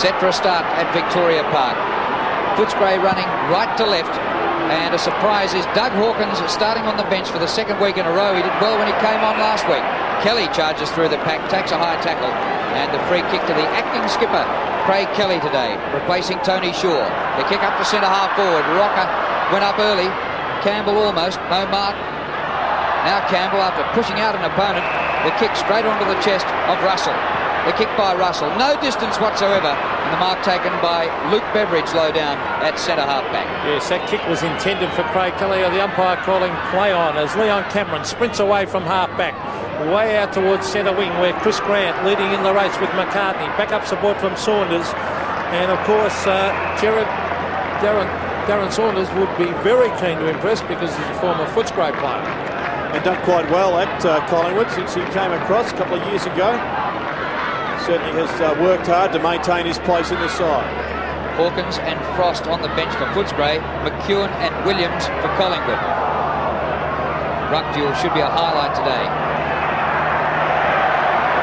Set for a start at Victoria Park. Footscray running right to left. And a surprise is Doug Hawkins starting on the bench for the second week in a row. He did well when he came on last week. Kelly charges through the pack, takes a high tackle. And the free kick to the acting skipper, Craig Kelly today, replacing Tony Shaw. The kick up to centre half forward. Rocker went up early. Campbell almost, no mark. Now Campbell, after pushing out an opponent, the kick straight onto the chest of Russell. The kick by Russell, no distance whatsoever, and the mark taken by Luke Beveridge low down at centre half back. Yes, that kick was intended for Craig Kelly, the umpire calling play on as Leon Cameron sprints away from half back, way out towards centre wing, where Chris Grant leading in the race with McCartney. Backup support from Saunders, and of course Darren Saunders would be very keen to impress because he's a former Footscray player. And done quite well at Collingwood since he came across a couple of years ago. Certainly has worked hard to maintain his place in the side. Hawkins and Frost on the bench for Footscray, McEwen and Williams for Collingwood. Ruck duel should be a highlight today.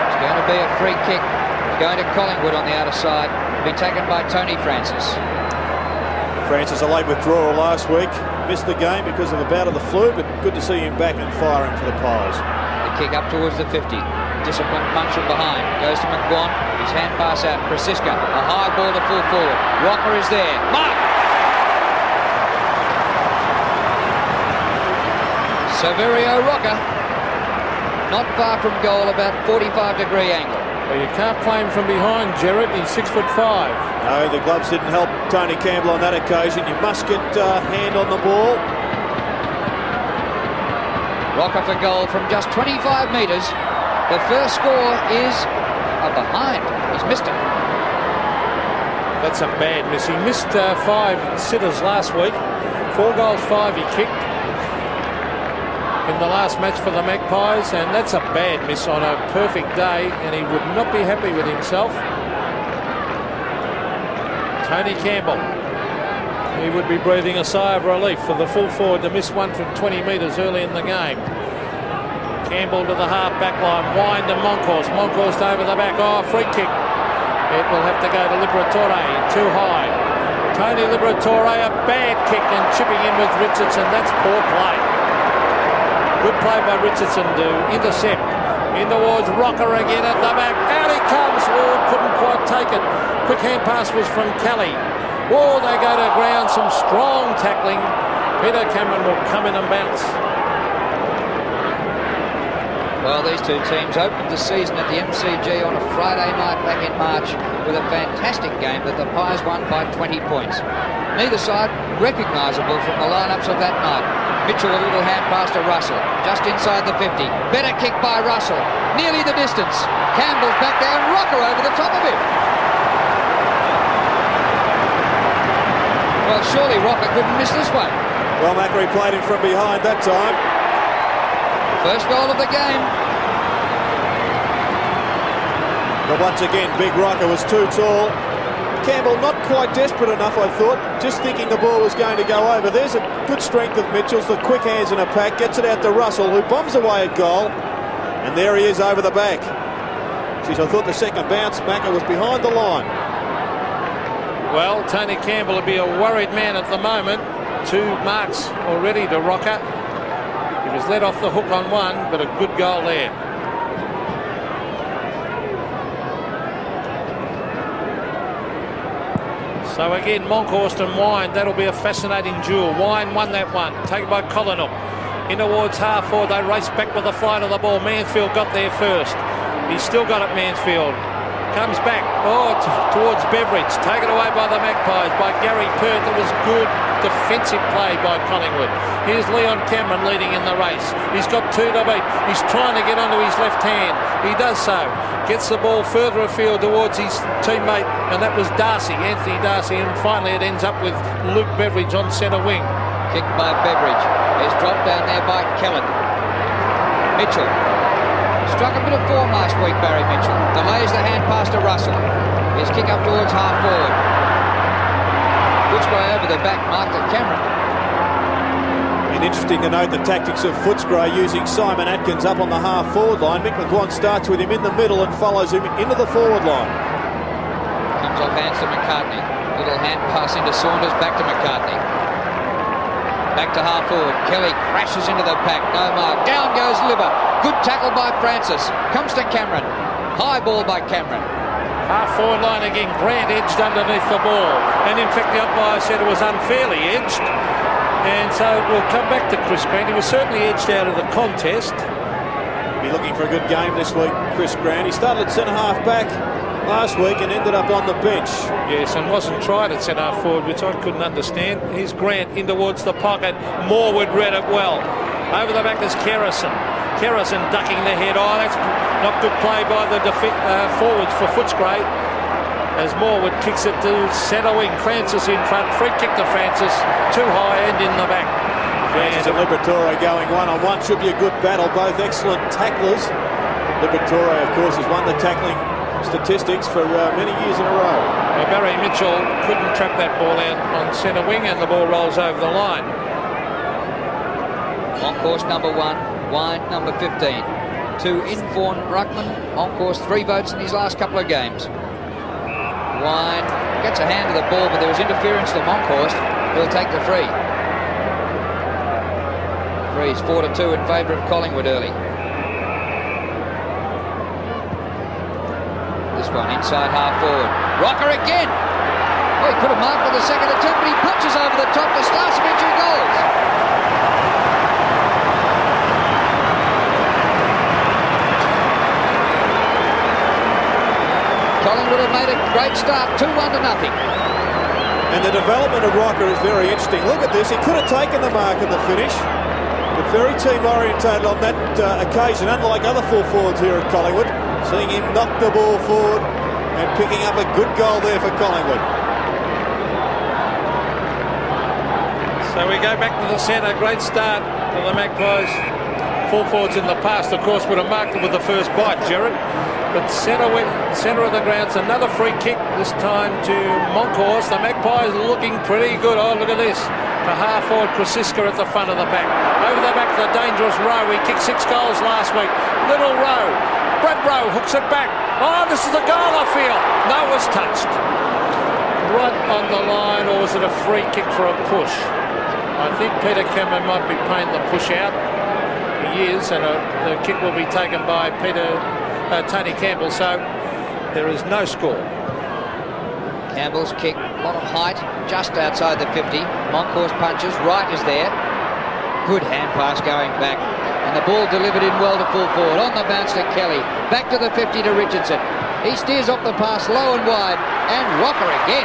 It's going to be a free kick. It's going to Collingwood on the outer side. Be taken by Tony Francis. Francis, a late withdrawal last week. Missed the game because of a bout of the flu, but good to see him back and firing for the Pies. The kick up towards the 50. Disciplined punch from behind. Goes to McGuan. His hand pass out. Prasiska. A high ball to full forward. Rocker is there. Mark! Severio Rocker. Not far from goal, about 45-degree angle. Well, you can't play him from behind, Gerard. He's 6'5". No, the gloves didn't help Tony Campbell on that occasion. You must get hand on the ball. Rocker for goal from just 25 metres. The first score is a behind. He's missed it. That's a bad miss. He missed 5 sitters last week. 4 goals, 5 he kicked in the last match for the Magpies, and that's a bad miss on a perfect day, and he would not be happy with himself. Tony Campbell. He would be breathing a sigh of relief for the full forward to miss one from 20 metres early in the game. Campbell to the half back line, wind to Monkhorst. Monkhorst over the back. Oh, free kick. It will have to go to Liberatore, too high. Tony Liberatore, a bad kick and chipping in with Richardson. That's poor play. Good play by Richardson to intercept. In towards Rocker again at the back. Out he comes. Oh, couldn't quite take it. Quick hand pass was from Kelly. Oh, they go to ground. Some strong tackling. Peter Cameron will come in and bounce. Well, these two teams opened the season at the MCG on a Friday night back in March with a fantastic game that the Pies won by 20 points. Neither side recognisable from the lineups of that night. Mitchell, a little hand pass to Russell, just inside the 50. Better kick by Russell, nearly the distance. Campbell's back there and Rocker over the top of him. Well, surely Rocker couldn't miss this one. Well, Macri played him from behind that time. First goal of the game. But once again, Big Rocker was too tall. Campbell not quite desperate enough, I thought. Just thinking the ball was going to go over. There's a good strength of Mitchell's. The quick hands in a pack. Gets it out to Russell, who bombs away at goal. And there he is over the back. Geez, I thought the second bounce, Macca was behind the line. Well, Tony Campbell would be a worried man at the moment. 2 marks already to Rocker. He was let off the hook on one, but a good goal there. So again, Monkhorst and Wine, that'll be a fascinating duel. Wine won that one, taken by Collingwood. In towards half forward, they race back with the flight of the ball. Mansfield got there first. He's still got it, Mansfield. Comes back, towards Beveridge. Taken away by the Magpies, by Gary Perth. It was good defensive play by Collingwood. Here's Leon Cameron leading in the race. He's got 2 to beat. He's trying to get onto his left hand. He does so. Gets the ball further afield towards his teammate, and that was Darcy, Anthony Darcy. And finally it ends up with Luke Beveridge on centre wing. Kicked by Beveridge. He's dropped down there by Kellen. Mitchell. Struck a bit of form last week, Barry Mitchell. Delays the hand pass to Russell. His kick up towards half forward. Footscray over the back, marked at Cameron. And interesting to note the tactics of Footscray using Simon Atkins up on the half forward line. Mick McGuan starts with him in the middle and follows him into the forward line. Comes Comes off hands to McCartney. Little hand pass into Saunders, back to McCartney. Back to half forward. Kelly crashes into the pack. No mark. Down goes Libber. Good tackle by Francis. Comes to Cameron. High ball by Cameron. Half forward line again. Grant edged underneath the ball. And in fact, the umpire said it was unfairly edged. And so we'll come back to Chris Grant. He was certainly edged out of the contest. Be looking for a good game this week, Chris Grant. He started at centre-half back last week and ended up on the bench. Yes, and wasn't tried at centre-half forward, which I couldn't understand. Here's Grant in towards the pocket. Morwood read it well. Over the back is Kerrison. Kerrison ducking the head. Oh, that's not good play by the forwards for Footscray. As Morwood kicks it to centre wing. Francis in front. Free kick to Francis. Too high and in the back. Francis and Liberatore going one-on-one. Should be a good battle. Both excellent tacklers. Liberatore, of course, has won the tackling statistics for many years in a row. Well, Barry Mitchell couldn't trap that ball out on centre wing, and the ball rolls over the line. On course number 1, Wine number 15. 2 Infawn Ruckman. On course 3 votes in his last couple of games. Wine gets a hand to the ball, but there was interference to Monkhorst. He'll take the free. Free's 4-2 in favour of Collingwood early. This one inside half forward. Rocker again. Oh, he could have marked for the second attempt, but he punches over the top to Starcevic, who goals. Collingwood have made a great start, 2-1 to nothing. And the development of Rocker is very interesting. Look at this. He could have taken the mark in the finish, but very team-orientated on that occasion, unlike other full forwards here at Collingwood. Seeing him knock the ball forward and picking up a good goal there for Collingwood. So we go back to the centre. Great start for the Magpies. Full forwards in the past, of course, would have marked it with the first bite, Gerard. But centre of the ground's another free kick, this time to Monkhorst. The Magpies looking pretty good. Oh, look at this. To half forward, Krasiska at the front of the pack. Over the back, the dangerous Rowe. He kicked 6 goals last week. Little Rowe. Brad Rowe hooks it back. Oh, this is the goal, I feel. No, it was touched. Right on the line, or was it a free kick for a push? I think Peter Cameron might be paying the push out. He is, and the kick will be taken by Tony Campbell, so there is no score. Campbell's kick, a lot of height, just outside the 50. Monkhorst punches, Wright is there. Good hand pass going back. And the ball delivered in well to full forward. On the bounce to Kelly. Back to the 50 to Richardson. He steers off the pass low and wide. And Rocker again.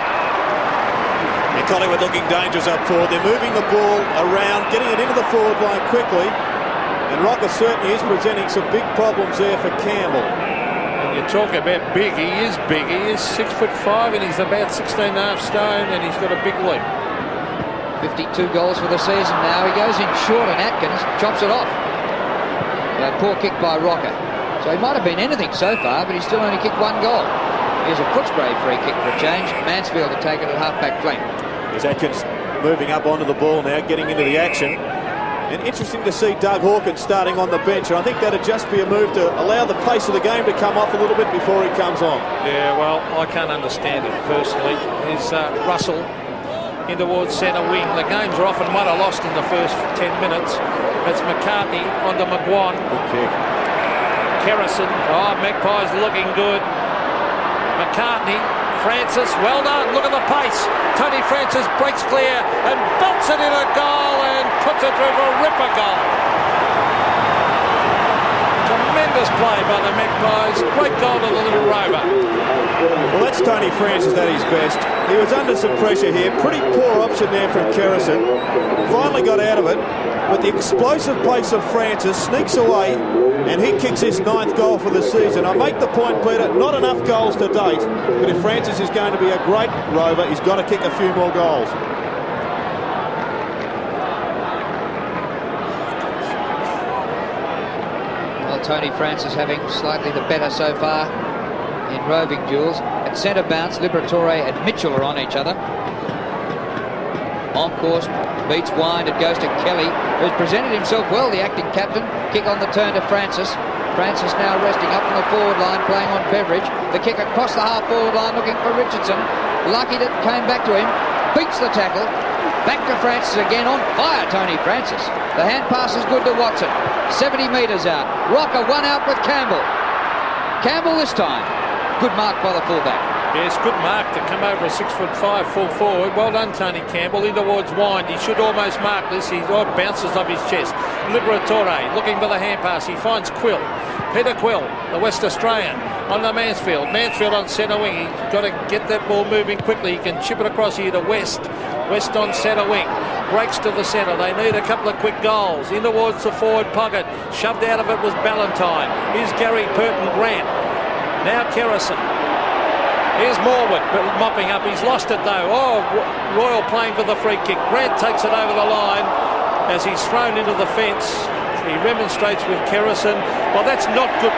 And Collingwood looking dangerous up forward. They're moving the ball around, getting it into the forward line quickly. And Rocker certainly is presenting some big problems there for Campbell. And you talk about big. He is big. He is 6'5", and he's about 16.5 stone, and he's got a big leap. 52 goals for the season now. He goes in short, and Atkins chops it off. A poor kick by Rocker. So he might have been anything so far, but he's still only kicked 1 goal. Here's a Footscray free kick for a change. Mansfield to take it at half-back flank. There's Atkins moving up onto the ball now, getting into the action. And interesting to see Doug Hawkins starting on the bench. And I think that'd just be a move to allow the pace of the game to come off a little bit before he comes on. Yeah, well, I can't understand it personally. Is Russell in towards centre wing. The games are often won or lost in the first 10 minutes. That's McCartney onto McGuan. Good kick. Kerrison. Oh, Magpies looking good. McCartney. Francis, well done. Look at the pace. Tony Francis breaks clear and belts it in a goal and puts it through for a ripper goal. Tremendous play by the Magpies. Great goal to the little rover. Well, that's Tony Francis at his best. He was under some pressure here. Pretty poor option there from Kerrison. Finally got out of it. But the explosive pace of Francis sneaks away and he kicks his 9th goal for the season. I make the point, Peter, not enough goals to date. But if Francis is going to be a great rover, he's got to kick a few more goals. Well, Tony Francis having slightly the better so far in roving duels. At centre bounce, Liberatore and Mitchell are on each other. On course, beats Wind. It goes to Kelly, who's presented himself well, the acting captain. Kick on the turn to Francis. Francis now resting up on the forward line, playing on Beveridge. The kick across the half-forward line, looking for Richardson. Lucky that came back to him. Beats the tackle. Back to Francis again. On fire, Tony Francis. The hand pass is good to Watson. 70 metres out. Rocker one out with Campbell. Campbell this time. Good mark by the fullback. Yes, good mark to come over a 6'5" full forward. Well done, Tony Campbell. In towards Wind. He should almost mark this. He bounces off his chest. Liberatore looking for the hand pass. He finds Quill. Peter Quill, the West Australian, on the Mansfield. Mansfield on centre wing. He's got to get that ball moving quickly. He can chip it across here to West. West on centre wing. Breaks to the centre. They need a couple of quick goals. In towards the forward pocket. Shoved out of it was Ballantyne. Here's Gary Purton Grant. Now Kerrison. Here's Morwood mopping up. He's lost it though. Oh, Royal playing for the free kick. Grant takes it over the line as he's thrown into the fence. He remonstrates with Kerrison. Well, that's not good.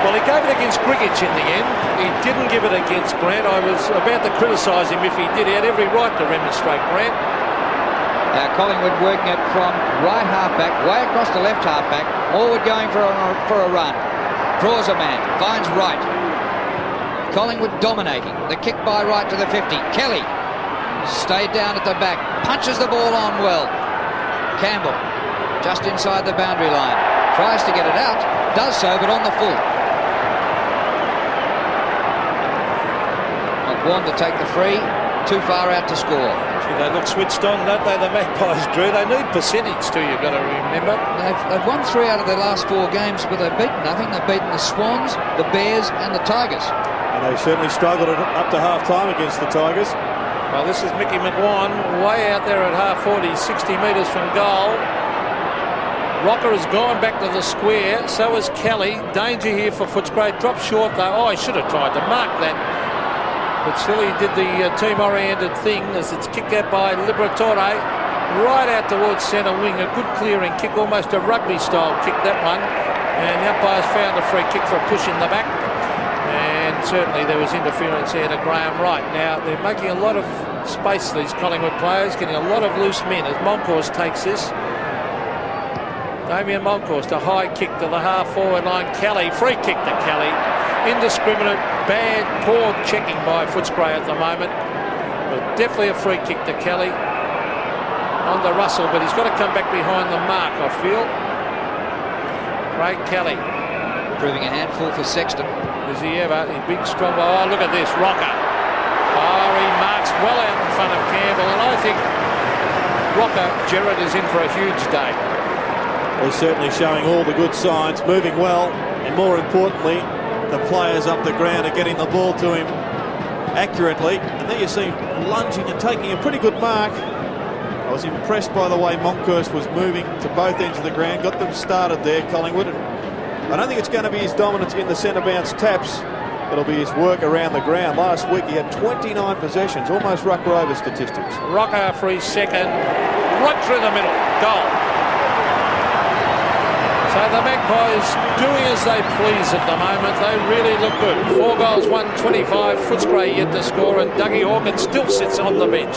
Well, he gave it against Griggage in the end. He didn't give it against Grant. I was about to criticise him if he did. He had every right to remonstrate Grant. Now Collingwood working it from right half-back, way across the left half-back. Morwood going for a run. Draws a man, finds Wright. Collingwood dominating. The kick by Wright to the 50. Kelly stayed down at the back. Punches the ball on well. Campbell just inside the boundary line. Tries to get it out. Does so, but on the full. Warren to take the free. Too far out to score. Gee, they look switched on, don't they, the Magpies, Drew? They need percentage too, you've got to remember. They've won 3 out of their last 4 games, but they've beaten nothing. They've beaten the Swans, the Bears and the Tigers. And they certainly struggled up to half-time against the Tigers. Well, this is Mickey McGuan way out there at half-40, 60 metres from goal. Rocker has gone back to the square. So has Kelly. Danger here for Footscray. Dropped short though. Oh, he should have tried to mark that. But still he did the team-oriented thing as it's kicked out by Liberatore. Right out towards centre wing. A good clearing kick. Almost a rugby-style kick, that one. And the umpires found a free kick for a push in the back. And certainly there was interference here to Graham Wright. Now, they're making a lot of space, these Collingwood players. Getting a lot of loose men as Moncourse takes this. Damien Moncourse, a high kick to the half-forward line. Kelly, free kick to Kelly. Indiscriminate, bad, poor checking by Footscray at the moment. But definitely a free kick to Kelly. On to Russell, but he's got to come back behind the mark, I feel. Craig Kelly. Proving a handful for Sexton. Is he ever? He's big, strong. Oh, look at this, Rocker. Oh, he marks well out in front of Campbell. And I think Rocker, Gerard, is in for a huge day. Well, certainly showing all the good signs, moving well, and more importantly, the players up the ground are getting the ball to him accurately. And there you see him lunging and taking a pretty good mark. I was impressed by the way Moncourse was moving to both ends of the ground, got them started there, Collingwood. And I don't think it's going to be his dominance in the centre bounce taps. It'll be his work around the ground. Last week he had 29 possessions, almost Rucker over statistics. Rocker for his second, right through the middle, goal. So the Magpies doing as they please at the moment. They really look good. 4 goals, 1-25. Footscray yet to score, and Dougie Hawkins still sits on the bench.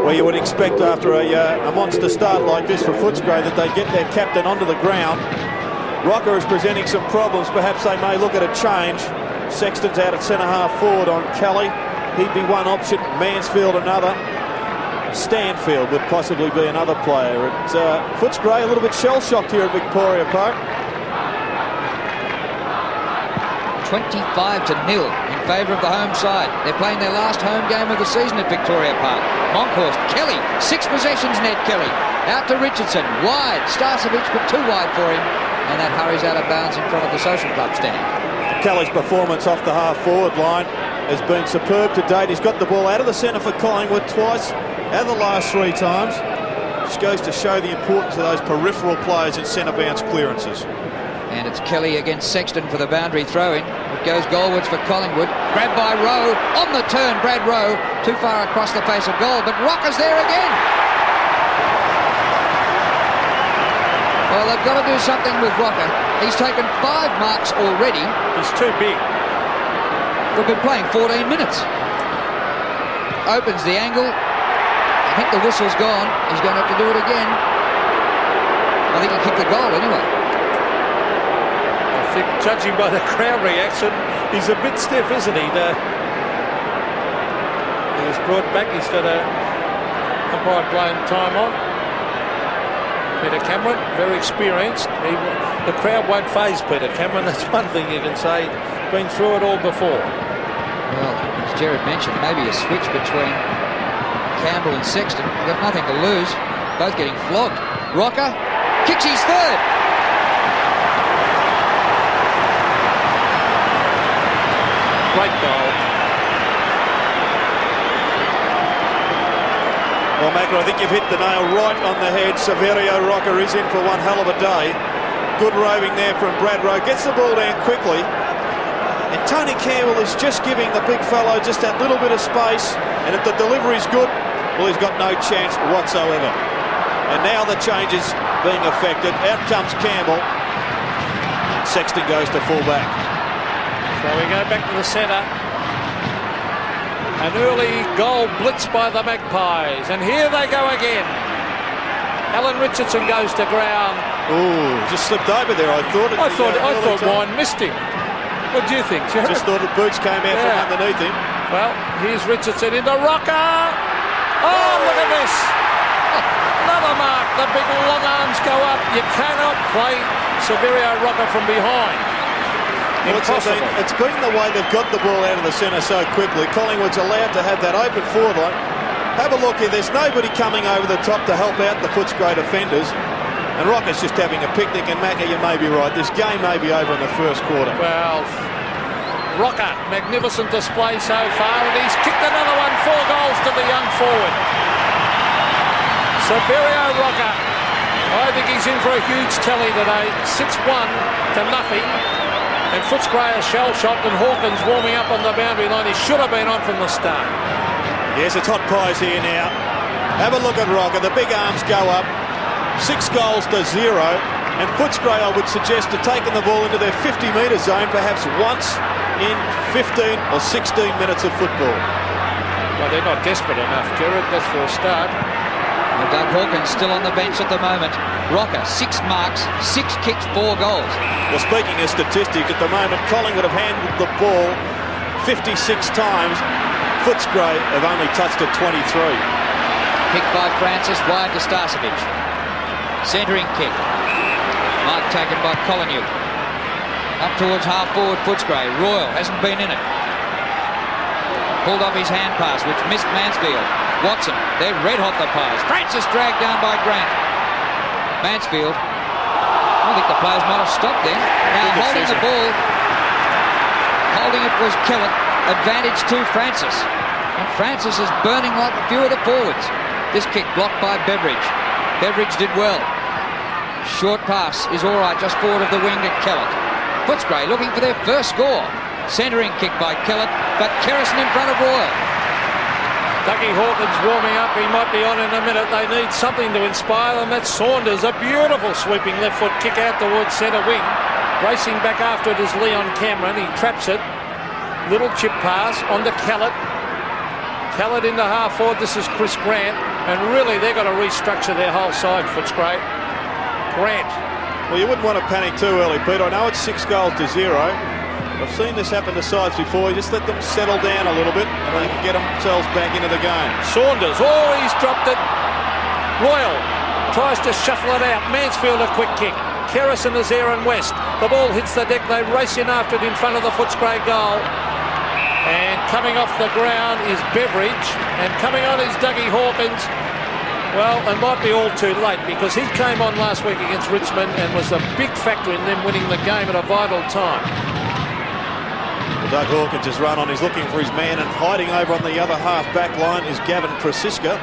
Well, you would expect after a monster start like this for Footscray that they get their captain onto the ground. Rocker is presenting some problems. Perhaps they may look at a change. Sexton's out at centre-half forward on Kelly. He'd be one option. Mansfield another. Stanfield would possibly be another player. Footscray a little bit shell-shocked here at Victoria Park. 25-0 in favour of the home side. They're playing their last home game of the season at Victoria Park. Moncourse, Kelly, 6 possessions, Ned Kelly. Out to Richardson, wide. Starcevic, but too wide for him. And that hurries out of bounds in front of the Social Club stand. Kelly's performance off the half-forward line has been superb to date. He's got the ball out of the centre for Collingwood twice out of the last 3 times. Just goes to show the importance of those peripheral players in centre bounce clearances. And it's Kelly against Sexton for the boundary throw-in. It goes goalwards for Collingwood. Grabbed by Rowe. On the turn, Brad Rowe. Too far across the face of goal, but Rocker's there again. Well, they've got to do something with Rocker. He's taken 5 marks already. He's too big. They've been playing 14 minutes. Opens the angle. I think the whistle's gone. He's going to have to do it again. I think he kicked the goal anyway. think, judging by the crowd reaction, he's a bit stiff, isn't he? He's brought back. He's got a umpire playing time on. Peter Cameron, very experienced. The crowd won't faze Peter Cameron. That's one thing you can say. Been through it all before. Well, as Jared mentioned, maybe a switch between Campbell and Sexton. They've got nothing to lose. Both getting flogged. Rocker kicks his third. Great goal. Well, Macra, I think you've hit the nail right on the head. Severio Rocker is in for one hell of a day. Good roving there from Brad Rowe. Gets the ball down quickly. And Tony Campbell is just giving the big fellow just that little bit of space. And if the delivery's good, well, he's got no chance whatsoever. And now the change is being affected. Out comes Campbell. Sexton goes to full back. So we go back to the centre. An early goal blitz by the Magpies. And here they go again. Alan Richardson goes to ground. Ooh, just slipped over there, I thought. I thought Wine missed him. What do you think, Jared? Just thought the boots came out from underneath him. Well, here's Richardson into Rocker. Oh, look at this. Another mark. The big long arms go up. You cannot play Severio Rocker from behind. Well, it's been the way they've got the ball out of the centre so quickly. Collingwood's allowed to have that open forward line. Have a look here. There's nobody coming over the top to help out the Footscray defenders. And Rocker's just having a picnic. And Macca, you may be right. This game may be over in the first quarter. Well, Rocker, magnificent display so far. And he's kicked another one. 4 goals to the young forward. Severio Rocker. I think he's in for a huge tally today. 6-1 to nothing. And Footscray is shell-shocked and Hawkins warming up on the boundary line. He should have been on from the start. Yes, it's hot pies here now. Have a look at Rocker. The big arms go up. 6 goals to 0. And Footscray, I would suggest, have taken the ball into their 50-metre zone perhaps once in 15 or 16 minutes of football. Well, they're not desperate enough, Jared. That's for a start. Well, Doug Hawkins still on the bench at the moment. Rocker, 6 marks, 6 kicks, 4 goals. Well, speaking of statistics, at the moment, Collingwood have handled the ball 56 times. Footscray have only touched it 23. Kick by Francis, wide to Starcevic. Centering kick. Mark taken by Collingwood. Up towards half-forward Footscray. Royal hasn't been in it. Pulled off his hand pass, which missed Mansfield. Watson, they're red-hot the pies. Francis dragged down by Grant. Mansfield. I think the players might have stopped then. Now holding the ball. Holding it was Kellett. Advantage to Francis. And Francis is burning like a few of the forwards. This kick blocked by Beveridge. Beveridge did well. Short pass is all right just forward of the wing to Kellett. Footscray looking for their first score. Centering kick by Kellett, but Kerrison in front of Royal. Dougie Hawkins warming up. He might be on in a minute. They need something to inspire them. That's Saunders. A beautiful sweeping left foot kick out towards centre wing. Racing back after it is Leon Cameron. He traps it. Little chip pass onto Kellett. Kellett into half forward. This is Chris Grant. And really, they've got to restructure their whole side, Footscray. Grant. Well, you wouldn't want to panic too early, Pete. I know it's 6 goals to 0. I've seen this happen to sides before. You just let them settle down a little bit and they can get themselves back into the game. Saunders. Oh, he's dropped it. Royal tries to shuffle it out. Mansfield a quick kick. Kerrison is there and West. The ball hits the deck. They race in after it in front of the Footscray goal. And coming off the ground is Beveridge. And coming on is Dougie Hawkins. Well, it might be all too late because he came on last week against Richmond and was a big factor in them winning the game at a vital time. Doug Hawkins has run on. He's looking for his man, and hiding over on the other half back line is Gavin Krasiska.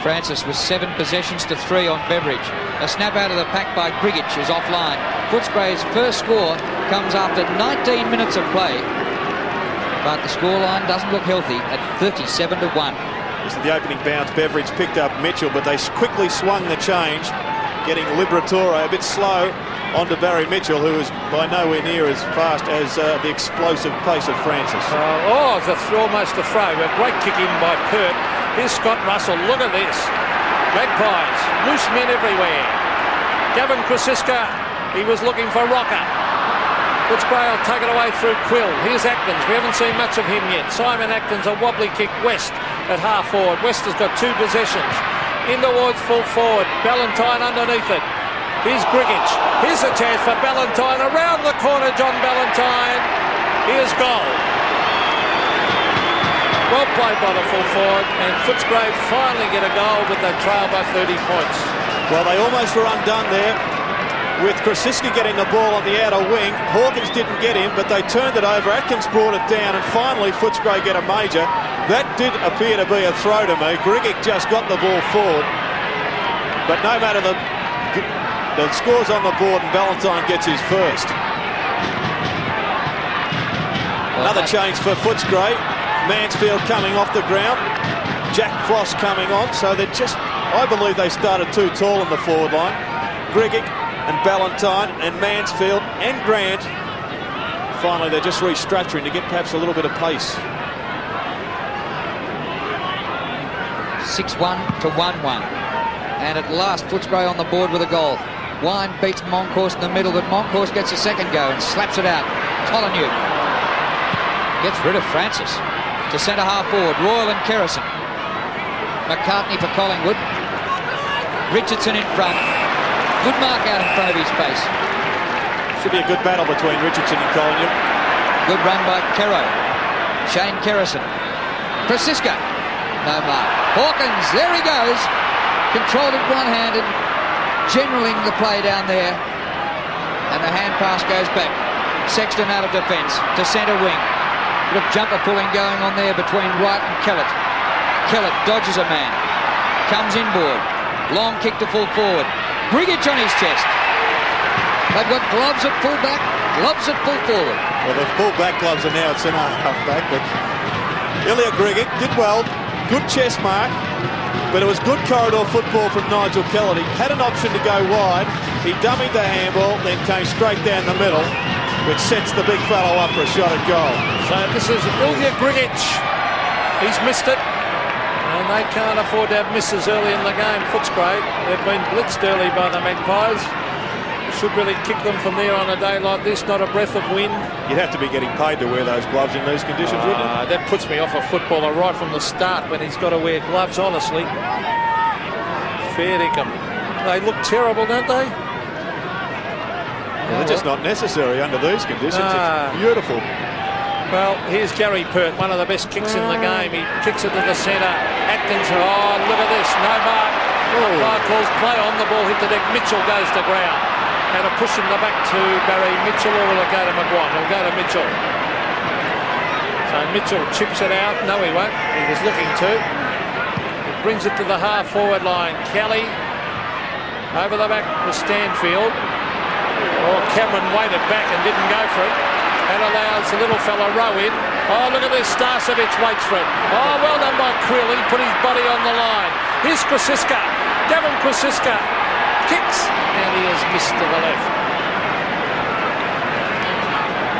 Francis was 7 possessions to 3 on Beveridge. A snap out of the pack by Grigic is offline. Footscray's first score comes after 19 minutes of play, but the scoreline doesn't look healthy at 37-1. This is the opening bounce. Beveridge picked up Mitchell, but they quickly swung the change, getting Liberatore a bit slow onto Barry Mitchell, who is by nowhere near as fast as the explosive pace of Francis. It's almost a throw. A great kick in by Pert. Here's Scott Russell. Look at this. Magpies. Loose men everywhere. Gavin Krasiska. He was looking for Rocker. Footscray will take it away through Quill. Here's Atkins. We haven't seen much of him yet. Simon Atkins, a wobbly kick. West at half forward. West has got 2 possessions. In towards full forward. Ballantyne underneath it. Here's Grigic. Here's a chance for Ballantyne. Around the corner, John Ballantyne. Here's goal. Well played by the full forward. And Footscray finally get a goal, but they trail by 30 points. Well, they almost were undone there with Krasiska getting the ball on the outer wing. Hawkins didn't get him, but they turned it over. Atkins brought it down, and finally Footscray get a major. That did appear to be a throw to me. Grigic just got the ball forward. But no matter the score's on the board, and Ballantyne gets his first. Another change for Footscray. Mansfield coming off the ground. Jack Frost coming on. So they're just, I believe they started too tall in the forward line. Grigic and Ballantyne and Mansfield and Grant. Finally, they're just restructuring to get perhaps a little bit of pace. 6-1 to 1-1. And at last, Footscray on the board with a goal. Wine beats Moncourse in the middle, but Moncourse gets a second go and slaps it out. Collingwood gets rid of Francis. To centre half forward, Royal and Kerrison. McCartney for Collingwood. Richardson in front. Good mark out in front of his face. Should be a good battle between Richardson and Collingwood. Good run by Kerro. Shane Kerrison. Krasiska. No mark. Hawkins, there he goes. Controlled it one-handed. Generaling the play down there. And the hand pass goes back. Sexton out of defence to centre wing. Bit of jumper pulling going on there between Wright and Kellett. Kellett dodges a man. Comes inboard. Long kick to full forward. Grigic on his chest. They've got gloves at full back, gloves at full forward. Well, the full back gloves are now at centre half back, but Ilya Grigic did well. Good chest mark, but it was good corridor football from Nigel Kellett. He had an option to go wide. He dummied the handball, then came straight down the middle, which sets the big fellow up for a shot at goal. So this is Ilya Grigic. He's missed it. And they can't afford to have misses early in the game. Footscray, they've been blitzed early by the Magpies. Should really kick them from there on a day like this, not a breath of wind. You'd have to be getting paid to wear those gloves in these conditions, wouldn't you? That puts me off a footballer right from the start when he's got to wear gloves, honestly. Fair dinkum. They look terrible, don't they? Well, they're just not necessary under these conditions. It's beautiful. Well, here's Gary Pert, one of the best kicks in the game. He kicks it to the centre. Atkins, oh, look at this, no mark. Umpire calls play on, the ball hit the deck. Mitchell goes to ground. And a push in the back to Barry Mitchell, or will it go to McGuan? It'll go to Mitchell. So Mitchell chips it out. No, he won't. He was looking to. He brings it to the half-forward line. Kelly over the back to Stanfield. Oh, Cameron waited back and didn't go for it. And allows the little fella row in. Oh, look at this. Starcevic waits for it. Oh, well done by Quill. He put his body on the line. Here's Krasiska. Gavin Krasiska kicks. And he has missed to the left.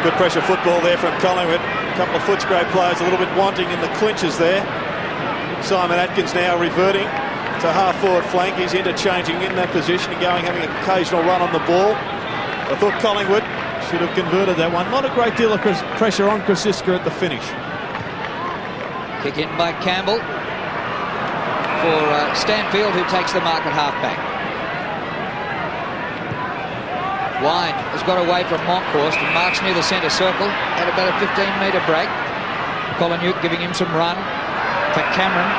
Good pressure football there from Collingwood. A couple of Footscray players a little bit wanting in the clinches there. Simon Atkins now reverting to half-forward flank. He's interchanging in that position and having an occasional run on the ball. I thought Collingwood should have converted that one. Not a great deal of pressure on Krasiska at the finish. Kick in by Campbell for Stanfield, who takes the mark at half-back. Wine has got away from Moncourse and marks near the centre circle at about a 15-metre break. Collingwood giving him some run for Cameron,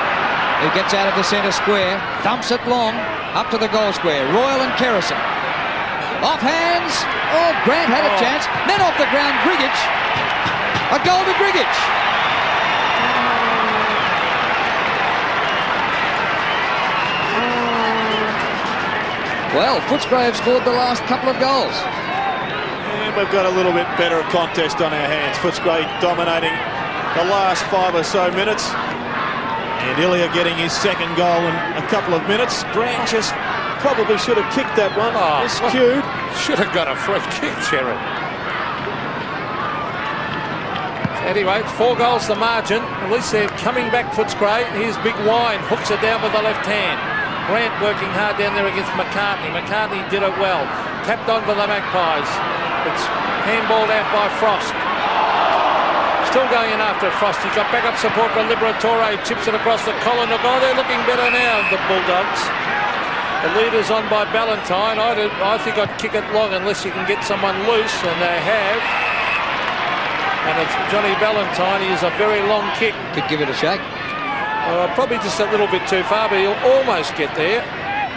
who gets out of the centre square, thumps it long, up to the goal square. Royal and Kerrison. Off hands. Oh, Grant had a chance. Then off the ground, Grigic. A goal to Grigic. Well, Footscray have scored the last couple of goals. And we've got a little bit better contest on our hands. Footscray dominating the last 5 or so minutes. And Ilya getting his second goal in a couple of minutes. Grant just probably should have kicked that one. Miscued. Should have got a free kick, Sherrod. Anyway, it's 4 goals the margin. At least they're coming back, Footscray. Here's Big Wine. Hooks it down with the left hand. Grant working hard down there against McCartney. McCartney did it well. Tapped on for the Magpies. It's Handballed out by Frost. Still going in after Frost. He's got backup support for Liberatore. Chips it across the Collingwood. Oh, they're looking better now, the Bulldogs. The leader's on by Ballantyne. I think I'd kick it long unless you can get someone loose, and they have. And it's Johnny Ballantyne. He is a very long kick. Could give it a shake. Probably just a little bit too far, but he'll almost get there.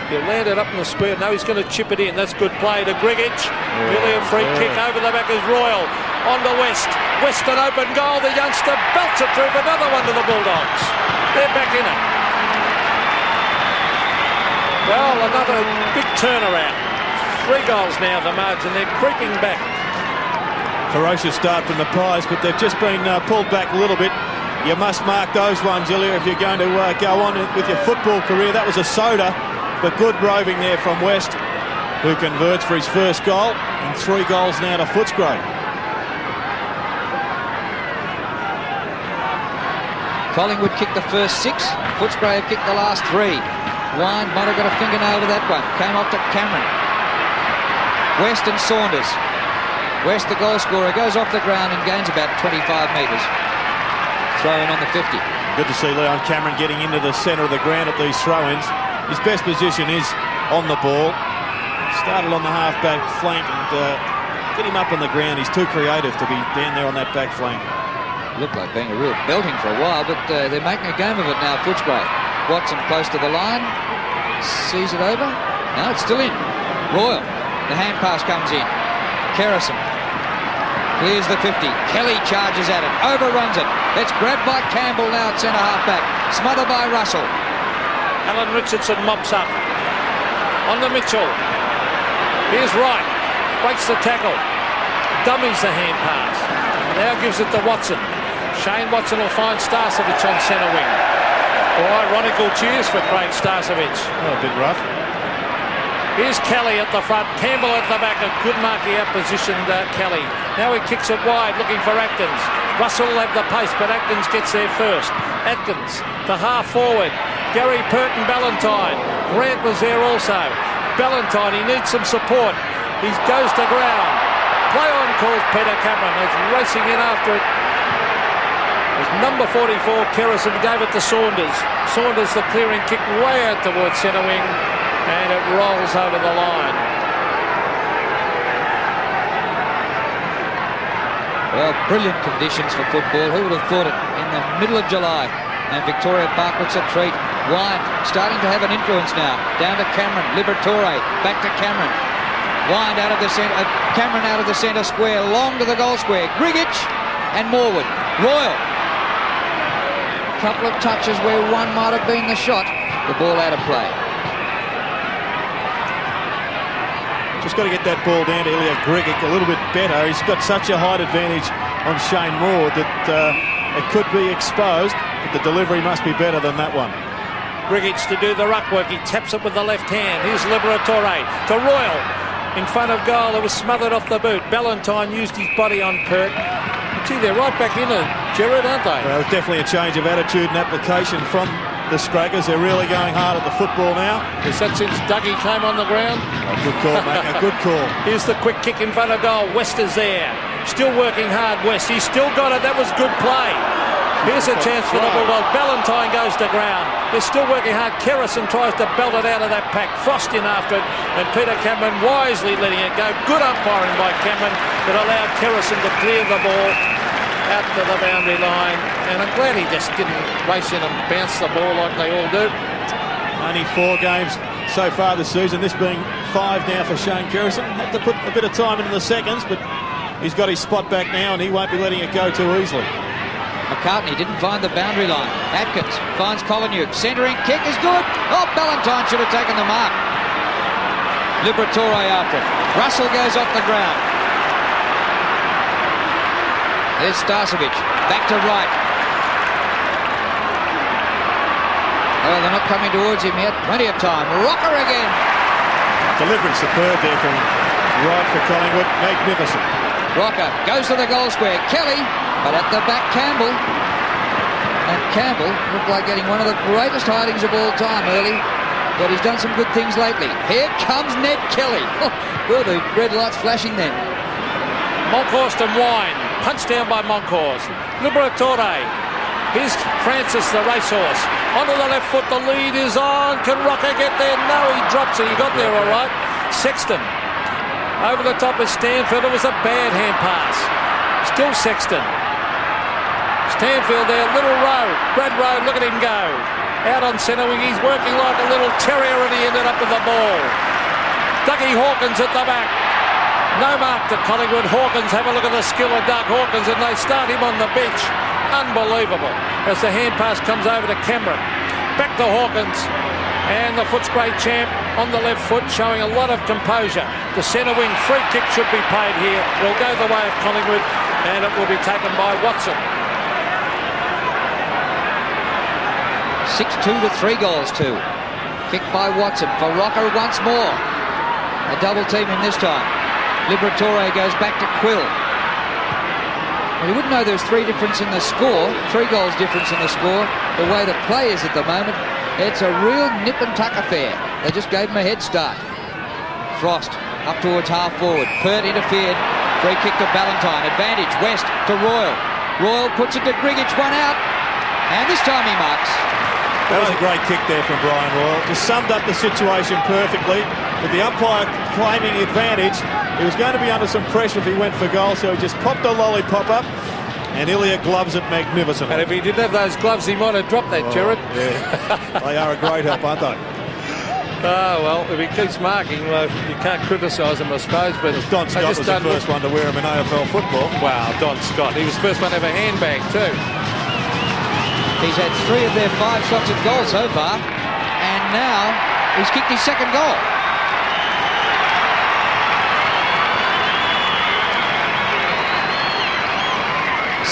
He'll land it up in the square. No, he's going to chip it in. That's good play to Grigic. Really a free kick over the back is Royal. On to West. West an open goal. The youngster belts it through for another one to the Bulldogs. They're back in it. Well, another big turnaround. 3 goals now the margin. They're creeping back. Ferocious start from the Pies, but they've just been pulled back a little bit. You must mark those ones, Ilya, if you're going to go on with your football career. That was a soda, but good roving there from West, who converts for his first goal, and 3 goals now to Footscray. Collingwood kicked the first 6. Footscray have kicked the last 3. Wine might have got a fingernail to that one. Came off to Cameron. West and Saunders. West, the goal scorer, goes off the ground and gains about 25 metres. Throw-in on the 50. Good to see Leon Cameron getting into the centre of the ground at these throw-ins. His best position is on the ball. Started on the half-back flank and get him up on the ground. He's too creative to be down there on that back flank. Looked like being a real belting for a while, but they're making a game of it now, Footscray. Watson close to the line. Sees it over. No, it's still in. Royal. The hand pass comes in. Kerrison. Clears the 50. Kelly charges at it. Overruns it. It's grabbed by Campbell now at centre half-back. Smothered by Russell. Alan Richardson mops up. On to Mitchell. Here's Wright. Breaks the tackle. Dummies the hand pass. Now gives it to Watson. Shane Watson will find Starcevich on centre wing. Or ironical cheers for Craig Starcevich. Oh, a bit rough. Here's Kelly at the front. Campbell at the back. A good marking out positioned Kelly. Now he kicks it wide looking for Atkins. Russell will have the pace, but Atkins gets there first. Atkins, the half forward. Gary Purton Ballantyne. Grant was there also. Ballantyne, he needs some support. He goes to ground. Play on calls Peter Cameron. He's racing in after it. As number 44, Kerrison, gave it to Saunders. Saunders, the clearing kick way out towards centre wing, and it rolls over the line. Well, brilliant conditions for football. Who would have thought it in the middle of July? And Victoria Park looks a treat. Wine starting to have an influence now. Down to Cameron. Liberatore. Back to Cameron. Wine out of the centre. Cameron out of the centre square. Long to the goal square. Grigic and Morwood. Royal. Couple of touches where one might have been the shot. The ball out of play. Just got to get that ball down to Ilya Grigic a little bit better. He's got such a height advantage on Shane Moore that it could be exposed, but the delivery must be better than that one. Grigic to do the ruck work. He taps it with the left hand. Here's Liberatore to Royal. In front of goal, it was smothered off the boot. Ballantyne used his body on Pert. Gee, they're right back in it, Gerard, aren't they? Well, definitely a change of attitude and application from the Scraggers. They're really going hard at the football now. Is that since Dougie came on the ground? Oh, good call, mate. A good call. Here's the quick kick in front of goal. West is there. Still working hard, West. He's still got it. That was good play. Here's a chance for the Bulldogs. Ballantyne goes to ground. They're still working hard. Kerrison tries to belt it out of that pack. Frost in after it. And Peter Cameron wisely letting it go. Good umpiring by Cameron that allowed Kerrison to clear the ball out to the boundary line. And I'm glad he just didn't race in and bounce the ball like they all do. Only 4 games so far this season. This being 5 now for Shane Kerrison. Had to put a bit of time into the seconds, but he's got his spot back now and he won't be letting it go too easily. McCartney didn't find the boundary line. Atkins finds Collingwood. Centering kick is good. Oh, Ballantyne should have taken the mark. Liberatore after it. Russell goes off the ground. There's Starcevich. Back to Wright. Oh, they're not coming towards him yet. Plenty of time. Rocker again. Delivery superb there from Wright for Collingwood. Magnificent. Rocker goes to the goal square. Kelly, but at the back Campbell. And Campbell looked like getting one of the greatest hidings of all time early, but he's done some good things lately. Here comes Ned Kelly. Oh, well, the red light's flashing then. Monkhorst and Wine. Punched down by Monkhorst. Liberatore. Here's Francis, the racehorse. Onto the left foot, the lead is on. Can Rocker get there? No, he drops it. He got there all right. Sexton. Over the top of Stanfield. It was a bad hand pass. Still Sexton. Stanfield there, little Rowe. Brad Rowe, look at him go. Out on centre wing, he's working like a little terrier and he ended up with the ball. Dougie Hawkins at the back. No mark to Collingwood. Hawkins, have a look at the skill of Doug Hawkins, and they start him on the bench. Unbelievable. As the hand pass comes over to Cameron. Back to Hawkins. And the Footscray champ on the left foot, showing a lot of composure. The centre wing free kick should be paid here. It will go the way of Collingwood, and it will be taken by Watson. 6-2 to 3 goals to. Kicked by Watson for Rocker once more. A double team in this time. Liberatore goes back to Quill. Well, you wouldn't know there's 3 difference in the score. 3 goals difference in the score. The way the play is at the moment, it's a real nip and tuck affair. They just gave him a head start. Frost up towards half forward. Pert interfered. Free kick to Ballantyne. Advantage West to Royal. Royal puts it to Grigic. One out. And this time he marks. That was a great kick there from Brian Royal. Just summed up the situation perfectly. With the umpire claiming advantage, he was going to be under some pressure if he went for goal, so he just popped a lollipop up, and Ilya gloves it magnificently. And if he didn't have those gloves, he might have dropped that, Jared. Yeah. They are a great help, aren't they? Oh, well, if he keeps marking, well, you can't criticise him, I suppose. But Don Scott was the first one to wear him in AFL football. Wow, Don Scott. He was the first one to have a handbag, too. He's had 3 of their 5 shots at goal so far, and now he's kicked his second goal.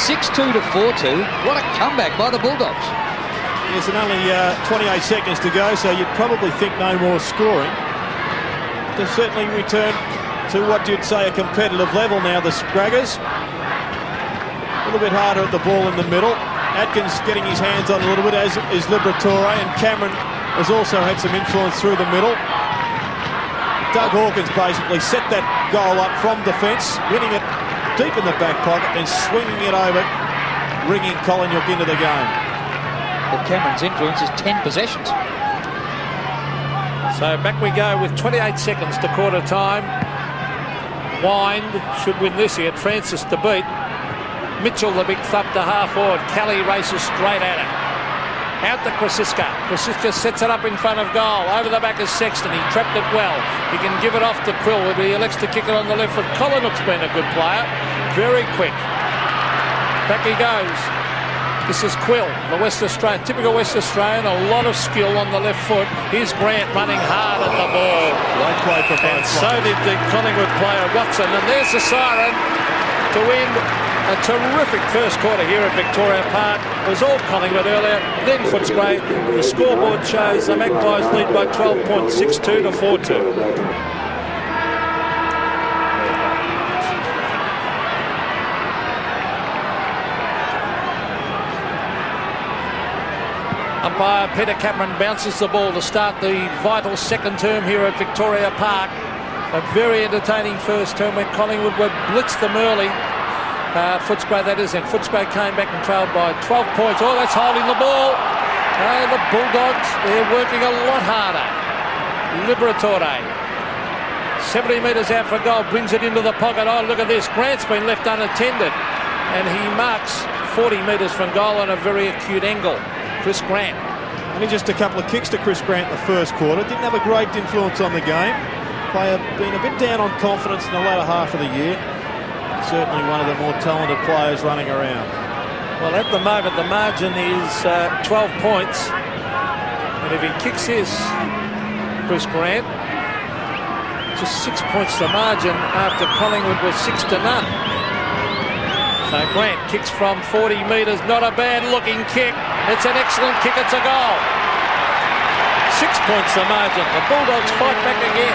6-2 to 4-2. What a comeback by the Bulldogs. Yes, and only 28 seconds to go, so you'd probably think no more scoring. They've certainly returned to what you'd say a competitive level now, the Scraggers. A little bit harder at the ball in the middle. Atkins getting his hands on a little bit, as is Liberatore, and Cameron has also had some influence through the middle. Doug Hawkins basically set that goal up from defence, winning it deep in the back pocket, then swinging it over, ringing Collingwood into the game. But Cameron's influence is 10 possessions. So back we go with 28 seconds to quarter time. Wind should win this here. Francis to beat. Mitchell, the big thump to half forward. Kelly races straight at it. Out to Krasiska. Krasiska sets it up in front of goal. Over the back is Sexton. He trapped it well. He can give it off to Quill. He elects to kick it on the left foot. Collingwood's been a good player. Very quick. Back he goes. This is Quill, the West Australian. Typical West Australian. A lot of skill on the left foot. Here's Grant running hard at the ball. Great play for both. And so did the Collingwood player Watson. And there's the siren to win a terrific first quarter here at Victoria Park. It was all Collingwood earlier, then Footscray. The scoreboard shows the Magpies lead by 12 points, 6-2 to 4-2. Umpire Peter Cameron bounces the ball to start the vital second term here at Victoria Park. A very entertaining first term when Collingwood would blitz them early. Footscray, that is, and Footscray came back and trailed by 12 points. Oh, that's holding the ball. The Bulldogs, they're working a lot harder. Liberatore, 70 metres out for goal, brings it into the pocket. Oh, look at this. Grant's been left unattended, and he marks 40 metres from goal on a very acute angle. Chris Grant. Only just a couple of kicks to Chris Grant in the first quarter. Didn't have a great influence on the game. Player been a bit down on confidence in the latter half of the year. Certainly one of the more talented players running around. Well, at the moment, the margin is 12 points. And if he kicks his, Chris Grant, just 6 points the margin after Collingwood was 6-0. So Grant kicks from 40 metres. Not a bad-looking kick. It's an excellent kick. It's a goal. 6 points the margin. The Bulldogs fight back again.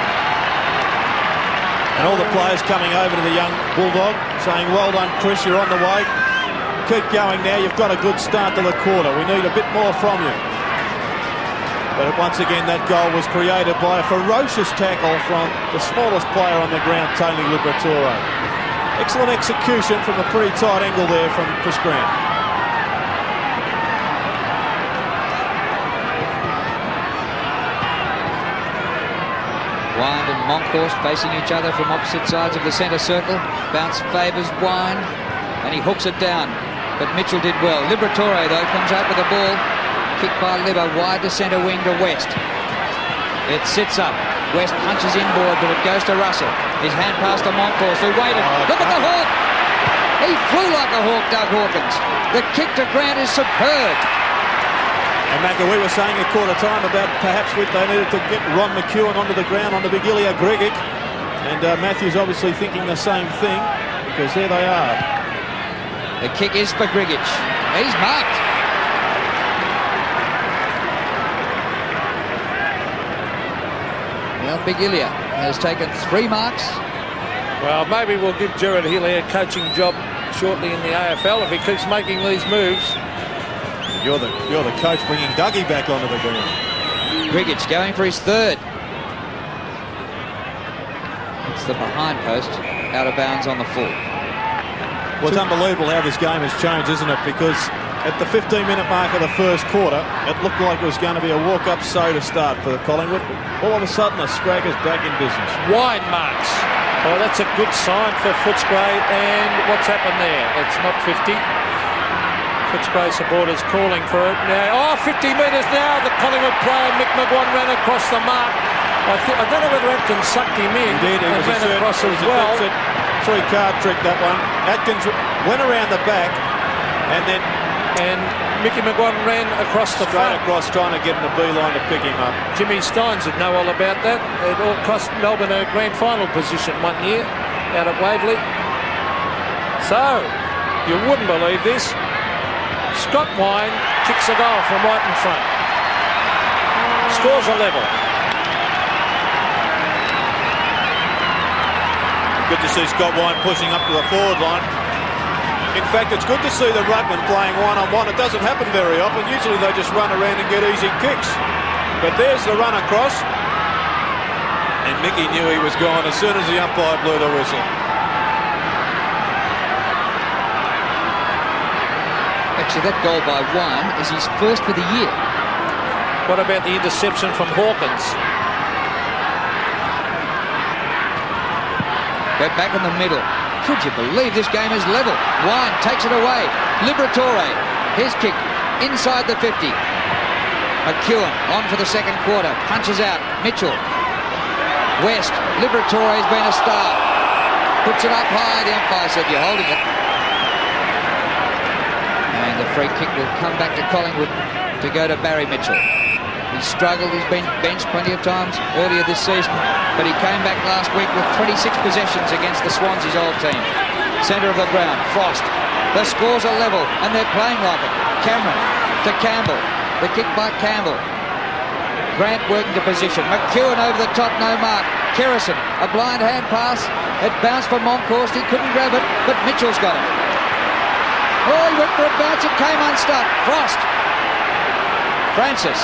And all the players coming over to the young Bulldog saying, well done, Chris, you're on the way. Keep going now. You've got a good start to the quarter. We need a bit more from you. But once again, that goal was created by a ferocious tackle from the smallest player on the ground, Tony Liberatore. Excellent execution from a pretty tight angle there from Chris Grant. Wind and Monkhorst facing each other from opposite sides of the centre circle. Bounce favours Wind, and he hooks it down. But Mitchell did well. Liberatore, though, comes out with the ball. Kicked by Libba, wide to centre wing to West. It sits up. West punches inboard, but it goes to Russell. His hand pass to Monkhorst, who waited. Look at the hawk! He flew like a hawk, Doug Hawkins. The kick to Grant is superb. And Macca, we were saying at quarter time about perhaps they needed to get Ron McEwen onto the ground, onto Big Ilya Grigic. And Matthews obviously thinking the same thing, because there they are. The kick is for Grigic. He's marked. Well, Big Ilya has taken 3 marks. Well, maybe we'll give Gerard Healy a coaching job shortly in the AFL if he keeps making these moves. You're the coach bringing Dougie back onto the ground. Grigic going for his 3rd. It's the behind post, out of bounds on the full. Well, it's unbelievable how this game has changed, isn't it? Because at the 15-minute mark of the first quarter, it looked like it was going to be a walk-up to start for Collingwood. All of a sudden, the Scragger's back in business. Wide marks. Oh, that's a good sign for Footscray. And what's happened there? It's not 50. Footscray supporters calling for it now. Oh, 50 metres now. The Collingwood player, Mick McGuan, ran across the mark. I don't know whether Atkins sucked him in. He did. He and ran across as well. 3-card trick, that one. Atkins went around the back and Mickey McGuan ran across the front. Across, trying to get in the beeline to pick him up. Jimmy Steins would know all about that. It all cost Melbourne a grand final position one year out at Waverley. So, you wouldn't believe this. Scott Wine kicks a goal from right in front. Scores a level. Good to see Scott Wine pushing up to the forward line. In fact, it's good to see the ruckman playing one-on-one. It doesn't happen very often. Usually they just run around and get easy kicks. But there's the run across. And Mickey knew he was gone as soon as the umpire blew the whistle. Actually, that goal by Wine is his 1st for the year. What about the interception from Hawkins? They're back in the middle. Could you believe this game is level? Wine takes it away. Liberatore, his kick inside the 50. McEwen on for the second quarter. Punches out. Mitchell. West. Liberatore has been a star. Puts it up high. The umpire said, "You're holding it." And the free kick will come back to Collingwood to go to Barry Mitchell. He's struggled. He's been benched plenty of times earlier this season, but he came back last week with 26 possessions against the Swansea's old team. Centre of the ground. Frost. The scores are level, and they're playing like it. Cameron to Campbell. The kick by Campbell. Grant working to position. McEwen over the top, no mark. Kerrison, a blind hand pass. It bounced for Monkhorst. He couldn't grab it, but Mitchell's got it. Oh, he went for a bounce. It came unstuck. Frost. Francis.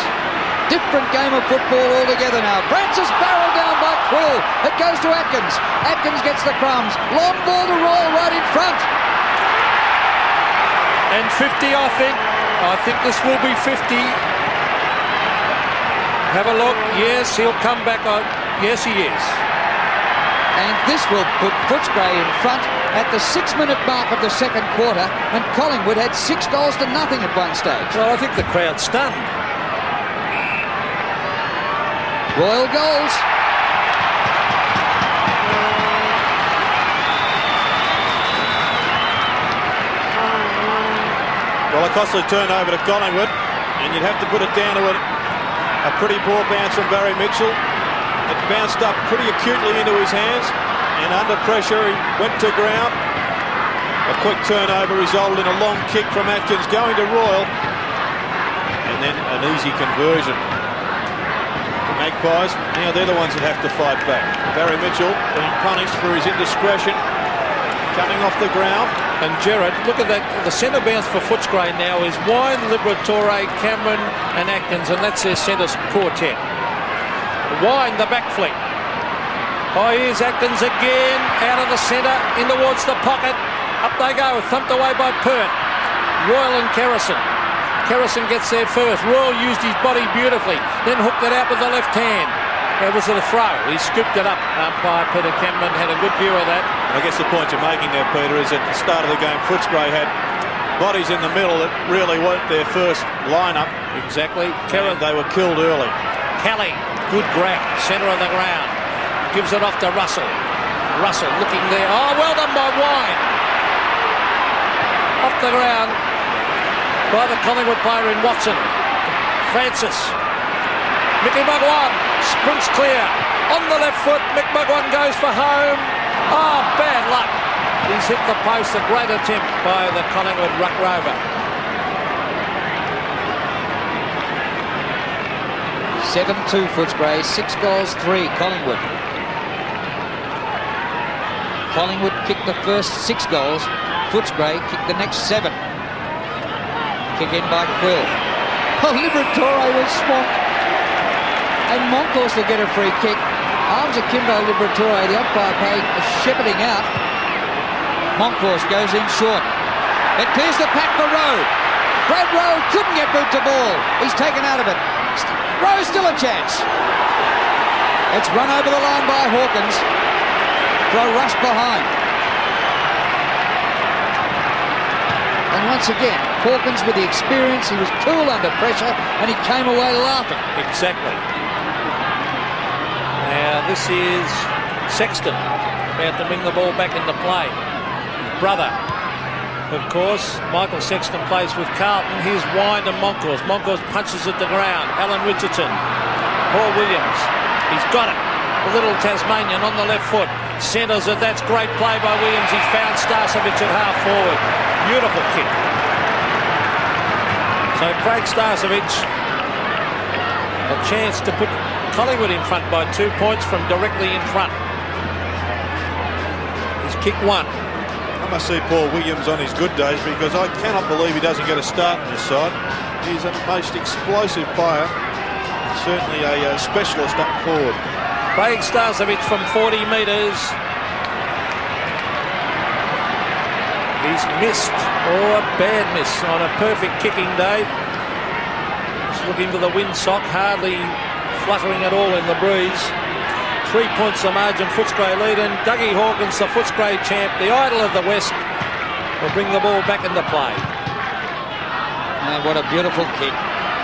Different game of football altogether now. Francis barreled down by Quill. It goes to Atkins. Atkins gets the crumbs. Long ball to Royal right in front. And 50, I think this will be 50. Have a look. Yes, he'll come back on. Yes, he is. And this will put Footscray in front at the 6-minute mark of the second quarter, and Collingwood had 6 goals to nothing at one stage. Well, I think the crowd's stunned. Royal goals. Well, a costly turnover to Collingwood, and you'd have to put it down to a pretty poor bounce from Barry Mitchell. It bounced up pretty acutely into his hands, and under pressure he went to ground. A quick turnover resulted in a long kick from Atkins going to Royal, and then an easy conversion. The Magpies, now they're the ones that have to fight back. Barry Mitchell being punished for his indiscretion, coming off the ground. And Gerard, look at that. The centre bounce for Footscray now is Wine, Liberatore, Cameron and Atkins, and that's their centre quartet. Wine, the back flick. Oh, here's Atkins again, out of the centre, in towards the pocket. Up they go, thumped away by Pert. Royal and Kerrison. Kerrison gets there first. Royal used his body beautifully, then hooked it out with the left hand. It was a throw. He scooped it up. Umpire Peter Cameron had a good view of that. I guess the point you're making there, Peter, is at the start of the game, Footscray had bodies in the middle that really weren't their first lineup. Exactly. They were killed early. Kelly, good grab, centre of the ground. Gives it off to Russell. Russell looking there. Oh, well done by Wine. Off the ground by the Collingwood player in Watson. Francis. Mickey Mugwan sprints clear. On the left foot, Mick Mugwan goes for home. Oh, bad luck. He's hit the post. A great attempt by the Collingwood ruck rover. 7-2 Footscray, 6 goals, 3 Collingwood. Collingwood kicked the first 6 goals. Footscray kicked the next 7. Kick in by Quill. Oh, Liberatore was swamped. And Moncourse will get a free kick. Arms akimbo Liberatore. The umpire paid a shepherding out. Moncourse goes in short. It clears the pack for Rowe. Brad Rowe couldn't get boot to ball. He's taken out of it. Rowe still a chance. It's run over the line by Hawkins for a rush behind. And once again, Hawkins with the experience, he was cool under pressure and he came away laughing. Exactly. Now this is Sexton about to bring the ball back into play. His brother, of course, Michael Sexton plays with Carlton. Here's Wine and Moncourse. Moncourse punches at the ground. Alan Richardson. Paul Williams. He's got it. A little Tasmanian on the left foot. Centres it. That's great play by Williams. He found Starcevic at half forward. Beautiful kick. So Craig Starcevic, a chance to put Collingwood in front by 2 points from directly in front. He's kicked 1. I must see Paul Williams on his good days because I cannot believe he doesn't get a start in this side. He's a most explosive player. Certainly a specialist up forward. Craig Starcevic from 40 metres. He's missed. Oh, a bad miss on a perfect kicking day. Just looking for the windsock, hardly fluttering at all in the breeze. 3 points the margin, Footscray lead, and Dougie Hawkins, the Footscray champ, the idol of the West, will bring the ball back into play. And what a beautiful kick.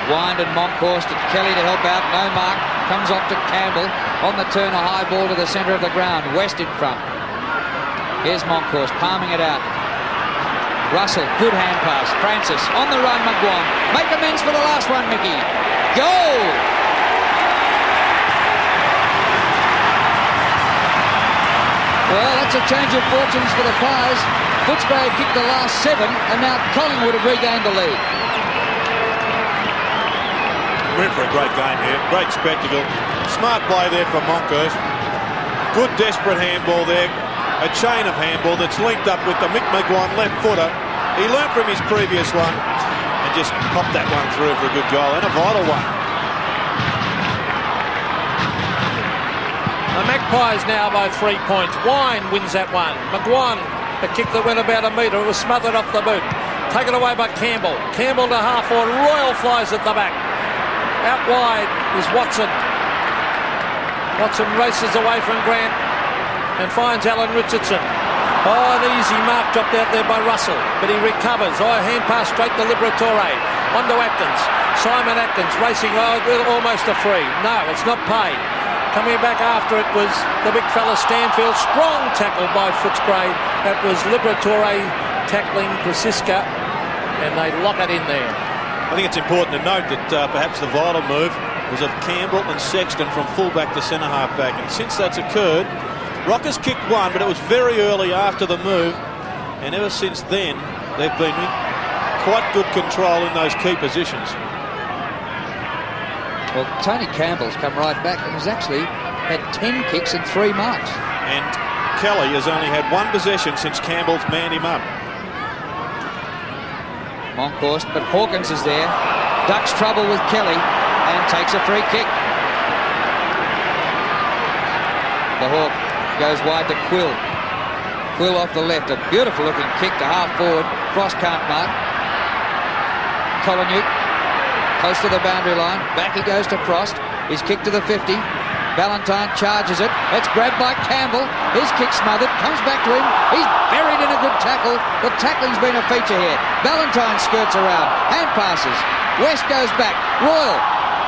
Wind and Moncourse to Kelly to help out. No mark. Comes off to Campbell. On the turn, a high ball to the centre of the ground. West in front. Here's Moncourse palming it out. Russell, good hand pass. Francis on the run, McGuan. Make amends for the last one, Mickey. Goal! Well, that's a change of fortunes for the Pies. Footscray kicked the last 7, and now Collingwood have regained the lead. We're in for a great game here. Great spectacle. Smart play there from Moncourse. Good desperate handball there. A chain of handball that's linked up with the Mick McGuan left footer. He learnt from his previous one and just popped that one through for a good goal, and a vital one. The Magpies now by 3 points. Wine wins that one. McGuan, a kick that went about a metre. It was smothered off the boot. Taken away by Campbell. Campbell to half forward. Royal flies at the back. Out wide is Watson. Watson races away from Grant and finds Alan Richardson. Oh, an easy mark dropped out there by Russell, but he recovers. Oh, a hand pass straight to Liberatore. On to Atkins. Simon Atkins racing almost a free. No, it's not paid. Coming back after it was the big fella Stanfield. Strong tackle by Footscray. That was Liberatore tackling Krasiska, and they lock it in there. I think it's important to note that perhaps the vital move was of Campbell and Sexton from fullback to centre half back, and since that's occurred, Rockers kicked 1, but it was very early after the move, and ever since then they've been in quite good control in those key positions. Well, Tony Campbell's come right back and has actually had 10 kicks and 3 marks. And Kelly has only had 1 possession since Campbell's manned him up. Moncourse, but Hawkins is there. Ducks trouble with Kelly and takes a free kick. The Hawk Goes wide to Quill. Quill off the left. A beautiful looking kick to half forward. Frost can't mark. Collingwood close to the boundary line. Back he goes to Frost. His kick to the 50. Valentine charges it. It's grabbed by Campbell. His kick smothered. Comes back to him. He's buried in a good tackle. The tackling's been a feature here. Valentine skirts around. Hand passes. West goes back. Royal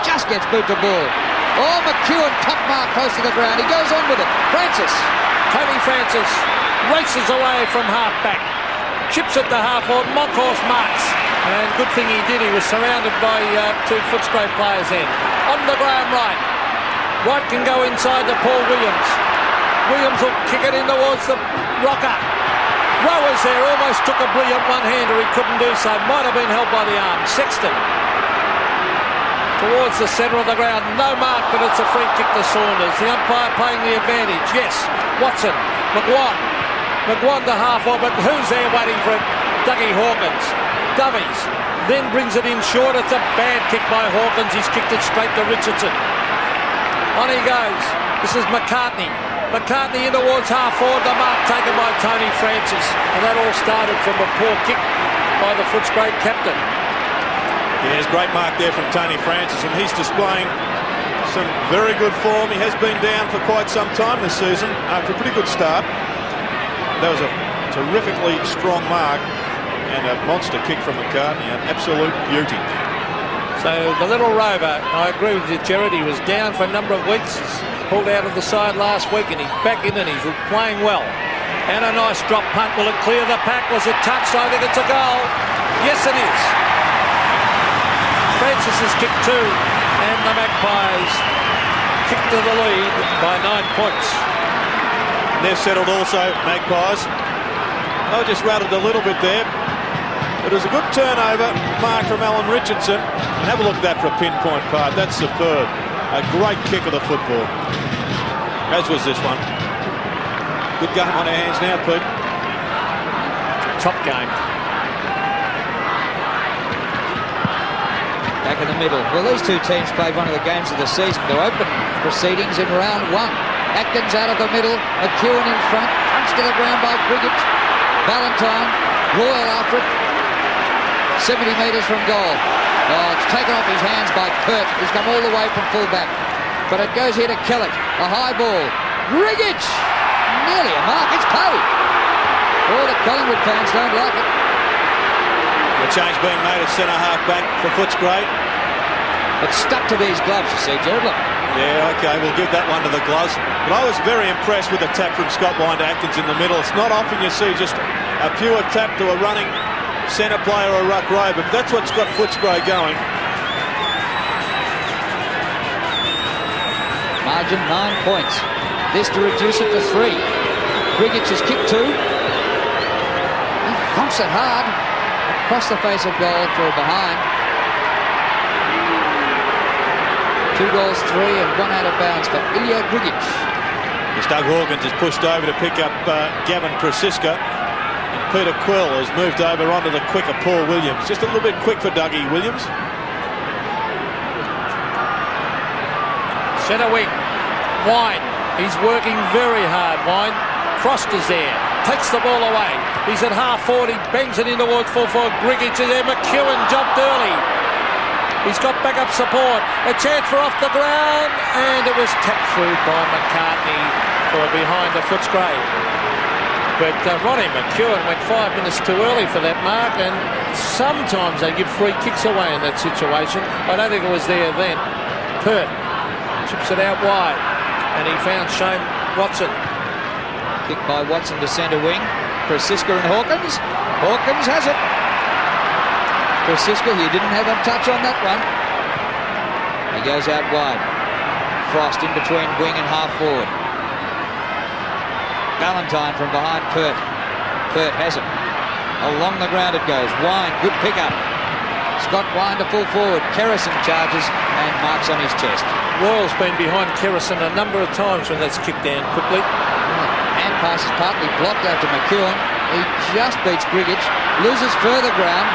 just gets boot to ball. Oh, McEwen, tough mark close to the ground. He goes on with it. Tony Francis races away from half-back. Chips at the half-forward. Monkhorst marks. And good thing he did. He was surrounded by two Footscray players in. On the ground right. White can go inside to Paul Williams. Williams will kick it in towards the rocker. Rowers there, almost took a brilliant one-hander. He couldn't do so. Might have been held by the arm. Sexton towards the centre of the ground. No mark, but it's a free kick to Saunders. The umpire playing the advantage. Yes, Watson, McGuan to half-forward, but who's there waiting for it? Dougie Hawkins. Dummies. Then brings it in short. It's a bad kick by Hawkins. He's kicked it straight to Richardson. On he goes. This is McCartney. McCartney in towards half-forward. The mark taken by Tony Francis. And that all started from a poor kick by the Footscray captain. Yeah, there's great mark there from Tony Francis, and he's displaying some very good form. He has been down for quite some time this season after a pretty good start. That was a terrifically strong mark and a monster kick from McCartney, an absolute beauty. So the little rover, I agree with you, Jared, he was down for a number of weeks. He's pulled out of the side last week and he's back in and he's playing well. And a nice drop punt. Will it clear the pack? Was it touched? I think it's a goal. Yes, it is. Francis has kicked two and the Magpies kicked to the lead by 9 points. They're settled also, Magpies. I just rattled a little bit there. It was a good turnover mark from Alan Richardson. And have a look at that for a pinpoint part. That's superb. A great kick of the football. As was this one. Good game on our hands now, Pete. Top game. Back in the middle. Well, these two teams played one of the games of the season to open proceedings in round one. Atkins out of the middle. McEwen in front. Punched to the ground by Brigitte. Valentine. Royal after it. 70 metres from goal. Oh, it's taken off his hands by Pert. He's come all the way from full-back. But it goes here to Kellett. A high ball. Brigitte! Nearly a mark. It's paid. All the Collingwood fans don't like it. The change being made at centre-half back for Footscray. It's stuck to these gloves, you see, Jared. Look. Yeah, OK, we'll give that one to the gloves. But I was very impressed with the tap from Scott Wine to Atkins in the middle. It's not often you see just a pure tap to a running centre player or ruck row, but that's what's got Footscray going. Margin 9 points. This to reduce it to 3. Brigitte has kicked 2. He thumps it hard across the face of goal for a behind. 2 goals, 3 and 1 out of bounds for Ilya Brigitte. As Doug Hawkins has pushed over to pick up Gavin Krasiska. Peter Quill has moved over onto the quicker Paul Williams. Just a little bit quick for Dougie Williams. Centre wing. Wine. He's working very hard, Wine. Frost is there. Takes the ball away. He's at half-forward. He bangs it in towards full-forward. Brigitte is there. McEwen jumped early. He's got backup support. A chance for off the ground. And it was tapped through by McCartney for behind the Footscray. But Ronnie McEwen went 5 minutes too early for that mark, and sometimes they give free kicks away in that situation. I don't think it was there then. Pert chips it out wide, and he found Shane Watson. Kick by Watson to centre wing. Krasiska and Hawkins. Hawkins has it. Krasiska, he didn't have a touch on that one. He goes out wide. Frost in between wing and half forward. Valentine from behind Pert. Pert has it. Along the ground it goes. Wine, good pick-up. Scott Wine to full forward. Kerrison charges and marks on his chest. Royal's been behind Kerrison a number of times when that's kicked down quickly. Hand pass is partly blocked out to McEwen. He just beats Brigitte. Loses further ground.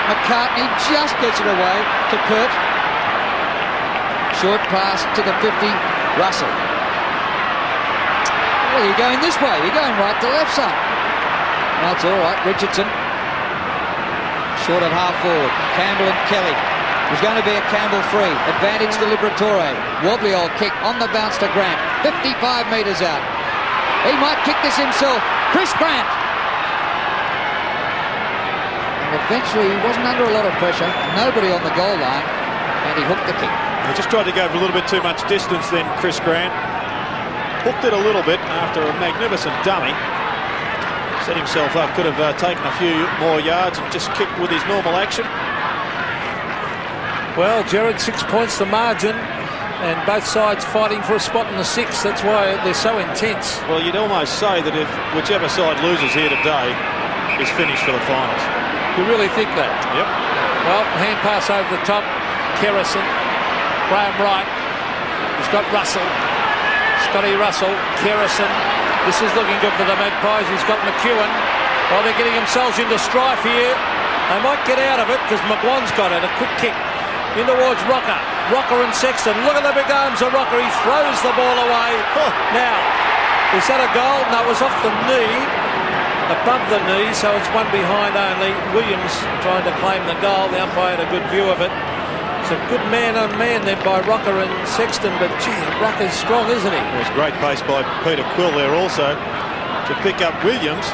McCartney just gets it away to Pert. Short pass to the 50. Russell. Well, you're going this way. You're going right to left, son. That's all right. Richardson. Short of half forward. Campbell and Kelly. There's going to be a Campbell free. Advantage to Liberatore. Wobbly old kick on the bounce to Grant. 55 metres out. He might kick this himself. Chris Grant. And eventually he wasn't under a lot of pressure. Nobody on the goal line. And he hooked the kick. He just tried to go for a little bit too much distance then, Chris Grant. Hooked it a little bit after a magnificent dummy. Set himself up. Could have taken a few more yards and just kicked with his normal action. Well, Jared, 6 points the margin, and both sides fighting for a spot in the 6. That's why they're so intense. Well, you'd almost say that if whichever side loses here today is finished for the finals. You really think that? Yep. Well, hand pass over the top. Kerrison. Graham Wright. He's got Russell. Scotty Russell. Kerrison. This is looking good for the Magpies. He's got McEwen. Oh, they're getting themselves into strife here. They might get out of it because McGuan's got it. A quick kick. In towards Rocker. Rocker and Sexton. Look at the big arms of Rocker. He throws the ball away. Now, is that a goal? No, it was off the knee. Above the knee, so it's one behind only. Williams trying to claim the goal. The umpire had a good view of it. It's a good man-on-man then by Rocker and Sexton, but gee, Rocker's strong, isn't he? It was great pace by Peter Quill there also to pick up Williams.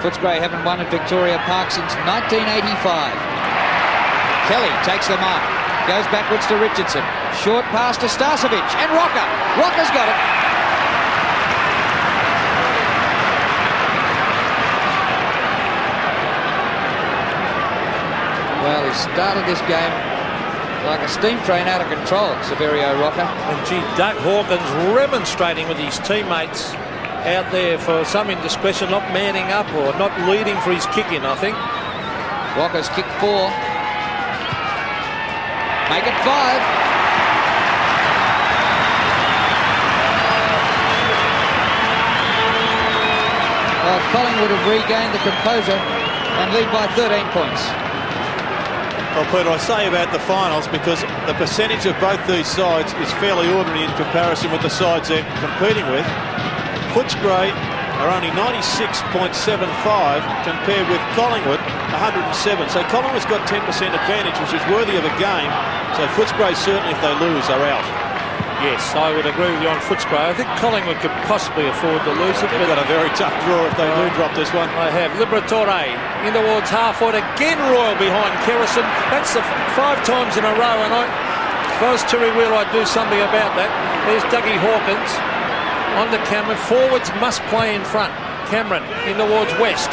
Footscray haven't won at Victoria Park since 1985. Kelly takes the mark. Goes backwards to Richardson. Short pass to Starcevic. And Rocker. Rocker's got it. Well, he started this game like a steam train out of control, Severio Rocker. And gee, Doug Hawkins remonstrating with his teammates out there for some indiscretion, not manning up or not leading for his kick in, I think. Rocker's kick 4. Make it 5. Well, Collingwood have regained the composure and lead by 13 points. Well, Peter, I say about the finals because the percentage of both these sides is fairly ordinary in comparison with the sides they're competing with. Footscray are only 96.75 compared with Collingwood 107. So Collingwood's got 10% advantage, which is worthy of a game. So Footscray certainly, if they lose, are out. Yes, I would agree with you on Footscray. I think Collingwood could possibly afford to lose it. They've got a very tough draw if they do drop this one. I have. Liberatore in towards half forward. Again Royal behind Kerrison. That's the 5 times in a row. And if I was Terry Wheel, I'd do something about that. There's Dougie Hawkins. On to Cameron. Forwards must play in front. Cameron in towards West.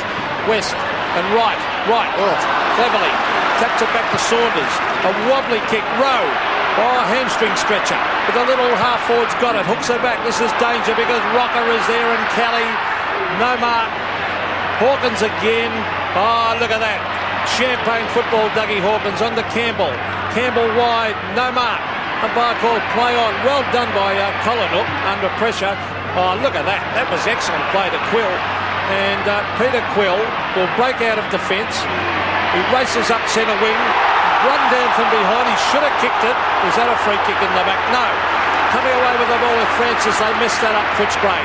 West and right. Oh. Cleverly. Taps it back to Saunders. A wobbly kick. Rowe. Oh, hamstring stretcher. But the little half forward's got it. Hooks her back. This is danger because Rocker is there and Kelly. No mark. Hawkins again. Oh, look at that. Champagne football, Dougie Hawkins on to Campbell. Campbell wide. No mark. Umpire called play on. Well done by Collingwood under pressure. Oh, look at that. That was excellent play to Quill. And Peter Quill will break out of defence. He races up centre wing. Run down from behind. He should have kicked it. Was that a free kick in the back? No. Coming away with the ball with Francis. They messed that up. Footscray.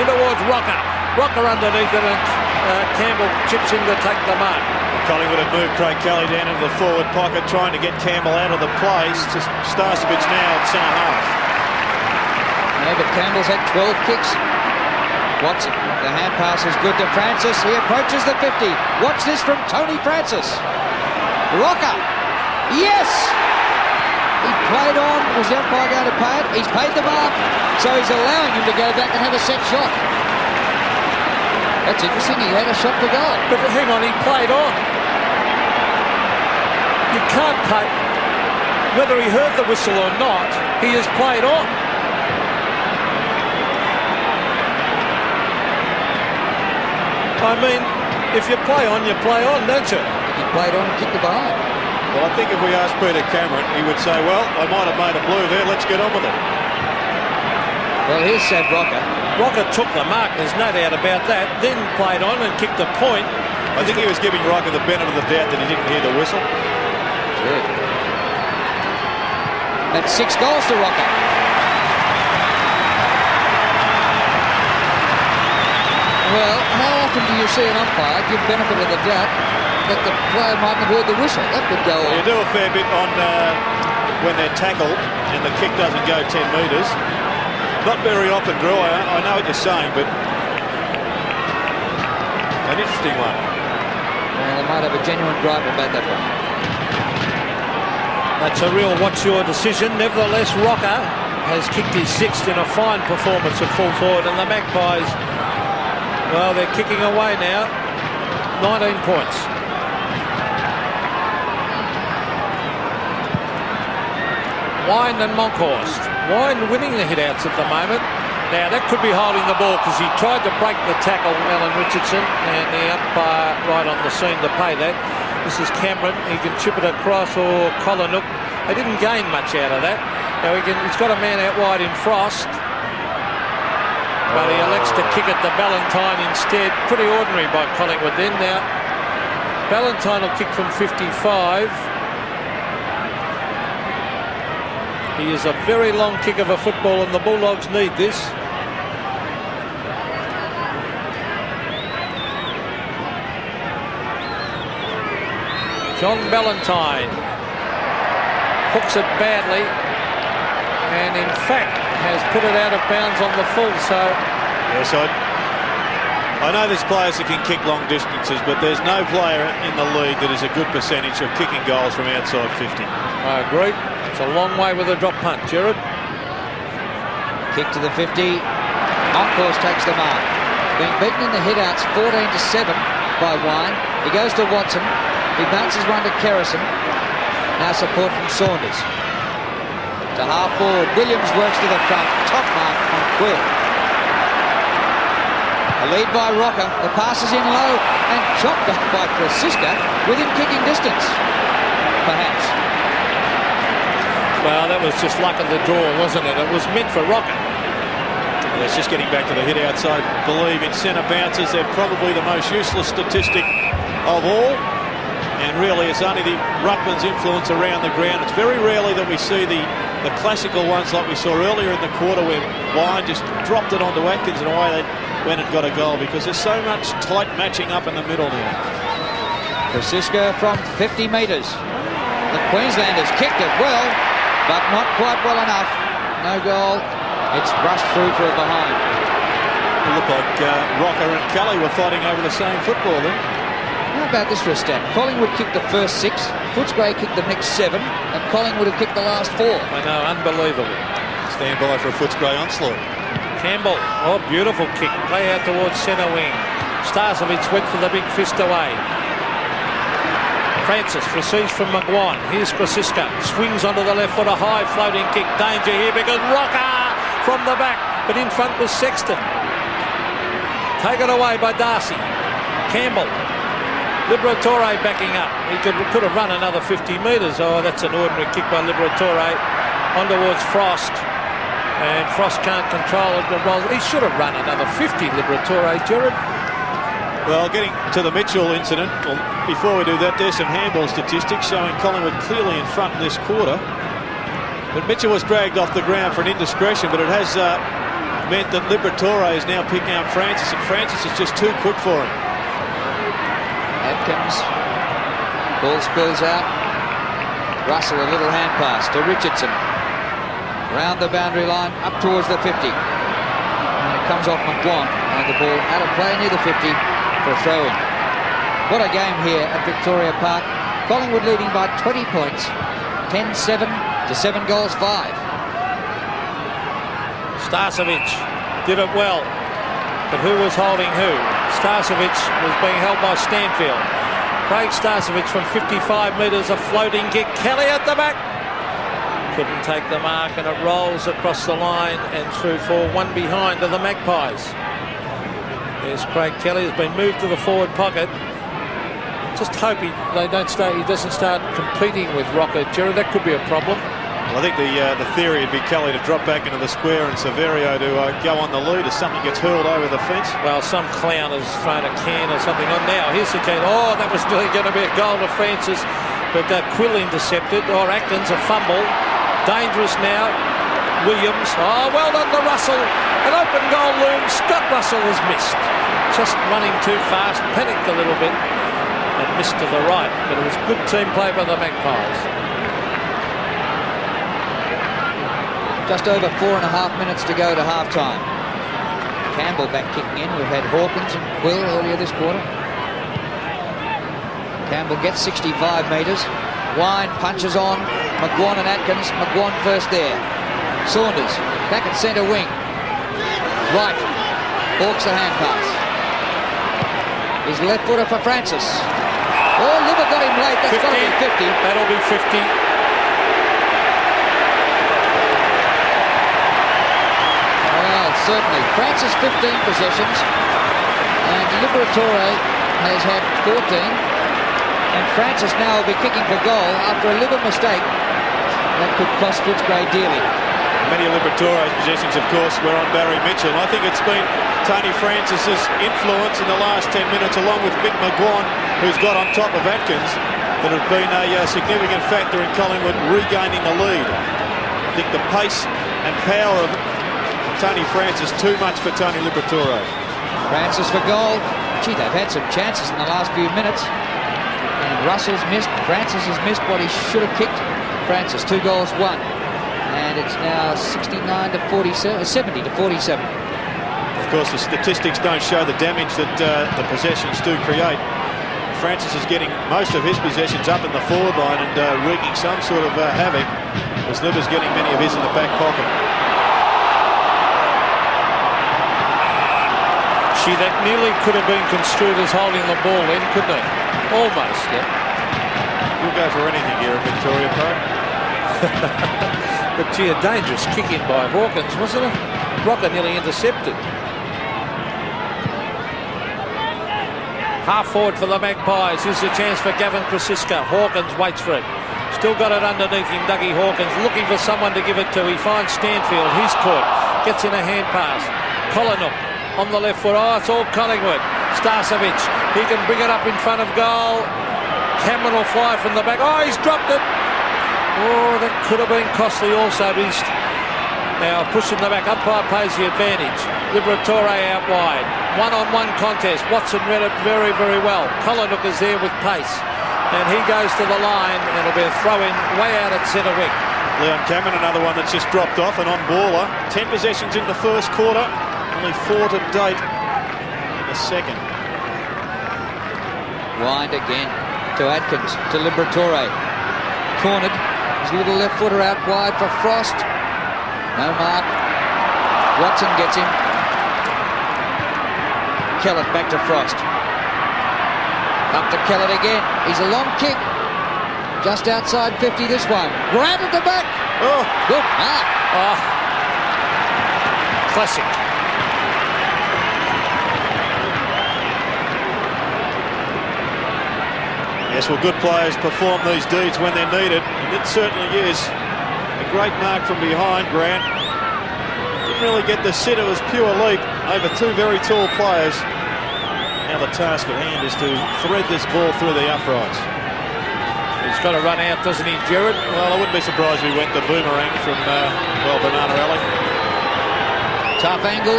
In towards Rocker. Rocker underneath it and Campbell chips in to take the mark. Collingwood have moved Craig Kelly down into the forward pocket, trying to get Campbell out of the place. Starcevic now at centre half. No, but Campbell's had 12 kicks. Watson, the hand pass is good to Francis. He approaches the 50. Watch this from Tony Francis. Rocker. Yes! He played on. Was the umpire going to pay it? He's paid the mark. So he's allowing him to go back and have a set shot. That's interesting. He had a shot to goal. But hang on, he played on. You can't pay. Whether he heard the whistle or not, he has played on. I mean, if you play on, don't you? He played on and kicked the behind. Well, I think if we asked Peter Cameron, he would say, well, I might have made a blue there. Let's get on with it. Well, here's Sad Rocker. Rocker took the mark, there's no doubt about that, then played on and kicked a point. I think he was giving Rocker the benefit of the doubt that he didn't hear the whistle. Good. That's 6 goals to Rocker. Well, how often do you see an umpire give benefit of the doubt that the player mightn't have heard the whistle? That would go on. You do a fair bit on when they're tackled and the kick doesn't go 10 metres. Not very often, Drew. I know what you're saying, but an interesting one. Well, they might have a genuine gripe about that one. That's a real what's your decision. Nevertheless, Rocker has kicked his 6th in a fine performance at full forward, and the Magpies, well, they're kicking away now. 19 points. Wine and Monkhorst. Wine winning the hit-outs at the moment. Now, that could be holding the ball because he tried to break the tackle, Alan Richardson, and the umpire right on the scene to pay that. This is Cameron. He can chip it across, or Collingwood. They didn't gain much out of that. Now, he's got a man out wide in Frost, but he elects to kick it to Ballantyne instead. Pretty ordinary by Collingwood then. Now, Ballantyne will kick from 55. He is a very long kick of a football, and the Bulldogs need this. John Ballantyne hooks it badly, and in fact has put it out of bounds on the full. So yes, I know there's players that can kick long distances, but there's no player in the league that is a good percentage of kicking goals from outside 50. I agree. It's a long way with a drop punt, Gerard. Kick to the 50. Monkhorst takes the mark. Being beaten in the hit-outs 14-7 by Wine. He goes to Watson. He bounces one to Kerrison. Now support from Saunders. To half forward. Williams works to the front. Top mark on Quill. A lead by Rocker. The pass is in low and chopped off by Francisca within kicking distance. Perhaps. Well, that was just luck of the draw, wasn't it? It was meant for Rocker. Well, it's just getting back to the hit outs. I believe in centre bounces, they're probably the most useless statistic of all. And really, it's only the ruckman's influence around the ground. It's very rarely that we see the classical ones like we saw earlier in the quarter where Wine just dropped it onto Atkins and away they went and got a goal, because there's so much tight matching up in the middle now. Francisca from 50 metres. The Queenslanders kicked it well, but not quite well enough. No goal. It's rushed through for a behind. It looked like Rocker and Kelly were fighting over the same football then. How about this for a stat? Collingwood kicked the first 6, Footscray kicked the next 7, and Collingwood have kicked the last 4. I know, unbelievable. Stand by for a Footscray onslaught. Campbell, oh, beautiful kick. Play out towards centre wing. Starcevic went for the big fist away. Francis receives from McGuan. Here's Francisca. Swings onto the left foot, a high floating kick. Danger here because Rocker from the back, but in front was Sexton. Taken away by Darcy. Campbell. Liberatore backing up. He could have run another 50 metres. Oh, that's an ordinary kick by Liberatore. On towards Frost. And Frost can't control it. He should have run another 50, Liberatore, Gerard. Well, getting to the Mitchell incident, well, before we do that, there's some handball statistics showing Collingwood clearly in front in this quarter. But Mitchell was dragged off the ground for an indiscretion, but it has meant that Liberatore is now picking up Francis, and Francis is just too quick for him. Atkins. Ball spills out. Russell, a little hand pass to Richardson. Round the boundary line, up towards the 50. And it comes off McGuan. And the ball out of play near the 50 for a throw-in. What a game here at Victoria Park. Collingwood leading by 20 points. 10-7 to 7 goals 5. Starcevic did it well. But who was holding who? Starcevic was being held by Stanfield. Craig Starcevic from 55 metres, a floating kick. Kelly at the back. Couldn't take the mark, and it rolls across the line and through for one behind to the Magpies. There's Craig Kelly, has been moved to the forward pocket. Just hope he doesn't start competing with Rocker. Gerard, that could be a problem. Well, I think the theory would be Kelly to drop back into the square and Severio to go on the lead as something gets hurled over the fence. Well, some clown has thrown a can or something on now. Here's the can. Oh, that was nearly going to be a goal to Francis, but Quill intercepted, or Atkins, a fumble. Dangerous now. Williams. Oh, well done to Russell. An open goal looms. Scott Russell has missed. Just running too fast. Panicked a little bit and missed to the right. But it was good team play by the Magpies. Just over 4.5 minutes to go to half-time. Campbell back kicking in. We've had Hawkins and Quill earlier this quarter. Campbell gets 65 metres. Wine punches on. McGuan and Atkins. McGuan first there. Saunders back at centre wing. Right. Hawks a hand pass. His left footer for Francis. Oh, Liver got him late. That's got to be 50. That'll be 50. Well, certainly. Francis 15 possessions. And Liberatore has had 14. And Francis now will be kicking for goal after a Liver mistake. That could cost Footscray dearly. Many of Liberatore's possessions, of course, were on Barry Mitchell. I think it's been Tony Francis's influence in the last 10 minutes, along with Mick McGuan, who's got on top of Atkins, that have been a significant factor in Collingwood regaining the lead. I think the pace and power of Tony Francis, too much for Tony Liberatore. Francis for goal. Gee, they've had some chances in the last few minutes. And Russell's missed. Francis has missed what he should have kicked. Francis, 2 goals, 1. And it's now 69 to 47, 70 to 47. Of course, the statistics don't show the damage that the possessions do create. Francis is getting most of his possessions up in the forward line and wreaking some sort of havoc, as Libber's getting many of his in the back pocket. Gee, that nearly could have been construed as holding the ball in, couldn't it? Almost. Yep. You'll go for anything here at Victoria Park. But gee, a dangerous kick in by Hawkins, wasn't it? Rocker nearly intercepted. Half forward for the Magpies. Here's a chance for Gavin Krasiska. Hawkins waits for it. Still got it underneath him, Dougie Hawkins, looking for someone to give it to. He finds Stanfield. He's caught. Gets in a hand pass. Collingwood on the left foot. Oh, it's all Collingwood. Starcevic. He can bring it up in front of goal. Cameron will fly from the back. Oh, he's dropped it. Oh, that could have been costly also. He's now pushing the back. Umpire plays the advantage. Liberatore out wide. One-on-one contest. Watson read it very, very well. Collingwood is there with pace. And he goes to the line, and it'll be a throw-in way out at centre wing. Leon Cameron, another one that's just dropped off, an on-baller. 10 possessions in the first quarter. Only 4 to date in the second. Wind again to Atkins, to Liberatore. Cornered. His little left footer out wide for Frost. No mark. Watson gets him. Kellett back to Frost. Up to Kellett again. He's a long kick. Just outside 50 this one. Grant at the back. Oh, good mark. Oh. Classic. yes, well, good players perform these deeds when they're needed, and it certainly is. A great mark from behind, Grant. Didn't really get the sit, it was pure leap over 2 very tall players. Now the task at hand is to thread this ball through the uprights. He's got to run out, doesn't he, Gerard? Well, I wouldn't be surprised if he went the boomerang from, Banana Alley. Tough angle.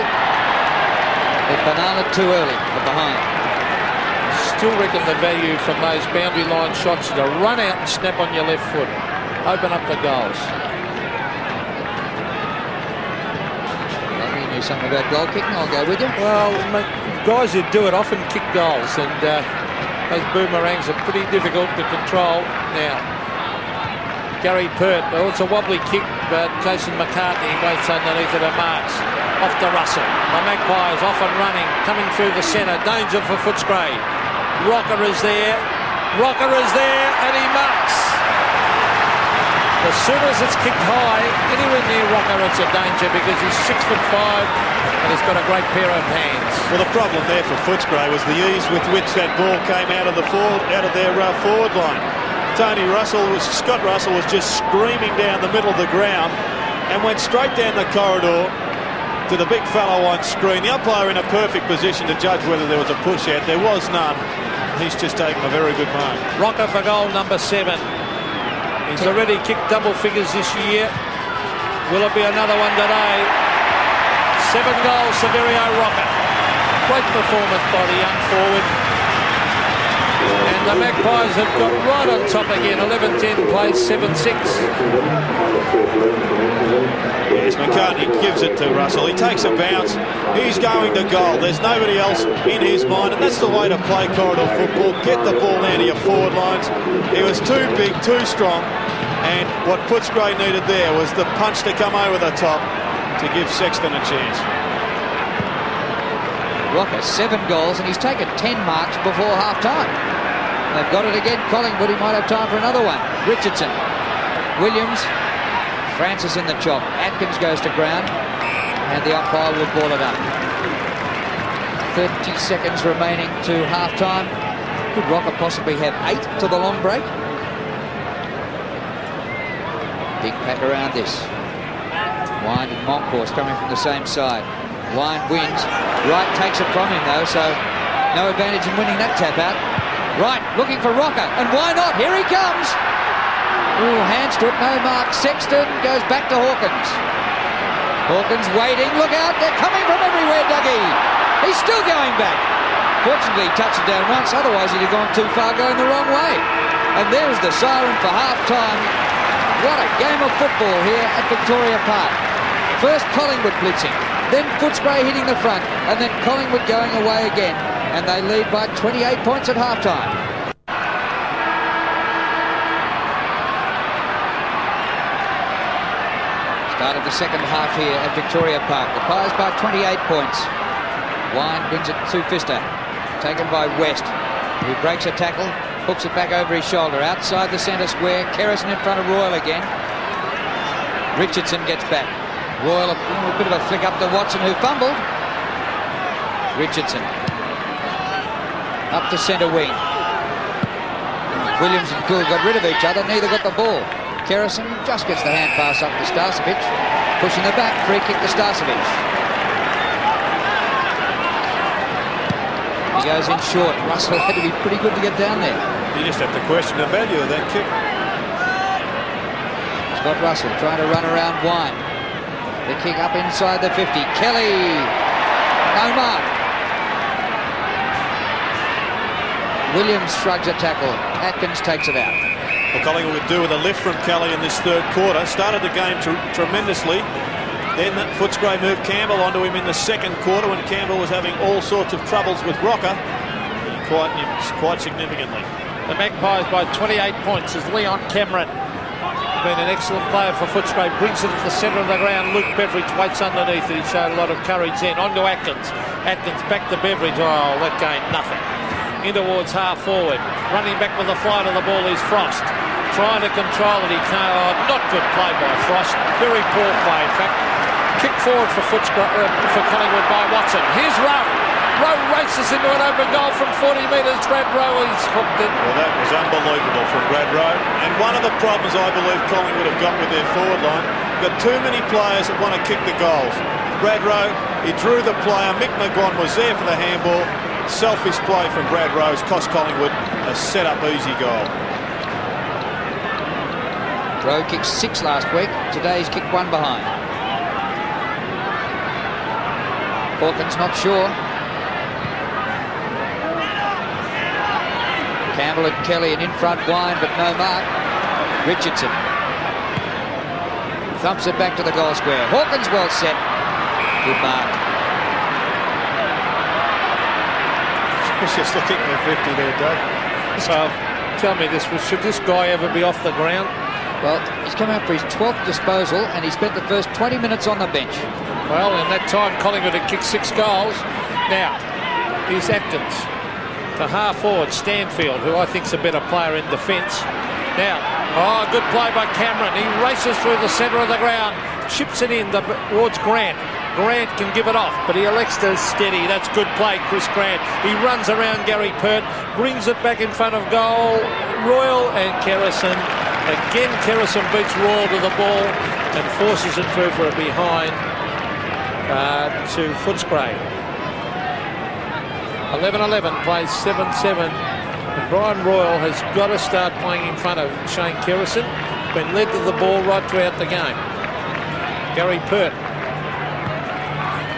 But Banana too early from behind. Still reckon the value from those boundary line shots is to run out and snap on your left foot. Open up the goals. Well, you knew something about goal kicking, I'll go with you. Well, guys who do it often kick goals, and those boomerangs are pretty difficult to control. Now, Gary Pert, well, it's a wobbly kick, but Jason McCartney waits underneath it and marks. Off to Russell. The Magpies off and running, coming through the centre. Danger for Footscray. Rocker is there. Rocker is there, and he marks. As soon as it's kicked high, anywhere near Rocker, it's a danger because he's 6'5" and he's got a great pair of hands. Well, the problem there for Footscray was the ease with which that ball came out of their forward line. Scott Russell was just screaming down the middle of the ground and went straight down the corridor to the big fellow on screen. The umpire in a perfect position to judge whether there was a push out. There was none. He's just taken a very good mark. Rocker for goal number 7. He's already kicked double figures this year. Will it be another one today? 7 goals, Severio Rocker. Great performance by the young forward. And the Magpies have got right on top again. 11-10 plays 7-6. Yes, McCartney gives it to Russell. He takes a bounce. He's going to goal. There's nobody else in his mind, and that's the way to play corridor football. Get the ball down to your forward lines. He was too big, too strong, and what Footscray needed there was the punch to come over the top to give Sexton a chance. Rocker, 7 goals, and he's taken 10 marks before half-time. They've got it again. Collingwood, he might have time for another one. Richardson, Williams, Francis in the chop. Atkins goes to ground, and the umpire will ball it up. 30 seconds remaining to half-time. Could Rocker possibly have 8 to the long break? Big pack around this. Wine and Moncourse coming from the same side. Wine wins. Wright takes it from him though, so no advantage in winning that tap out. Wright looking for Rocker, and why not? Here he comes. Ooh, hands to it, no mark. Sexton goes back to Hawkins. Hawkins waiting, look out, they're coming from everywhere, Dougie. He's still going back. Fortunately, he touched it down once, otherwise he'd have gone too far going the wrong way. And there's the siren for half-time. What a game of football here at Victoria Park. First Collingwood blitzing, then Footscray hitting the front, and then Collingwood going away again. And they lead by 28 points at half-time. Start of the second half here at Victoria Park. The Pies by 28 points. Wine wins it to Pfister. Taken by West, who breaks a tackle, hooks it back over his shoulder. Outside the centre square, Kerrison in front of Royal again. Richardson gets back. Royal, a bit of a flick up to Watson, who fumbled. Richardson up to centre wing. Williams and Gould got rid of each other. Neither got the ball. Kerrison just gets the hand pass up to Starcevic. Pushing the back. Free kick to Starcevic. He goes in short. Russell had to be pretty good to get down there. You just have to question the value of that kick. Scott Russell trying to run around Wine. The kick up inside the 50. Kelly. No mark. Williams shrugs a tackle. Atkins takes it out. Well, Collingwood would do with a lift from Kelly in this third quarter. Started the game tremendously. Then Footscray moved Campbell onto him in the second quarter when Campbell was having all sorts of troubles with Rocker. Quite significantly. The Magpies by 28 points as Leon Cameron, been an excellent player for Footscray, brings it to the centre of the ground. Luke Beveridge waits underneath it. He showed a lot of courage then. On to Atkins. Atkins back to Beveridge. Oh, that gained nothing. In towards half forward. Running back with the flight of the ball is Frost. Trying to control it. He can't. Oh, not good play by Frost. Very poor play, in fact. Kick forward for Collingwood by Watson. Here's Rowe. Rowe races into an open goal from 40 metres. Brad Rowe is hooked it. Well, that was unbelievable from Brad Rowe. And one of the problems I believe Collingwood have got with their forward line, got too many players that want to kick the goals. Brad Rowe, he drew the player. Mick McGon was there for the handball. Selfish play from Brad Rose cost Collingwood a set-up easy goal. Rowe kicked 6 last week. Today he's kicked 1 behind. Hawkins not sure. Campbell and Kelly and in front Wine, but no mark. Richardson thumps it back to the goal square. Hawkins well set. Good mark. He's just looking for 50 there, Doug. So, tell me this, should this guy ever be off the ground? Well, he's come out for his 12th disposal and he spent the first 20 minutes on the bench. Well, in that time, Collingwood had kicked 6 goals. Now, here's Atkins to half forward, Stanfield, who I think's a better player in defence. Now, oh, good play by Cameron. He races through the centre of the ground, chips it in towards Grant. Grant can give it off, but he elects to steady. That's good play, Chris Grant. He runs around Gary Pert, brings it back in front of goal. Royal and Kerrison. Again, Kerrison beats Royal to the ball and forces it through for a behind to Footscray. 11-11 plays 7-7. And Brian Royal has got to start playing in front of Shane Kerrison. Been led to the ball right throughout the game. Gary Pert.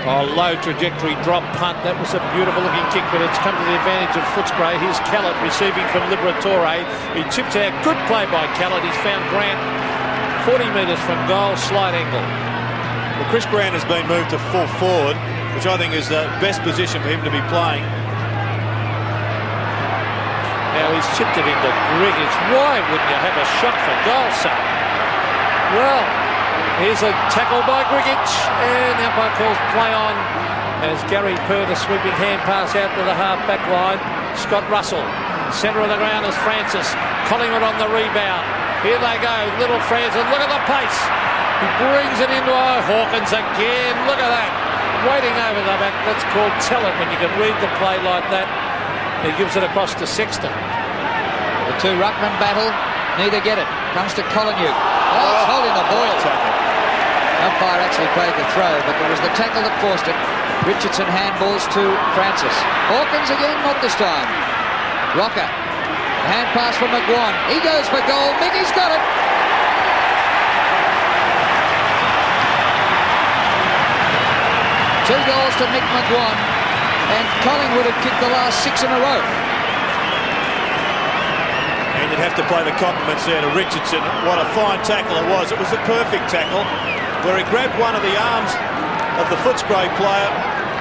Oh, low trajectory drop punt. That was a beautiful looking kick, but it's come to the advantage of Footscray. Here's Callett receiving from Liberatore. He chips out. Good play by Callett. He's found Grant 40 metres from goal, slight angle. Well, Chris Grant has been moved to full forward, which I think is the best position for him to be playing. Now he's chipped it into Griggins. Why wouldn't you have a shot for goal, son? Well, here's a tackle by Griggins, and umpire calls play on as Gary Pert, a sweeping hand pass out to the half-back line. Scott Russell, centre of the ground is Francis. Collingwood on the rebound. Here they go, little Francis, look at the pace. He brings it into Hawkins again, look at that. Waiting over the back, that's called talent when you can read the play like that. He gives it across to Sexton. The two ruckman battle, neither get it. Comes to Collingwood. Oh, it's holding the ball. Umpire actually played the throw, but there was the tackle that forced it. Richardson handballs to Francis. Hawkins again, not this time. Rocker. Hand pass from McGuan. He goes for goal. Mickey's got it. Two goals to Mick McGuan, and Collingwood have kicked the last 6 in a row. And you'd have to play the compliments there to Richardson. What a fine tackle it was. It was the perfect tackle where he grabbed one of the arms of the Footscray player,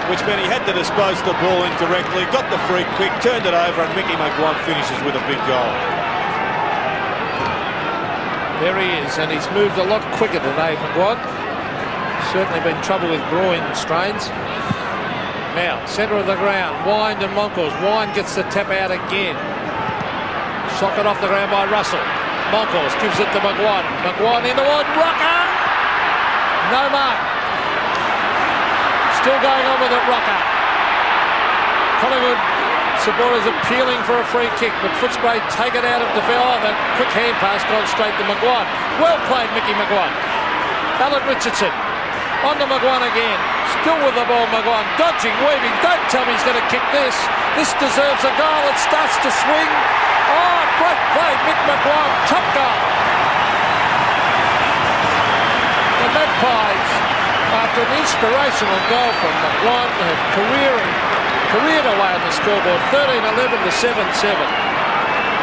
which meant he had to dispose the ball incorrectly, got the free kick, turned it over, and Mickey McGuan finishes with a big goal. There he is, and he's moved a lot quicker today, McGuan. Certainly been trouble with groin strains. Now, centre of the ground, Wind and Monkhouse. Wind gets the tap out again. Socket off the ground by Russell. Monkhouse gives it to McGuan. McGuan in the wide, Rocker! No mark. Still going on with it, Rocker. Collingwood supporters appealing for a free kick, but Footscray take it out of defence. Oh, that quick hand pass gone straight to McGuan. Well played, Mickey McGuan. Alan Richardson. On to McGuan again. Still with the ball, McGuan. Dodging, weaving. Don't tell me he's going to kick this. This deserves a goal. It starts to swing. Oh, great play, Mick McGuan. Top goal. The Magpies, after an inspirational goal from McGuan, have careered away on the scoreboard. 13-11 to 7-7.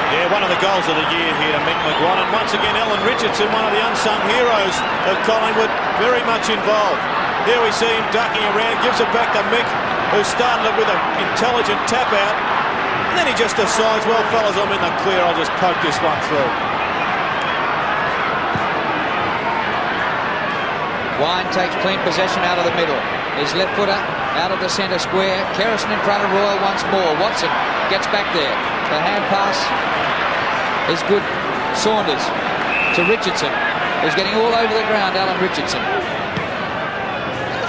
Yeah, one of the goals of the year here to Mick McGuan. And once again, Alan Richardson, one of the unsung heroes of Collingwood, very much involved. Here we see him ducking around, gives it back to Mick, who started it with an intelligent tap out. And then he just decides, well, fellas, I'm in the clear, I'll just poke this one through. Wine takes clean possession out of the middle. His left footer out of the centre square. Kerrison in front of Royal once more. Watson gets back there. The hand pass is good. Saunders to Richardson, who's getting all over the ground. Alan Richardson.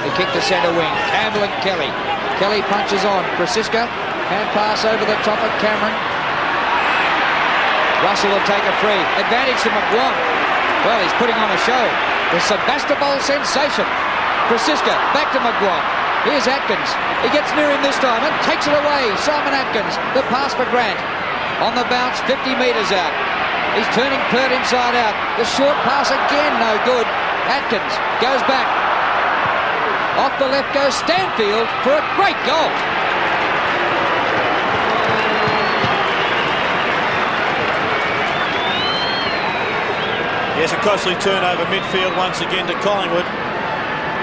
He kicked the centre wing. Campbell and Kelly. Kelly punches on. Francisco. Hand pass over the top of Cameron. Russell will take a free. Advantage to McGuan. Well, he's putting on a show. The Sebastopol sensation. Francisco back to McGuan. Here's Atkins. He gets near him this time and takes it away. Simon Atkins. The pass for Grant. On the bounce, 50 metres out. He's turning Pert inside out. The short pass again, no good. Atkins goes back. Off the left goes Stanfield for a great goal. Yes, a costly turnover midfield once again to Collingwood.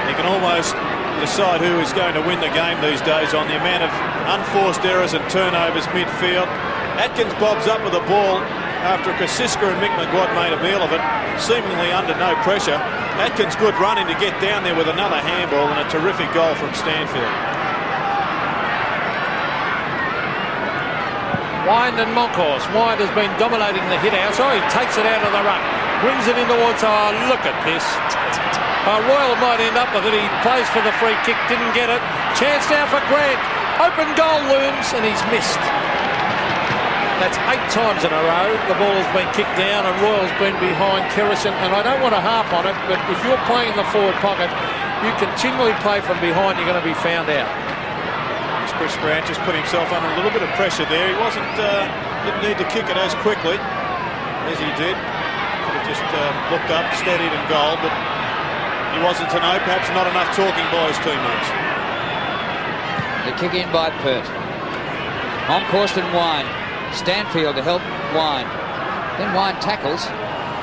You can almost decide who is going to win the game these days on the amount of unforced errors and turnovers midfield. Atkins bobs up with the ball after Kasiska and Mick McGuan made a meal of it, seemingly under no pressure. Atkins good running to get down there with another handball and a terrific goal from Stanfield. Wind and Monkhorst. Wind has been dominating the hit out. So he takes it out of the ruck. Brings it in towards, oh, look at this. Royal might end up with it. He plays for the free kick, didn't get it. Chance now for Grant. Open goal looms, and he's missed. That's 8 times in a row the ball has been kicked down and Royal's been behind Kerrison. And I don't want to harp on it, but if you're playing in the forward pocket, you continually play from behind, you're going to be found out. Chris Grant just put himself under a little bit of pressure there. He didn't need to kick it as quickly as he did. Could have just looked up, steadied and goal, but he wasn't to know. Perhaps not enough talking by his teammates. The kick in by Pert. Monkhorst and Wine. Stanfield to help Wine. Then Wine tackles.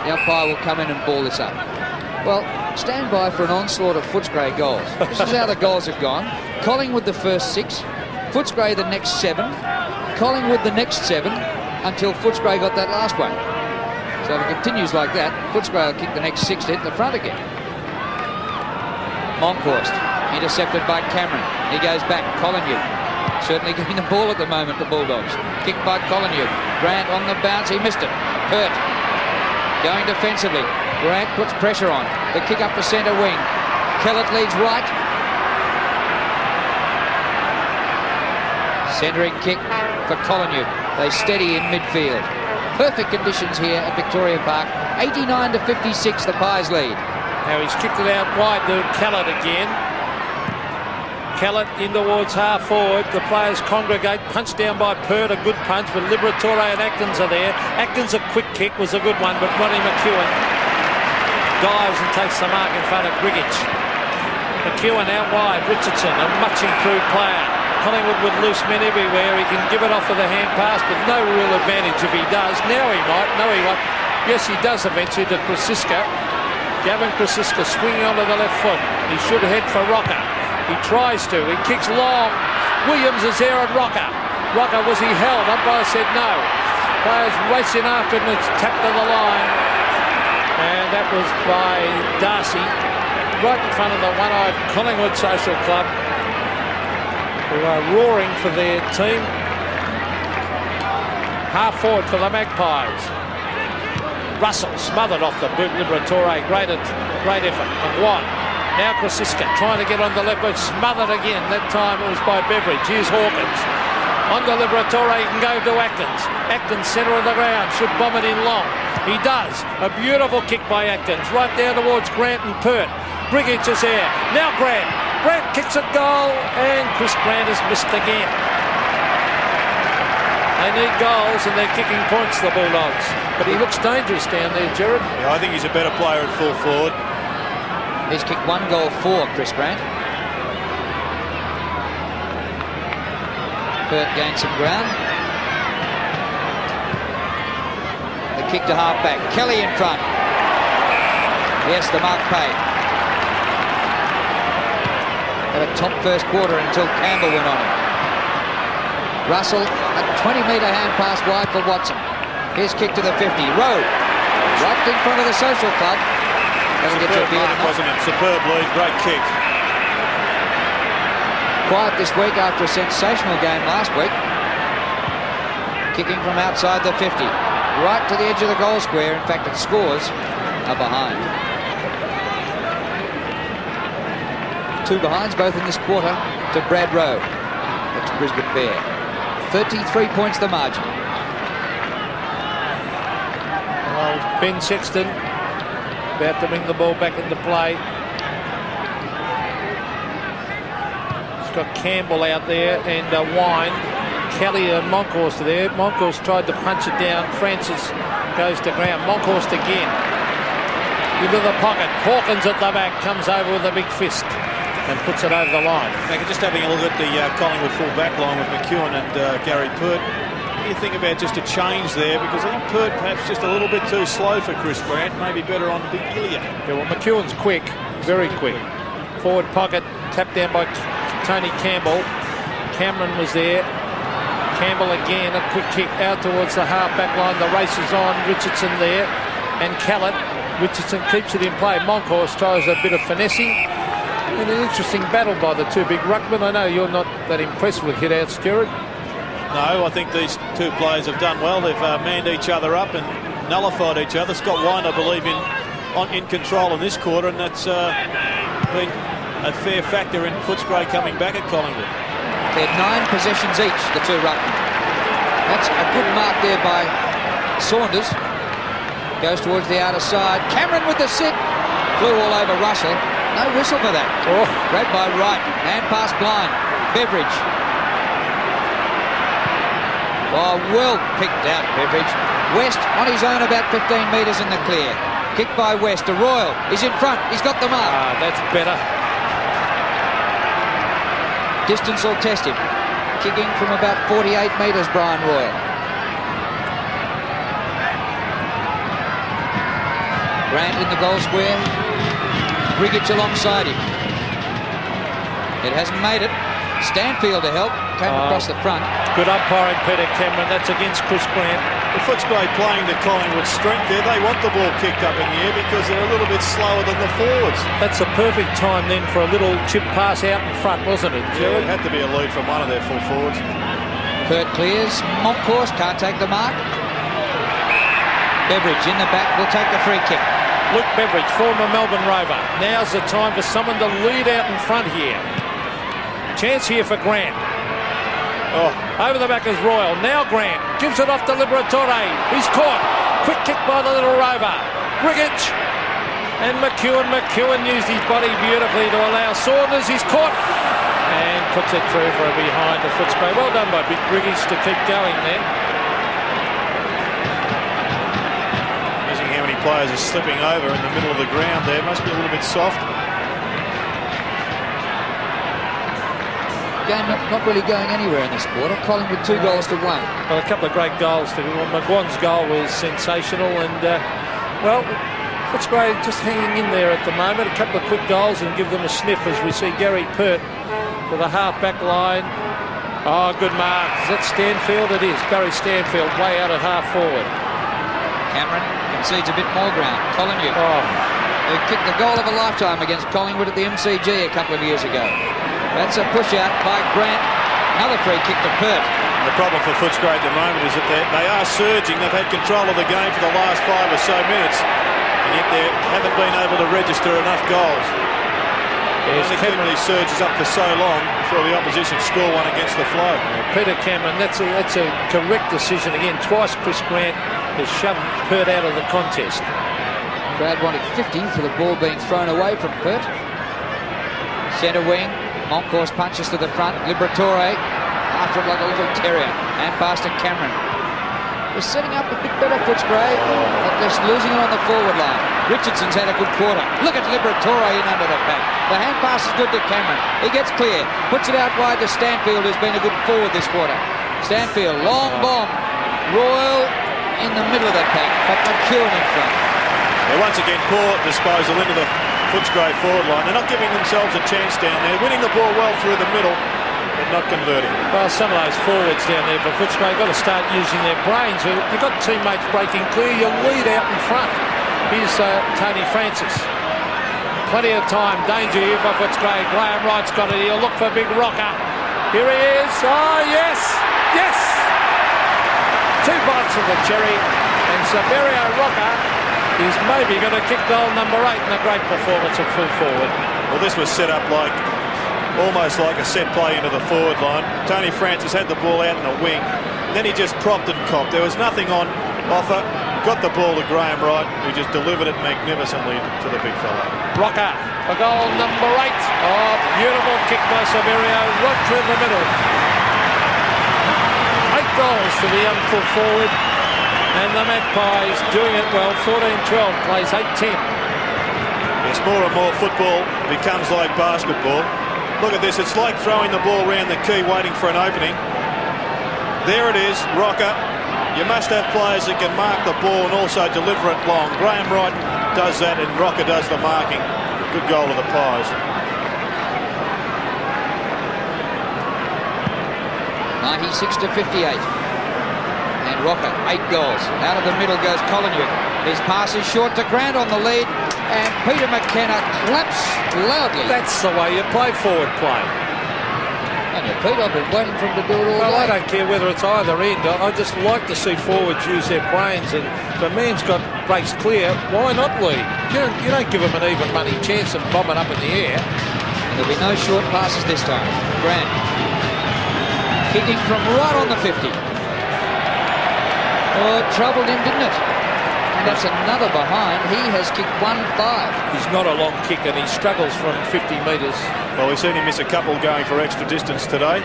The umpire will come in and ball this up. Well, stand by for an onslaught of Footscray goals. This is how the goals have gone. Collingwood the first 6. Footscray the next 7. Collingwood the next 7 until Footscray got that last one. So if it continues like that, Footscray will kick the next 6 to hit the front again. Monkhorst intercepted by Cameron. He goes back. Collingwood certainly getting the ball at the moment, the Bulldogs. Kicked by Collingwood. Grant on the bounce. He missed it. Pert going defensively. Grant puts pressure on. The kick up the centre wing. Kellett leads right. Centering kick for Collingwood. They steady in midfield. Perfect conditions here at Victoria Park. 89 to 56, the Pies lead. Now he's kicked it out wide to Kellett again. Kellett in towards half forward. The players congregate. Punched down by Pert, a good punch, but Liberatore and Atkins are there. Atkins, a quick kick, was a good one, but Ronnie McEwen dives and takes the mark in front of Grigich. McEwen out wide. Richardson, a much improved player. Collingwood with loose men everywhere. He can give it off for the hand pass, but no real advantage if he does. Now he might. No, he won't. Yes, he does eventually to Krasiska. Gavin Krasiska swinging onto the left foot. He should head for Rocker. He tries to. He kicks long. Williams is there at Rocker. Rocker, was he held? Umpire said no. Players racing after him. It's tapped to the line. And that was by Darcy. Right in front of the one-eyed Collingwood Social Club, who are roaring for their team. Half forward for the Magpies. Russell smothered off the boot. Liberatore, great effort. Maguire. Now Krasiska trying to get on the left, but smothered again. That time it was by Beveridge. Here's Hawkins. On to Liberatore, he can go to Atkins. Atkins, centre of the ground, should bomb it in long. He does. A beautiful kick by Atkins. Right down towards Grant and Pert. Brigich is there. Now Grant. Grant kicks a goal, and Chris Grant has missed again. They need goals, and they're kicking points, the Bulldogs. But he looks dangerous down there, Gerard. Yeah, I think he's a better player at full forward. He's kicked 1 goal for Chris Grant. Pert gained some ground. The kick to half-back. Kelly in front. Yes, the mark paid. Had a top first quarter until Campbell went on him. Russell, a 20-metre hand pass wide for Watson. His kick to the 50. Rowe, right in front of the Social Club. That'll get you a beard, wasn't it? Superb lead, great kick. Quiet this week after a sensational game last week. Kicking from outside the 50. Right to the edge of the goal square. In fact, it scores are behind. 2 behinds, both in this quarter, to Brad Rowe. That's Brisbane Bear. 33 points the margin. Well, Ben Sexton about to bring the ball back into play. He's got Campbell out there and Wine. Kelly and Monkhorst are there. Monkhorst tried to punch it down. Francis goes to ground. Monkhorst again. Into the pocket. Hawkins at the back comes over with a big fist and puts it over the line. Just having a look at the Collingwood full back line with McEwen and Gary Pert. What do you think about just a change there? Because I think Pert perhaps just a little bit too slow for Chris Grant. Maybe better on Big Ilya. Yeah, well, McEwen's quick, very quick. Forward pocket, tapped down by Tony Campbell. Cameron was there. Campbell again, a quick kick out towards the half-back line. The race is on. Richardson there. And Kellett. Richardson keeps it in play. Monkhorst tries a bit of finessing. And an interesting battle by the 2 big ruckmen. I know you're not that impressed with hit-outs, Gerard. No, I think these 2 players have done well. They've manned each other up and nullified each other. Scott Wine, I believe, in control in this quarter, and that's been a fair factor in Footscray coming back at Collingwood. They had 9 possessions each, the 2 ruckmen. That's a good mark there by Saunders. Goes towards the outer side. Cameron with the sit. Flew all over Russell. No whistle for that. Oh. Grabbed by Wright. Hand pass blind. Beveridge. Oh, well picked out, Beveridge. West on his own about 15 metres in the clear. Kick by West to Royal. He's in front. He's got the mark. That's better. Distance will test him. Kicking from about 48 metres, Brian Royal. Grant in the goal square. Grigic alongside him. It hasn't made it. Stanfield to help. Came across the front. Good umpiring, Peter Cameron. That's against Chris Grant. The Footscray playing to Collingwood's strength there. They want the ball kicked up in the air because they're a little bit slower than the forwards. That's a perfect time then for a little chip pass out in front, wasn't it, Jared? Yeah, it had to be a lead from one of their full forwards. Kurt clears. Moncourse can't take the mark. Beveridge in the back will take the free kick. Luke Beveridge, former Melbourne Rover. Now's the time for someone to lead out in front here. Chance here for Grant. Over the back is Royal. Now Grant gives it off to Liberatore. He's caught. Quick kick by the little Rover. Grigic and McEwen. McEwen used his body beautifully to allow Saunders. He's caught and puts it through for a behind the Footscray. Well done by Big Grigic to keep going then. Amazing how many players are slipping over in the middle of the ground there. Must be a little bit soft. Game not really going anywhere in this quarter. Collingwood 2 goals to 1. Well, a couple of great goals. McGuan's goal was sensational, and well, Footscray just hanging in there at the moment. A couple of quick goals and give them a sniff as we see Gary Pert to the half-back line. Good mark. Is that Stanfield? It is. Barry Stanfield way out at half-forward. Cameron concedes a bit more ground. Collingwood. Who kicked the goal of a lifetime against Collingwood at the MCG a couple of years ago. That's a push out by Grant. Another free kick to Pert. The problem for Footscray at the moment is that they are surging. They've had control of the game for the last 5 or so minutes, and yet they haven't been able to register enough goals. They only keep these surges up for so long before the opposition score one against the flow. Peter Cameron, that's a correct decision again. Twice Chris Grant has shoved Pert out of the contest. Brad wanted 50 for the ball being thrown away from Pert. Centre wing. Moncourse punches to the front. Liberatore after it like a little terrier. And pass to Cameron. We're setting up a bit better, Footscray, but just losing it on the forward line. Richardson's had a good quarter. Look at Liberatore in under the pack. The hand pass is good to Cameron. He gets clear. Puts it out wide to Stanfield, who's been a good forward this quarter. Stanfield, long bomb. Royal in the middle of the pack, but McEwen in front. Once again, poor disposal into the Footscray forward line. They're not giving themselves a chance down there. Winning the ball well through the middle, but not converting. Well, some of those forwards down there for Footscray got to start using their brains. You've got teammates breaking clear. You lead out in front. Here's Tony Francis. Plenty of time. Danger here for Footscray. Graham Wright's got it. He'll look for Big Rocker. Here he is. Yes! Yes! 2 bites of the cherry. And Saverio Rocker is maybe going to kick goal number 8 in a great performance of full forward. Well, this was set up almost like a set play into the forward line. Tony Francis had the ball out in the wing, and then he just propped and copped. There was nothing on offer. Got the ball to Graham Wright, who just delivered it magnificently to the big fella. Rocker for goal number 8. Beautiful kick by Saverio, right through the middle. 8 goals for the young full forward. And the Magpies doing it well. 14-12 plays 8-10. Yes, more and more football becomes like basketball. Look at this. It's like throwing the ball around the key waiting for an opening. There it is, Rocker. You must have players that can mark the ball and also deliver it long. Graham Wright does that and Rocker does the marking. Good goal of the Pies. 96-58. And Rocker, 8 goals. Out of the middle goes Collingwood. His pass is short to Grant on the lead. And Peter McKenna claps loudly. That's the way you play forward play. And Pete, I've been waiting for him to do it all Well, day. I don't care whether it's either end. I just like to see forwards use their brains. And if a man's got breaks clear, why not lead? You don't give him an even money chance and bomb it up in the air. And there'll be no short passes this time. Grant kicking from right on the 50. Oh, it troubled him, didn't it? And that's another behind. He has kicked 1-5. He's not a long kick and he struggles from 50 metres. Well, we've seen him miss a couple going for extra distance today.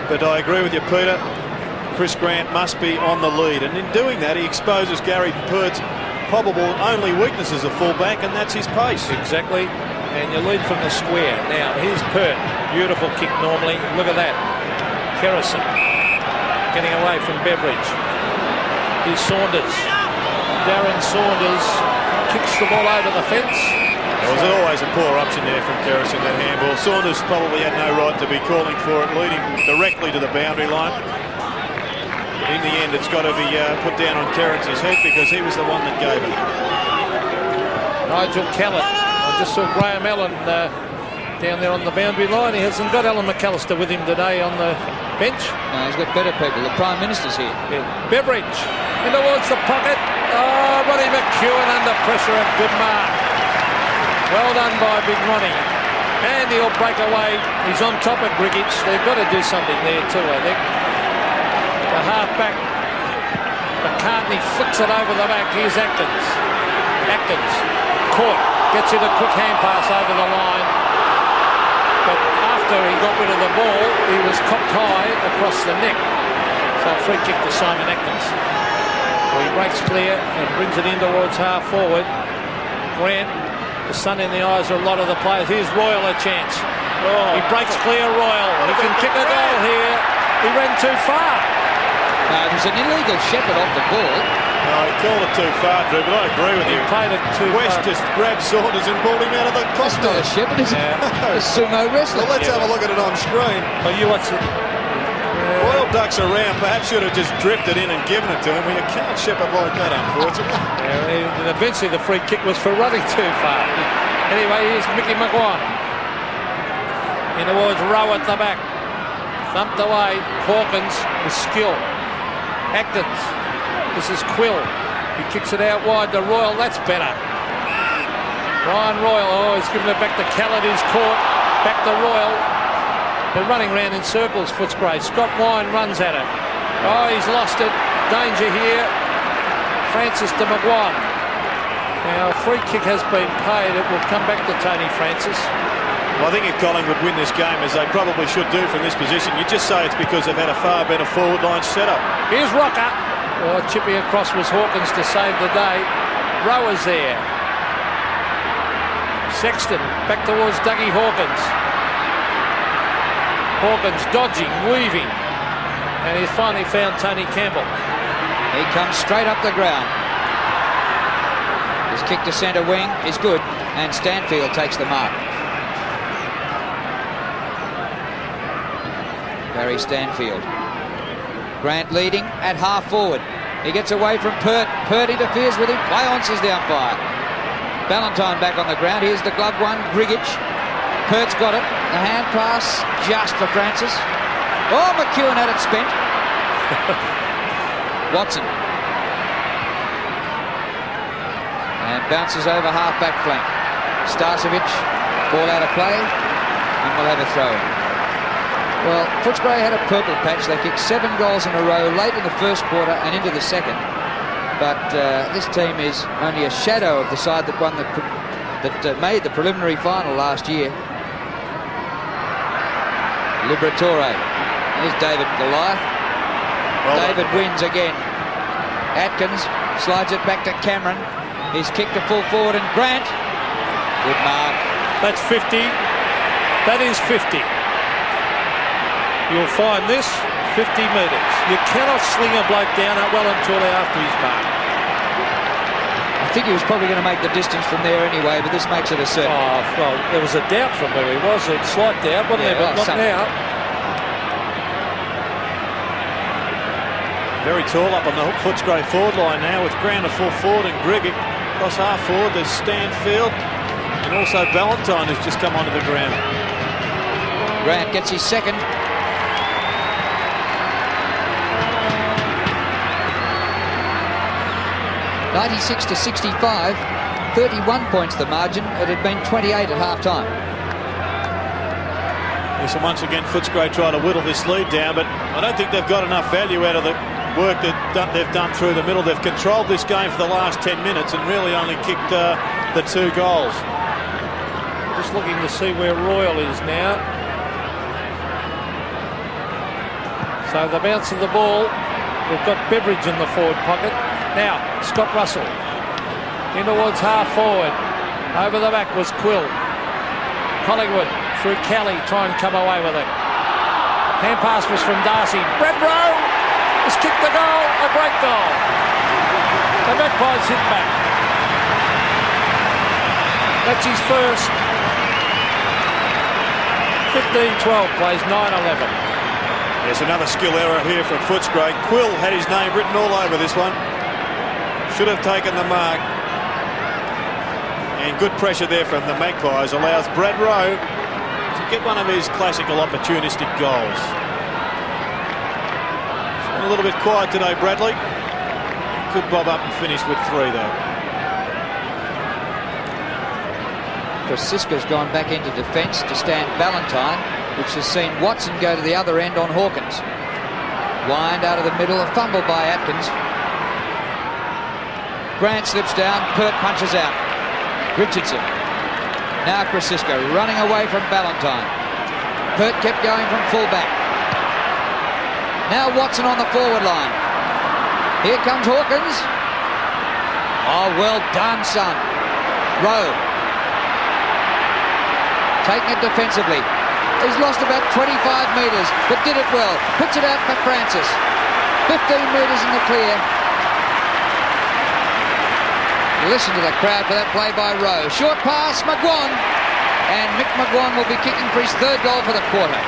But I agree with you, Peter. Chris Grant must be on the lead. And in doing that, he exposes Gary Pert's probable only weakness as a fullback, and that's his pace. Exactly. And you lead from the square. Now, here's Pert. Beautiful kick normally. Look at that. Kerrison getting away from Beveridge. Here's Saunders. Darren Saunders kicks the ball over the fence. There was always a poor option there from Kerrison, that handball. Saunders probably had no right to be calling for it, leading directly to the boundary line. In the end, it's got to be put down on Kerrison's head because he was the one that gave it. Nigel Callan. I just saw Graham Allen down there on the boundary line. He hasn't got Alan McAllister with him today on the bench. No, he's got better people. The Prime Minister's here. Yeah. Beveridge in towards the pocket. Oh, Ronnie McEwen under pressure, and good mark. Well done by Big Ronnie. And he'll break away. He's on top of Grigic. They've got to do something there too, I think. The half-back, McCartney flicks it over the back. Here's Atkins. Atkins, caught. Gets it a quick hand pass over the line. But after he got rid of the ball, he was cocked high across the neck. So a free kick to Simon Atkins. Well, he breaks clear and brings it in towards half forward. Grant, the sun in the eyes of a lot of the players. Here's Royal a chance. He breaks clear, Royal. He can kick a goal here. He ran too far. It was an illegal shepherd off the ball. No, he called it too far, Drew, but I agree with you. He played it too West far. just grabbed Saunders and pulled him out of the That's not a costume. shepherd, is it? Yeah. A sumo wrestler. Well, let's have a look at it on screen. Oh, you watch it. Royal ducks around, perhaps should have just drifted in and given it to him. Well, you can't shepherd like that, unfortunately. And eventually the free kick was for running too far. Anyway, here's Mickey Maguire. In towards Rowe at the back. Thumped away. Hawkins with skill. Atkins. This is Quill. He kicks it out wide to Royal. That's better. Ryan Royal. Oh, he's given it back to Callard. He's caught. Back to Royal. They're running round in circles, Footscray. Scott Wine runs at it. Oh, he's lost it. Danger here. Francis to Maguire. Now, a free kick has been paid. It will come back to Tony Francis. Well, I think if Collingwood win this game, as they probably should do from this position, you just say it's because they've had a far better forward line setup. Here's Rocker. Oh, chipping across was Hawkins to save the day. Rower's there. Sexton back towards Dougie Hawkins. Hawkins dodging, weaving. And he's finally found Tony Campbell. He comes straight up the ground. His kick to centre wing is good, and Stanfield takes the mark. Barry Stanfield. Grant leading at half forward. He gets away from Pert. Pert interferes with him. Lyons is the umpire. Ballantyne back on the ground. Here's the glove one. Grigic. Pert's got it. The hand pass just for Francis. Oh, McEwen had it spent. Watson. And bounces over half-back flank. Starcevic. Ball out of play. And we'll have a throw-in. Well, Footscray had a purple patch. They kicked 7 goals in a row late in the first quarter and into the second. But this team is only a shadow of the side that won that made the preliminary final last year. Liberatore. Here's David Goliath. Well, David wins again. Atkins slides it back to Cameron. He's kicked to full forward, and Grant. Good mark. That's 50. That is 50. You'll find this 50 metres. You cannot sling a bloke down well and truly after his mark. I think he was probably going to make the distance from there anyway, but this makes it a certain. Oh, well, there was a doubt from where he was. A slight doubt, wasn't there? But not now. Very tall up on the Footscray forward line now with Grant a full forward and Grigic across half forward. There's Stanfield and also Ballantyne has just come onto the ground. Grant gets his second. 96-65, 31 points the margin. It had been 28 at half-time. So once again, Footscray trying to whittle this lead down, but I don't think they've got enough value out of the work that they've done through the middle. They've controlled this game for the last 10 minutes and really only kicked the 2 goals. Just looking to see where Royal is now. So the bounce of the ball. We've got Beveridge in the forward pocket. Now, Scott Russell. In towards half forward. Over the back was Quill. Collingwood through Kelly, try and come away with it. Hand pass was from Darcy. Brett Rowe has kicked the goal. A great goal. The Magpies hit back. That's his first. 15-12 plays 9-11. There's another skill error here from Footscray. Quill had his name written all over this one. Should have taken the mark. And good pressure there from the Magpies allows Brad Rowe to get one of his classical opportunistic goals. It's been a little bit quiet today, Bradley. Could bob up and finish with 3 though. Francisca's gone back into defence to stand Ballantyne, which has seen Watson go to the other end on Hawkins. Wind out of the middle, a fumble by Atkins. Grant slips down, Pert punches out. Richardson. Now Francisco running away from Ballantyne. Pert kept going from fullback. Now Watson on the forward line. Here comes Hawkins. Oh, well done, son. Rowe. Taking it defensively. He's lost about 25 metres, but did it well. Puts it out for Francis. 15 metres in the clear. Listen to the crowd for that play by Rowe. Short pass, McGuan. And Mick McGuan will be kicking for his 3rd goal for the quarter.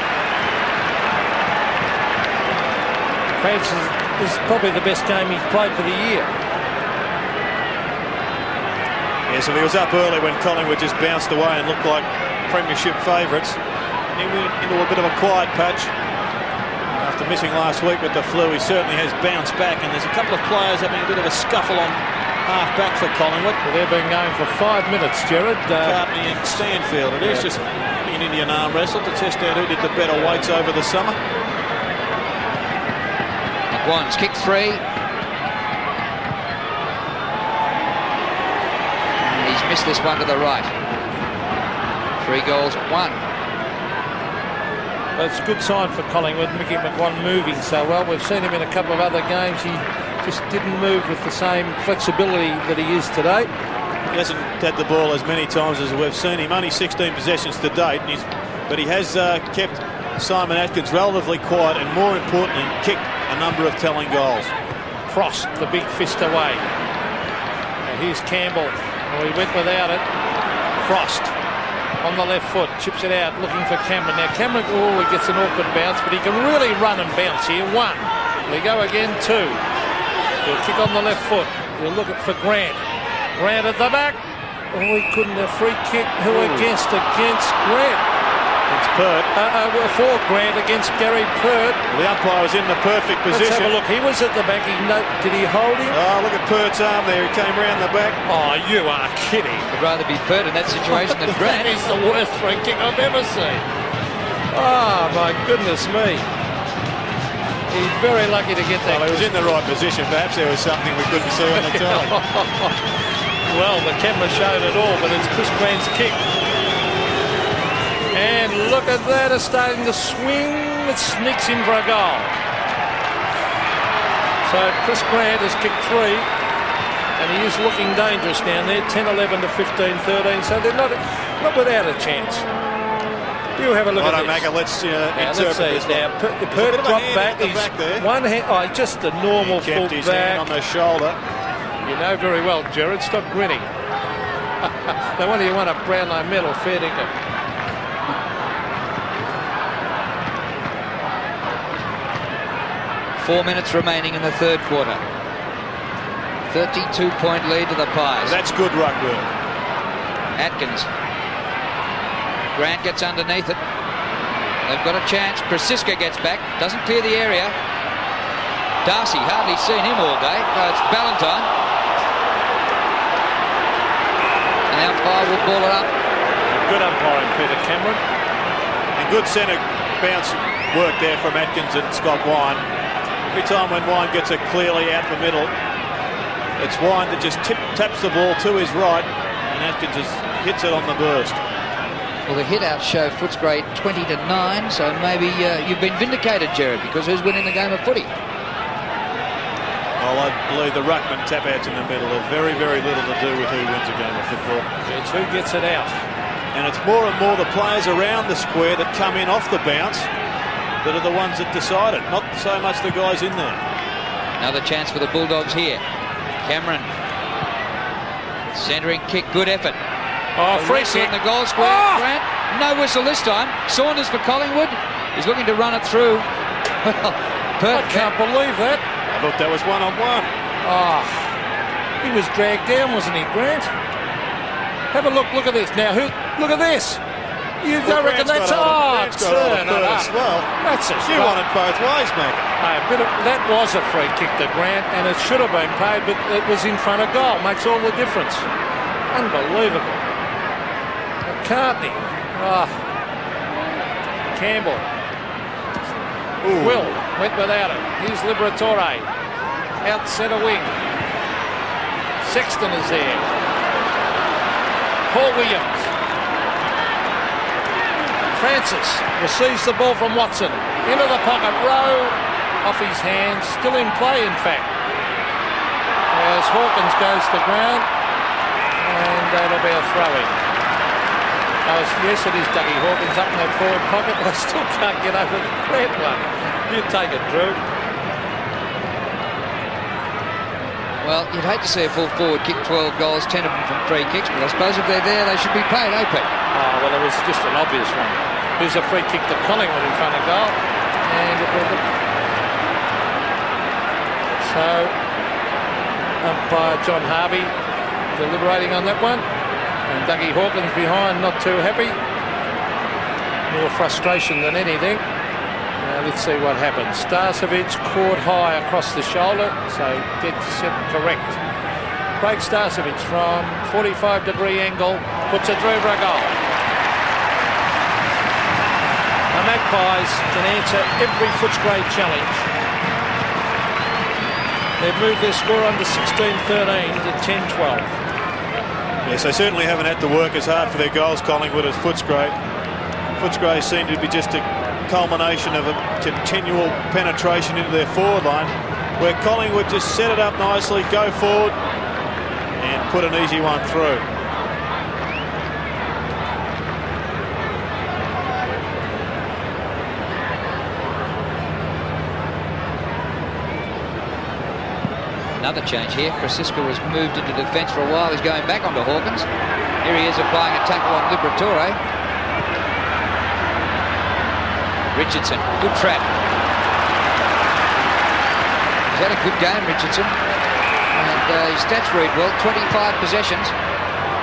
Francis is probably the best game he's played for the year. Yeah, so he was up early when Collingwood just bounced away and looked like premiership favourites. He went into a bit of a quiet patch after missing last week with the flu. He certainly has bounced back, and there's a couple of players having a bit of a scuffle on half back for Collingwood. Well, they've been going for 5 minutes, Gerard. McCartney and Stanfield. It is just an Indian arm wrestle to test out who did the better weights over the summer. McGuan's kick 3. He's missed this one to the right. 3 goals, 1. That's a good sign for Collingwood. Mickey McGuan moving so well. We've seen him in a couple of other games. He just didn't move with the same flexibility that he is today. He hasn't had the ball as many times as we've seen him. Only 16 possessions to date, but he has kept Simon Atkins relatively quiet, and more importantly, kicked a number of telling goals. Frost, the big fist away. And here's Campbell. Well, he went without it. Frost on the left foot, chips it out, looking for Cameron. Now Cameron he gets an awkward bounce, but he can really run and bounce here. 1. We go again, 2. He'll kick on the left foot. He'll look for Grant. Grant at the back. Oh, he couldn't. A free kick. Who against Grant? It's Pert. For Grant against Gary Pert. The umpire was in the perfect position. Let's have a look. He was at the back. Did he hold him? Oh, look at Pert's arm there. He came round the back. Oh, you are kidding. I'd rather be Pert in that situation than Grant. That is the worst free kick I've ever seen. Oh, my goodness me. He's very lucky to get that. Well, he was in the right position. Perhaps there was something we couldn't see on the telly. Well, the camera showed it all, but it's Chris Grant's kick. And look at that, it's starting to swing. It sneaks in for a goal. So Chris Grant has kicked 3, and he is looking dangerous down there. 10-11 to 15-13, so they're not without a chance. You have a look at this. Let's let's see this now. Pert dropped back. He's there. One hand. Oh, just a normal full kept his back hand on the shoulder. You know very well, Gerard. Stop grinning. No wonder you won a Brownlow medal, fair dinkum. Four minutes remaining in the 3rd quarter. 32-point lead to the Pies. That's good ruck work. Atkins. Grant gets underneath it. They've got a chance. Francisco gets back. Doesn't clear the area. Darcy, hardly seen him all day. It's Ballantyne. And the umpire will ball it up. Good umpiring, Peter Cameron. And good centre bounce work there from Atkins and Scott Wine. Every time when Wine gets it clearly out the middle, it's Wine that just taps the ball to his right, and Atkins just hits it on the burst. Well, the hit-outs show Footscray 20-9, so maybe you've been vindicated, Gerard, because who's winning the game of footy? Oh, Well, I believe the ruckman tap-outs in the middle have very, very little to do with who wins a game of football. It's who gets it out. And it's more and more the players around the square that come in off the bounce that are the ones that decide it, not so much the guys in there. Another chance for the Bulldogs here. Cameron. Centering kick, good effort. Oh, free kick in the goal square. Oh! Grant, no whistle this time. Saunders for Collingwood. He's looking to run it through. Well, I can't believe that. I thought that was one-on-one. Oh, he was dragged down, wasn't he, Grant? Have a look. Look at this now. Look at this. You don't reckon that's turn it up. Well, that's a you want it both ways, mate. That was a free kick to Grant, and it should have been paid, but it was in front of goal. Makes all the difference. Unbelievable. McCartney. Campbell. Ooh. Will went without it. Here's Liberatore. Out centre wing. Sexton is there. Paul Williams. Francis receives the ball from Watson. Into the pocket. Rowe off his hands. Still in play, in fact. As Hawkins goes to ground. And that'll be a throw-in. Yes, it is Dougie Hawkins up in that forward pocket, but I still can't get over the Grant one. You take it, Drew. Well, you'd hate to see a full forward kick 12 goals, 10 of them from free kicks, but I suppose if they're there, they should be paid, eh, Pete? Oh, well, it was just an obvious one. Here's a free kick to Collingwood in front of goal. And it will... So, umpire John Harvey deliberating on that one. And Dougie Hawkins behind, not too happy. More frustration than anything. Now let's see what happens. Starcevic caught high across the shoulder, so dead set correct. Craig Starcevic from 45-degree angle puts it through for a goal. The Magpies can answer every Footscray challenge. They've moved their score under 16-13 to 10-12. Yes, they certainly haven't had to work as hard for their goals, Collingwood, as Footscray. Footscray seemed to be just a culmination of a continual penetration into their forward line, where Collingwood just set it up nicely, go forward, and put an easy one through. Another change here. Krasiska was moved into defence for a while. He's going back onto Hawkins. Here he is applying a tackle on Liberatore. Richardson, good trap. He's had a good game, Richardson. And his stats read well. 25 possessions.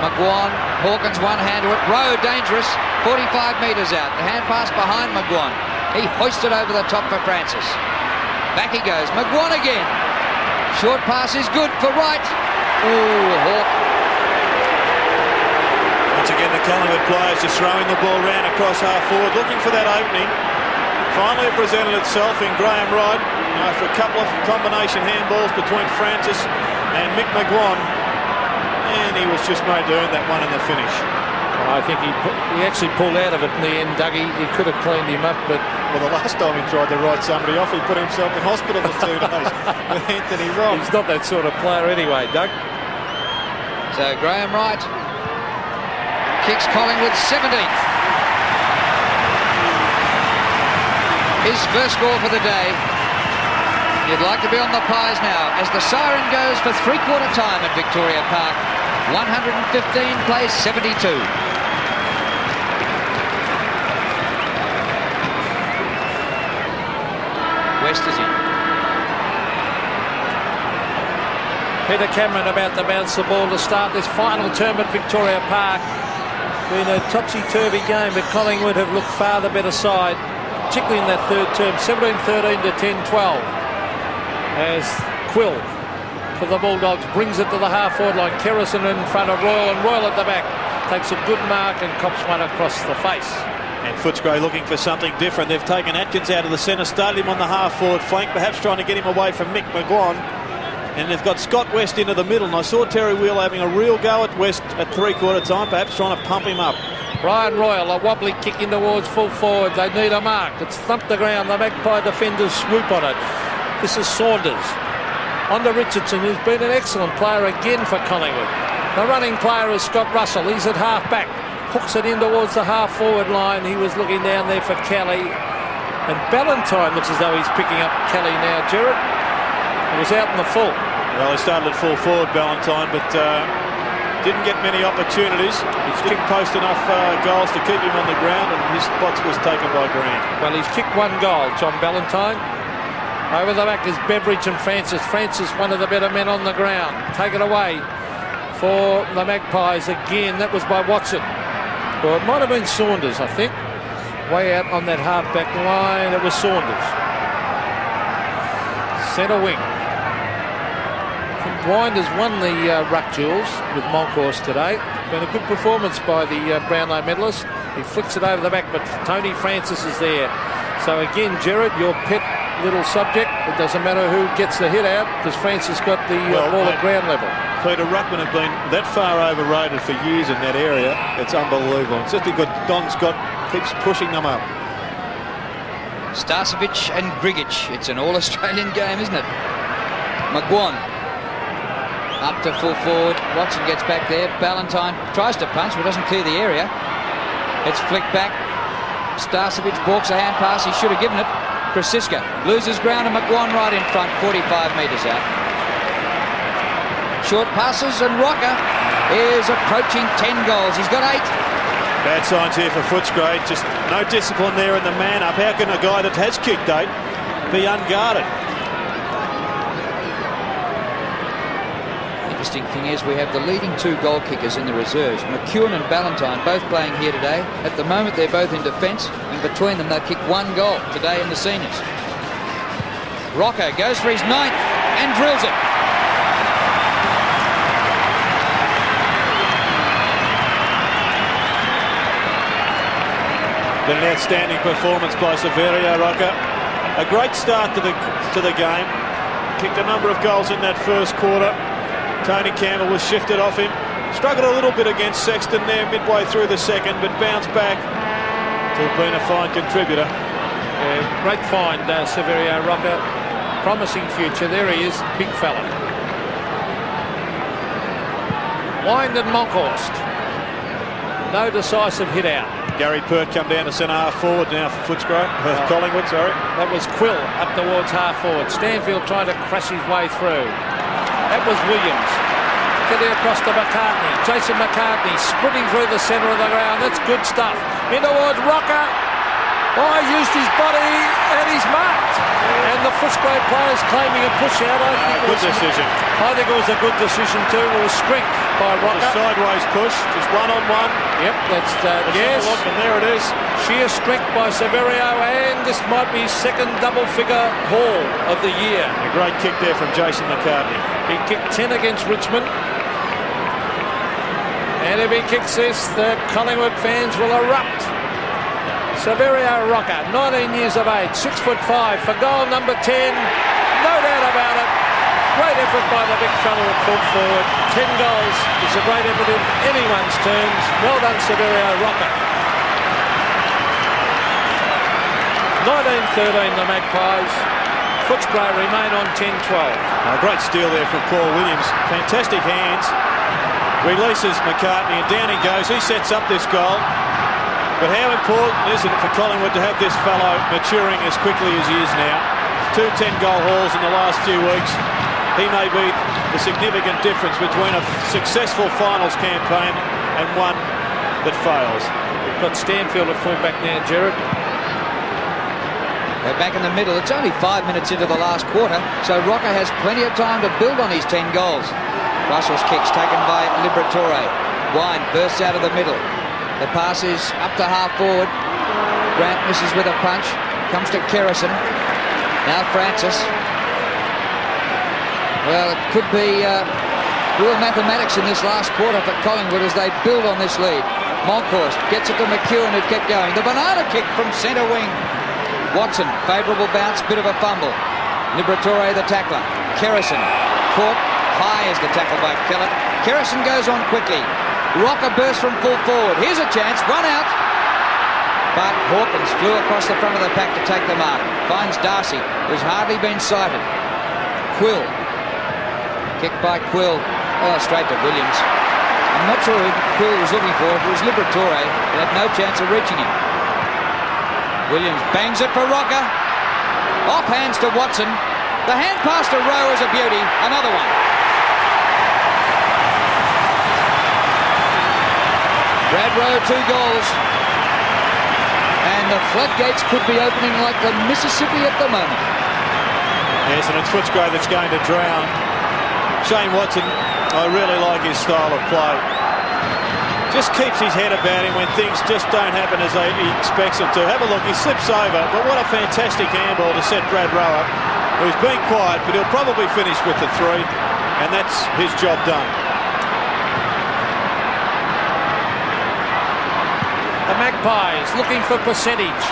McGuan, Hawkins one hand to it. Rowe dangerous. 45 metres out. The hand pass behind McGuan. He hoisted over the top for Francis. Back he goes. McGuan again. Short pass is good for Wright. Ooh, Hawk. Once again, the Collingwood players just throwing the ball round across half forward, looking for that opening. Finally it presented itself in Graham Wright after a couple of combination handballs between Francis and Mick McGuan. And he was just made to earn that one in the finish. I think he actually pulled out of it in the end, Dougie. He could have cleaned him up, but... Well, the last time he tried to write somebody off, he put himself in hospital for 2 days with Anthony Robb. He's not that sort of player anyway, Doug. So Graham Wright kicks Collingwood 17th. His first score for the day. You'd like to be on the Pies now as the siren goes for three-quarter time at Victoria Park. 115 plays 72. West is in. Peter Cameron about to bounce the ball to start this final term at Victoria Park. Been a topsy-turvy game, but Collingwood have looked far the better side, particularly in that third term, 17-13 to 10-12. As Quill for the Bulldogs brings it to the half-forward line. Kerrison in front of Royal, and Royal at the back takes a good mark and cops one across the face. And Footscray looking for something different. They've taken Atkins out of the centre, started him on the half-forward flank, perhaps trying to get him away from Mick McGuan. And they've got Scott West into the middle, and I saw Terry Wheeler having a real go at West at three-quarter time, perhaps trying to pump him up. Ryan Royal, a wobbly kick in towards full forward. They need a mark. It's thumped the ground. The Magpie defenders swoop on it. This is Saunders. On to Richardson, who's been an excellent player again for Collingwood. The running player is Scott Russell. He's at half-back. Hooks it in towards the half-forward line. He was looking down there for Kelly. And Ballantyne looks as though he's picking up Kelly now, Gerard. He was out in the full. Well, he started at full forward, Ballantyne, but didn't get many opportunities. He didn't post enough goals to keep him on the ground, and his spot was taken by Grant. Well, he's kicked one goal, John Ballantyne. Over the back is Beveridge and Francis. Francis, one of the better men on the ground. Take it away for the Magpies again. That was by Watson. Well, it might have been Saunders, I think. Way out on that half-back line, it was Saunders. Centre wing. Wind has won the ruck duels with Monkhorst today. Been a good performance by the Brownlow medalist. He flicks it over the back, but Tony Francis is there. So again, Gerard, your pet little subject. It doesn't matter who gets the hit out because Francis got the ball at ground level. Peter, ruckmen have been that far overrated for years in that area. It's unbelievable. It's just because Don Scott keeps pushing them up. Starcevic and Grigic. It's an all-Australian game, isn't it? McGuan up to full forward. Watson gets back there. Ballantyne tries to punch but doesn't clear the area. It's flicked back. Starcevic balks a hand pass. He should have given it. Krasiska loses ground and McGuan right in front, 45 metres out. Short passes and Rocker is approaching 10 goals. He's got 8. Bad signs here for Footscray. Just no discipline there in the man up. How can a guy that has kicked 8 be unguarded? Interesting thing is we have the leading 2 goal kickers in the reserves. McEwen and Ballantyne both playing here today. At the moment they're both in defence, and between them they've kicked 1 goal today in the seniors. Rocker goes for his 9th and drills it. Been an outstanding performance by Severio Rocker. A great start to the game. Kicked a number of goals in that first quarter. Tony Campbell was shifted off him. Struggled a little bit against Sexton there midway through the second, but bounced back to have been a fine contributor. Great find, Severio Rocker. Promising future. There he is, big fella. Wind and Monkhorst. No decisive hit out. Gary Pert come down to centre half forward now for Footscray. Collingwood, sorry. That was Quill up towards half forward. Stanfield trying to crash his way through. That was Williams. Getting across to McCartney. Jason McCartney sprinting through the centre of the ground. That's good stuff. In towards Rocker. Oh, he used his body and he's marked. And the Footscray players claiming a push out. I think good decision. I think it was a good decision too. It was strength by Rocker. A sideways push, just one-on-one. Yep, that's yes. And there it is. Sheer strength by Severio, and this might be second double-figure haul of the year. A great kick there from Jason McCartney. He kicked 10 against Richmond. And if he kicks this, the Collingwood fans will erupt. Severio Rocker, 19 years of age, 6'5", for goal number 10. No doubt about it. Great effort by the big fella at full forward. 10 goals is a great effort in anyone's terms. Well done, Severio Rocker. 19-13, the Magpies. Footscray remain on 10-12. A great steal there from Paul Williams. Fantastic hands. Releases McCartney and down he goes. He sets up this goal. But how important is it for Collingwood to have this fellow maturing as quickly as he is now? 2 10-goal hauls in the last few weeks. He may be the significant difference between a successful finals campaign and one that fails. We've got Stanfield at fullback now, Gerard. They're back in the middle. It's only 5 minutes into the last quarter, so Rocker has plenty of time to build on his 10 goals. Russell's kick's taken by Liberatore. Wine bursts out of the middle. The pass is up to half forward. Grant misses with a punch. Comes to Kerrison. Now Francis. Well, it could be real mathematics in this last quarter for Collingwood as they build on this lead. Monkhorst gets it to McEwen, who kept going. The banana kick from centre wing. Watson, favourable bounce, bit of a fumble. Liberatore the tackler. Kerrison caught. High is the tackle by Kellett. Kerrison goes on quickly. Rocker bursts from full forward. Here's a chance. Run out. But Hawkins flew across the front of the pack to take the mark. Finds Darcy, who's hardly been sighted. Quill Kick by Quill. Oh, straight to Williams. I'm not sure who Quill was looking for. If it was Liberatore, he had no chance of reaching him. Williams bangs it for Rocker. Off hands to Watson. The hand pass to Rowe is a beauty. Another one. Brad Rowe, 2 goals. And the floodgates could be opening like the Mississippi at the moment. Yes, and it's Footscray that's going to drown. Shane Watson, I really like his style of play. Just keeps his head about him when things just don't happen as he expects them to. Have a look, he slips over, but what a fantastic handball to set Brad Rowe up, who's been quiet, but he'll probably finish with the 3, and that's his job done. The Magpies looking for percentage.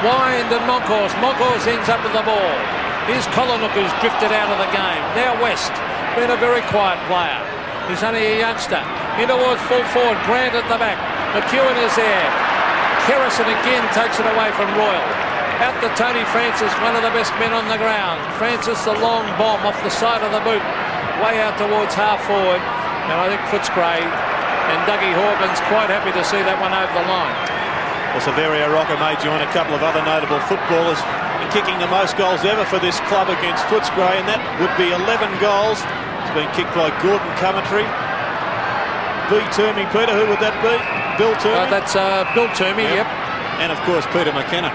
Wind and Monkhorst. Monkhorst ends up with the ball. Here's Collingwood, who's drifted out of the game. Now West, been a very quiet player. He's only a youngster. In towards full forward. Grant at the back. McEwen is there. Kerrison again takes it away from Royal. Out to Tony Francis, one of the best men on the ground. Francis, the long bomb off the side of the boot. Way out towards half forward. And I think Footscray and Dougie Hawkins quite happy to see that one over the line. Well, Severio Rocker may join a couple of other notable footballers in kicking the most goals ever for this club against Footscray, and that would be 11 goals. It's been kicked by Gordon Coventry. B. Toomey. Peter, who would that be? Bill Toomey? That's Bill Toomey, yep. And, of course, Peter McKenna.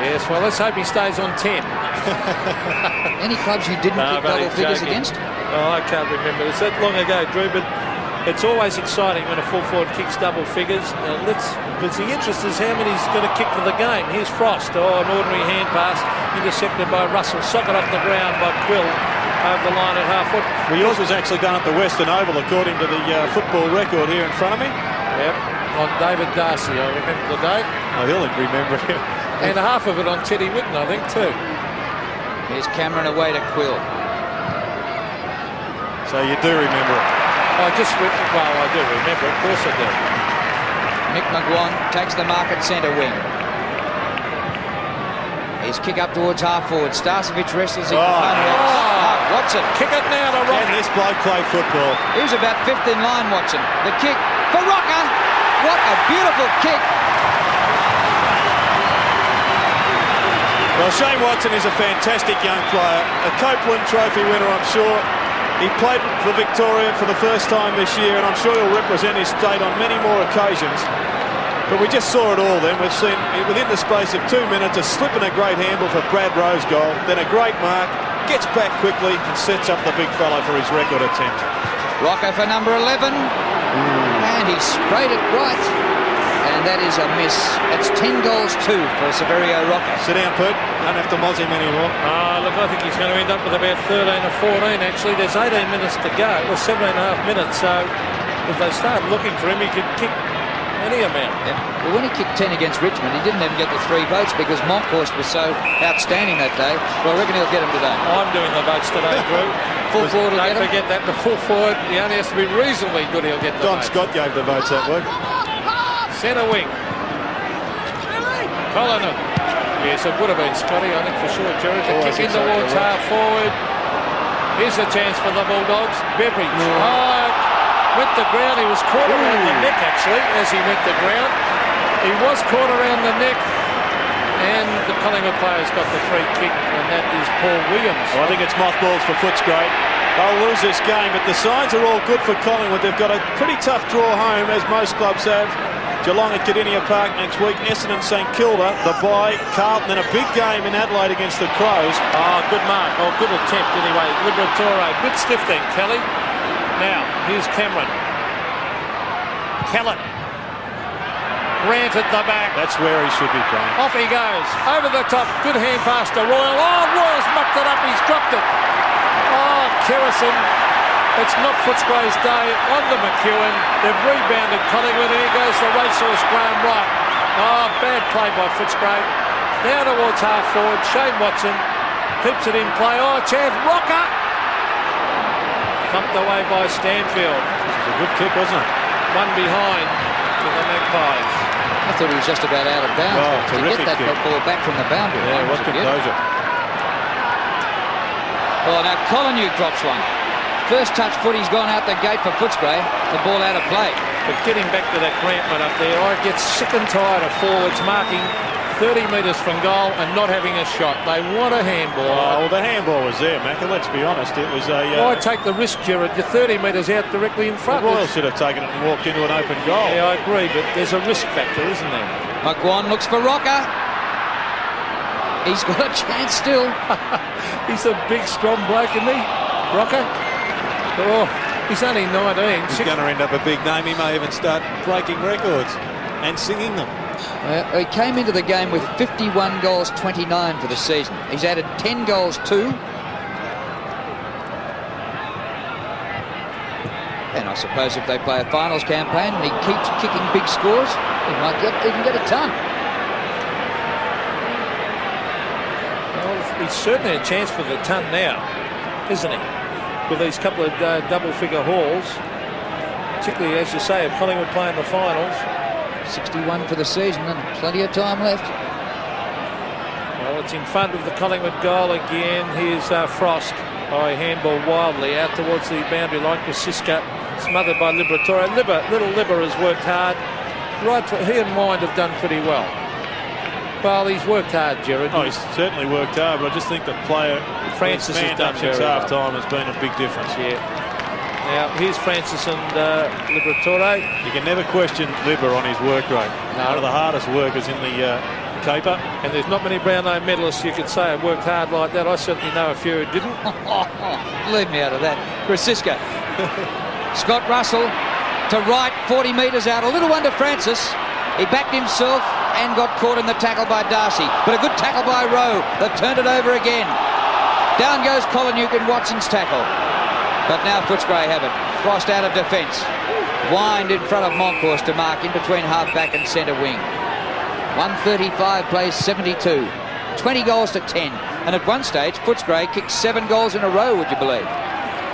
Yes, well, let's hope he stays on 10. Any clubs you didn't kick double figures against? Oh, I can't remember. It's that long ago, Drew, but it's always exciting when a full forward kicks double figures. But the interest is how many he's going to kick for the game. Here's Frost. Oh, an ordinary hand pass intercepted by Russell. Socket off the ground by Quill over the line at half foot. Well, yours was actually done at the Western Oval, according to the football record here in front of me. Yep, on David Darcy. I remember the day. Oh, he'll remember him. And half of it on Teddy Whitten, I think, too. Here's Cameron away to Quill. So you do remember it? I do remember, of course I do. Nick McGuan takes the mark at centre wing. His kick up towards half forward. Starcevic wrestles in. Watson. Kick it now to Rocker. Can this bloke play football? He was about 5th in line, Watson. The kick for Rocker. What a beautiful kick. Well, Shane Watson is a fantastic young player. A Copeland Trophy winner, I'm sure. He played for Victoria for the first time this year, and I'm sure he'll represent his state on many more occasions. But we just saw it all then. We've seen, within the space of 2 minutes, a slip and a great handball for Brad Rowe's goal, then a great mark, gets back quickly and sets up the big fellow for his record attempt. Rocker for number 11. And he sprayed it right. And that is a miss. It's 10 goals 2 for Severio Rocker. Sit down, Pete. Don't have to mozz him anymore. Look, I think he's going to end up with about 13 or 14, actually. There's 18 minutes to go. Well, 17 and a half minutes. So if they start looking for him, he could kick any amount. Yeah. Well, when he kicked 10 against Richmond, he didn't even get the 3 votes because Monkhorst was so outstanding that day. Well, I reckon he'll get him today. I'm doing the votes today, Drew. Full forward will get him. Don't forget that. The full forward, he only has to be reasonably good, he'll get the Don votes. Scott gave the votes that week. Centre wing. Collingwood. Yes, it would have been Scotty, I think, for sure. Jerry to kick in towards half forward. Here's a chance for the Bulldogs. Beveridge. Went to ground. He was caught around the neck, actually, as he went to ground. He was caught around the neck. And the Collingwood players got the free kick, and that is Paul Williams. Well, I think it's mothballs for Footscray. They'll lose this game, but the signs are all good for Collingwood. They've got a pretty tough draw home, as most clubs have. Geelong at Cardinia Park next week, Essendon St Kilda, the bye, Carlton, and a big game in Adelaide against the Crows. Good mark. Good attempt anyway. Liberatore. Bit stiff then, Kelly. Now, here's Cameron. Kellett. Grant at the back. That's where he should be playing. Off he goes. Over the top. Good hand pass to Royal. Royal's mucked it up. He's dropped it. Kerrison. It's not Footscray's day on the McEwen. They've rebounded Collingwood, and here goes the racehorse Graham Wright. Bad play by Footscray. Down towards half forward. Shane Watson keeps it in play. Chance. Rocker. Thumped away by Stanfield. This was a good kick, wasn't it? One behind to the Magpies. I thought he was just about out of bounds. To get that kick. ball back from the boundary. Yeah, what composure. Now Collingwood drops one. first touch footy's gone out the gate for Footscray. The ball out of play. But getting back to that Grant one up there, I get sick and tired of forwards marking 30 metres from goal and not having a shot. They want a handball. Oh, well, the handball was there, Macca. Let's be honest. It was a... Why take the risk, Gerard? You're 30 metres out directly in front. The Royals should have taken it and walked into an open goal. Yeah, I agree, but there's a risk factor, isn't there? McGuan looks for Rocker. He's got a chance still. He's a big, strong bloke, isn't he? Rocker? Oh, he's only 19. He's going to end up a big name. He may even start breaking records and singing them. He came into the game with 51 goals, 29 for the season. He's added 10 goals too. And I suppose if they play a finals campaign and he keeps kicking big scores, he might even get a ton. Well, he's certainly a chance for the ton now, isn't he? With these couple of double-figure hauls, particularly, as you say, if Collingwood play in the finals. 61 for the season and plenty of time left. Well, it's in front of the Collingwood goal again. Here's Frost. Oh, he handballed wildly out towards the boundary line. Siska smothered by Liberatore. Little Libber has worked hard. He and Mind have done pretty well. Well, he's worked hard, Gerard. Oh, he's certainly worked hard, but I just think the player Francis has done since very half-time has been a big difference. Yeah. Now, here's Francis and Liberatore. You can never question Libber on his work rate. No. One of the hardest workers in the caper. And there's not many Brownlow medalists you could say have worked hard like that. I certainly know a few who didn't. Leave me out of that. Grisiska. Scott Russell to right, 40 metres out. A little one to Francis. He backed himself and got caught in the tackle by Darcy. But a good tackle by Rowe. They've turned it over again. Down goes Collingwood in Watson's tackle. But now Footscray have it. Frost out of defence. Wind in front of Moncourse to mark in between half-back and centre wing. 135 plays 72. 20 goals to 10. And at one stage, Footscray kicked 7 goals in a row, would you believe?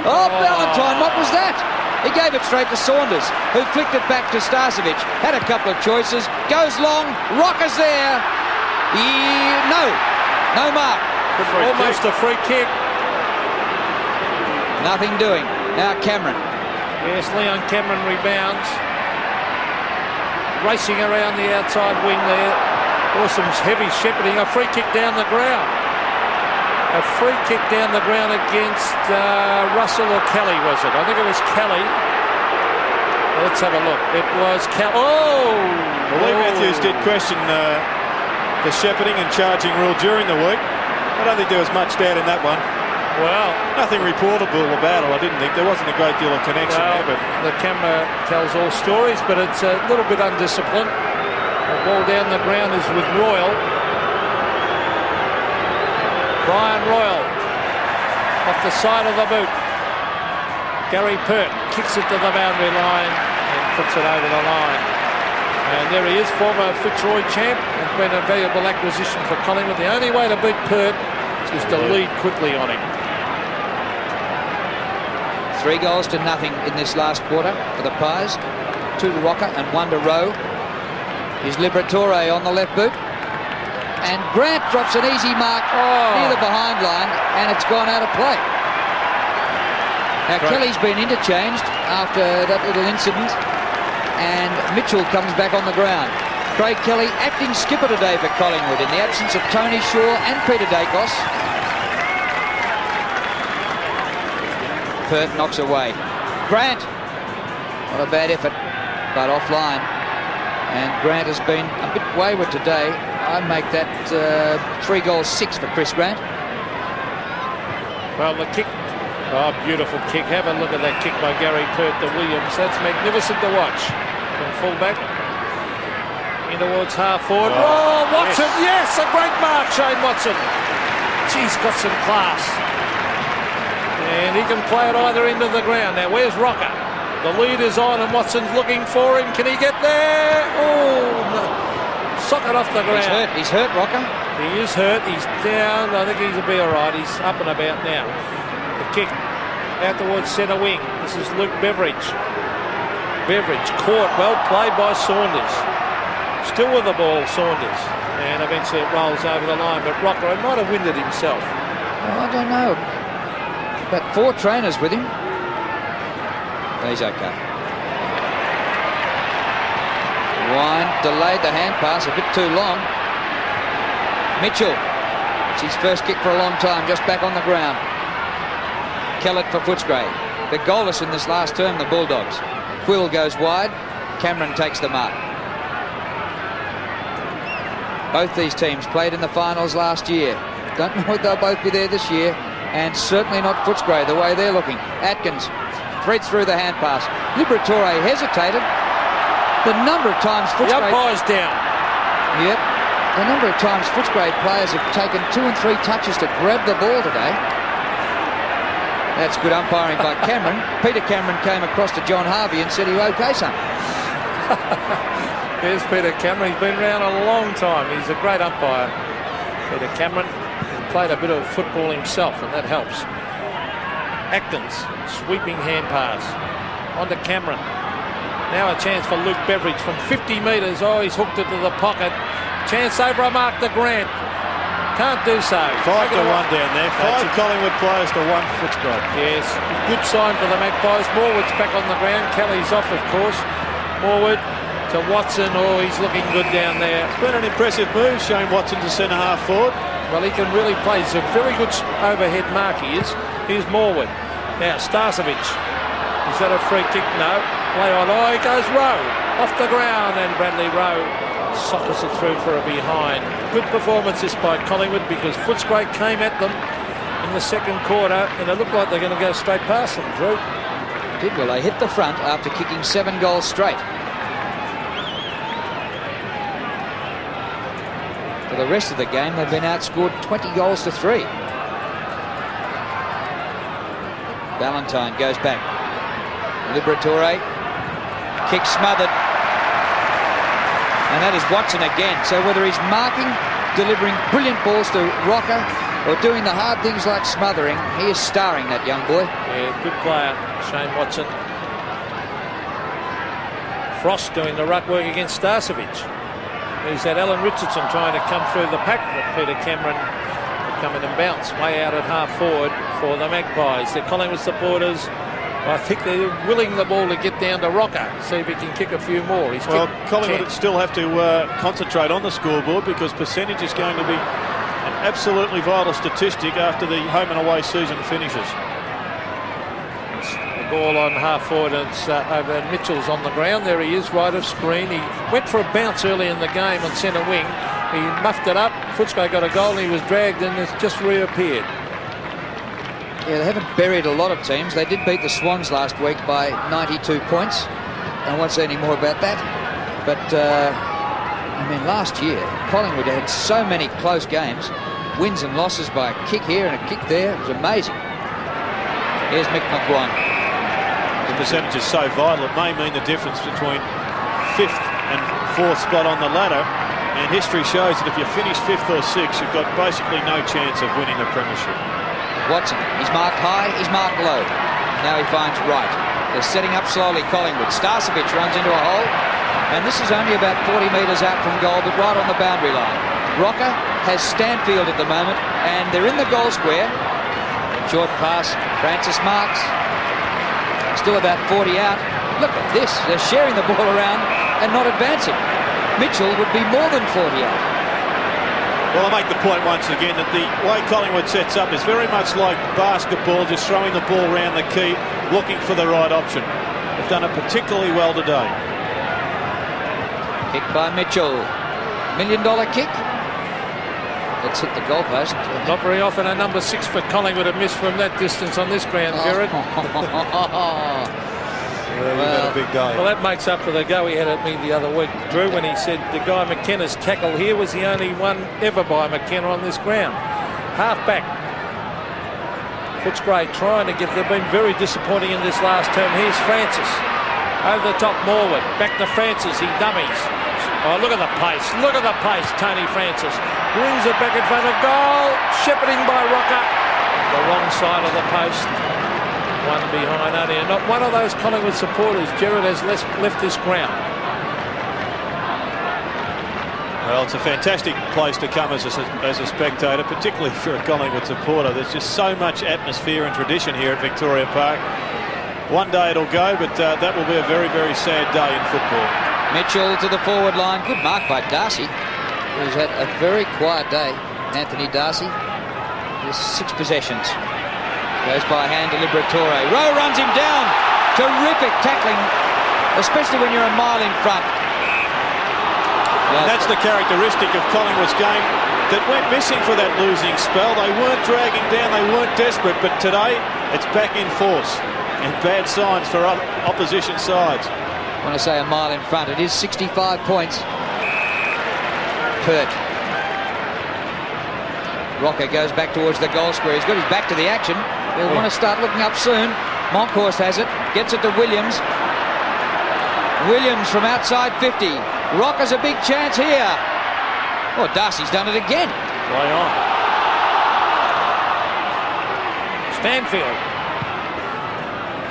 Oh, Ballantyne, what was that? He gave it straight to Saunders, who flicked it back to Starcevic. Had a couple of choices. Goes long. Rocker's there. No mark. Almost a free kick. Nothing doing. Now Cameron. Yes, Leon Cameron rebounds. Racing around the outside wing there. Awesome's heavy shepherding. A free kick down the ground. A free kick down the ground against Russell or Kelly, was it? I think it was Kelly. Let's have a look. It was Kelly. Oh! Well, Lee Matthews did question the shepherding and charging rule during the week. I don't think there was much doubt in that one. Well, nothing reportable about it, I didn't think. There wasn't a great deal of connection there, but the camera tells all stories, but it's a little bit undisciplined. The ball down the ground is with Royal. Brian Royal off the side of the boot. Gary Pert kicks it to the boundary line and puts it over the line. And there he is, former Fitzroy champ, and been a valuable acquisition for Collingwood. The only way to beat Pert is to lead quickly on him. 3 goals to nothing in this last quarter for the Pies. 2 to Rocker and 1 to Rowe. Here's Liberatore on the left boot. And Grant drops an easy mark near the behind line, and it's gone out of play. Now, Kelly's been interchanged after that little incident, and Mitchell comes back on the ground. Craig Kelly acting skipper today for Collingwood in the absence of Tony Shaw and Peter Dacos. Pert knocks away. Grant. Not a bad effort, but offline. And Grant has been a bit wayward today. I make that 3 goals 6 for Chris Grant. Well, the kick. Oh, beautiful kick. Have a look at that kick by Gary Pert to Williams. That's magnificent to watch. From fullback. In towards half forward. Oh, Watson. Yes, a great mark, Shane Watson. He's got some class. And he can play it either end of the ground. Now, where's Rocker? The lead is on and Watson's looking for him. Can he get there? Oh, no. Sock it off the ground. He's hurt, Rocker. He is hurt. He's down. I think he'll be all right. He's up and about now. The kick out towards centre wing. This is Luke Beveridge. Beveridge caught. Well played by Saunders. Still with the ball, Saunders. And eventually it rolls over the line. But Rocker might have winded himself. Oh, I don't know. About 4 trainers with him. He's okay. Wine delayed the hand pass a bit too long. Mitchell. It's his first kick for a long time, just back on the ground. Kellett for Footscray. They're goalless in this last term, the Bulldogs. Quill goes wide. Cameron takes the mark. Both these teams played in the finals last year. Don't know if they'll both be there this year, and certainly not Footscray the way they're looking. Atkins threads through the hand pass. Liberatore hesitated. The number of times Footscray... The umpire's down. Yep. The number of times Footscray players have taken 2 and 3 touches to grab the ball today. That's good umpiring by Cameron. Peter Cameron came across to John Harvey and said, "Are you okay, son?" There's Peter Cameron. He's been around a long time. He's a great umpire. Peter Cameron played a bit of football himself, and that helps. Atkins, sweeping hand pass. On to Cameron. Now a chance for Luke Beveridge from 50 metres. Oh, he's hooked it to the pocket. Chance over a mark to Grant. Can't do so. 5 to 1 down there. 5 Collingwood players to 1 Footscray. Yes, good sign for the Magpies. Morwood's back on the ground. Kelly's off, of course. Morwood to Watson. Oh, he's looking good down there. It's been an impressive move, Shane Watson to centre half forward. Well, he can really play. He's a very good overhead mark, he is. Here's Morwood. Now, Starcevic. Is that a free kick? No. Play on. Oh, he goes Rowe. Off the ground, and Bradley Rowe sockers it through for a behind. Good performance this by Collingwood, because Footscray came at them in the second quarter, and it looked like they're going to go straight past them, Drew. Did well. They hit the front after kicking 7 goals straight. For the rest of the game, they've been outscored 20 goals to 3. Valentine goes back. Liberatore. Kick smothered. And that is Watson again. So whether he's marking, delivering brilliant balls to Rocker, or doing the hard things like smothering, he is starring, that young boy. Yeah, good player, Shane Watson. Frost doing the ruck work against Starcevic. There's that Alan Richardson trying to come through the pack, but Peter Cameron will come in and bounce way out at half forward for the Magpies. The Collingwood supporters, I think they're willing the ball to get down to Rocker, see if he can kick a few more. Well, Collingwood still have to concentrate on the scoreboard, because percentage is going to be an absolutely vital statistic after the home and away season finishes. The ball on half forward, and it's over. Mitchell's on the ground. There he is, right of screen. He went for a bounce early in the game on centre wing. He muffed it up. Footscray got a goal, and he was dragged, and it's just reappeared. Yeah, they haven't buried a lot of teams. They did beat the Swans last week by 92 points. I won't say any more about that. But, I mean, last year, Collingwood had so many close games. Wins and losses by a kick here and a kick there. It was amazing. Here's Mick McGuan. The percentage is so vital. It may mean the difference between 5th and 4th spot on the ladder. And history shows that if you finish 5th or 6th, you've got basically no chance of winning the premiership. Watson, he's marked high, he's marked low. Now he finds right. They're setting up slowly, Collingwood. Starcevic runs into a hole, and this is only about 40 metres out from goal, but right on the boundary line. Rocker has Stanfield at the moment, and they're in the goal square. Short pass, Francis marks. Still about 40 out. Look at this, they're sharing the ball around and not advancing. Mitchell would be more than 40 out. Well, I make the point once again that the way Collingwood sets up is very much like basketball, just throwing the ball around the key, looking for the right option. They've done it particularly well today. Kick by Mitchell. $1 million kick. Let's hit the goalpost. Not very often a number 6 for Collingwood have missed from that distance on this ground, Jared. Well, a big day. Well, that makes up for the go he had at me the other week, Drew, when he said the guy McKenna's tackle here was the only one ever by McKenna on this ground. Half back. Footscray trying to get... They've been very disappointing in this last term. Here's Francis. Over the top, Morwood. Back to Francis. He dummies. Oh, look at the pace. Look at the pace, Tony Francis. Brings it back in front of goal. Shepherding by Rocker. The wrong side of the post. One behind only, and not one of those Collingwood supporters, Gerard, has left this ground. Well, it's a fantastic place to come as a spectator, particularly if you're a Collingwood supporter. There's just so much atmosphere and tradition here at Victoria Park. One day it'll go, but that will be a very, very sad day in football. Mitchell to the forward line. Good mark by Darcy, who's had a very quiet day. Anthony Darcy. There's 6 possessions. Goes by hand to Liberatore. Rowe runs him down. Terrific tackling, especially when you're a mile in front. And that's the characteristic of Collingwood's game that went missing for that losing spell. They weren't dragging down, they weren't desperate, but today it's back in force. And bad signs for opposition sides. When I say a mile in front, it is 65 points. Pert. Rocker goes back towards the goal square. He's got his back to the action. He'll want to start looking up soon. Monkhorst has it. Gets it to Williams. Williams from outside 50. Rocker's a big chance here. Oh, Darcy's done it again. Play on. Stanfield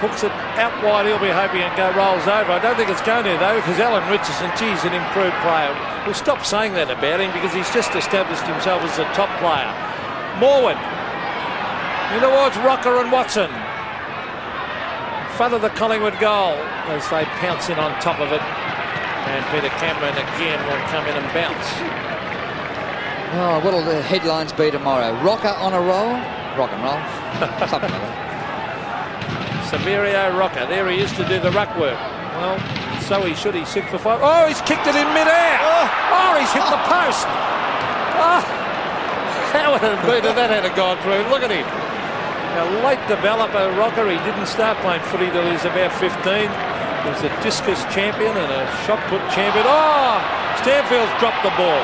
hooks it out wide. He'll be hoping it rolls over. I don't think it's going to, though, because Alan Richardson, geez, an improved player. We'll stop saying that about him because he's just established himself as a top player. Morwood in towards Rocker and Watson. In front of the Collingwood goal as they pounce in on top of it. And Peter Cameron again will come in and bounce. Oh, what'll the headlines be tomorrow? Rocker on a roll? Rock and roll. Something like that. Severio Rocker. There he is to do the ruck work. Well, so he should. He's 6 for 5. Oh, he's kicked it in midair. Oh, he's hit the post. Oh, how would it have been if that had gone through? Look at him. A late developer, Rocker. He didn't start playing footy till he was about 15. He was a discus champion and a shot put champion. Oh, Stanfield's dropped the ball.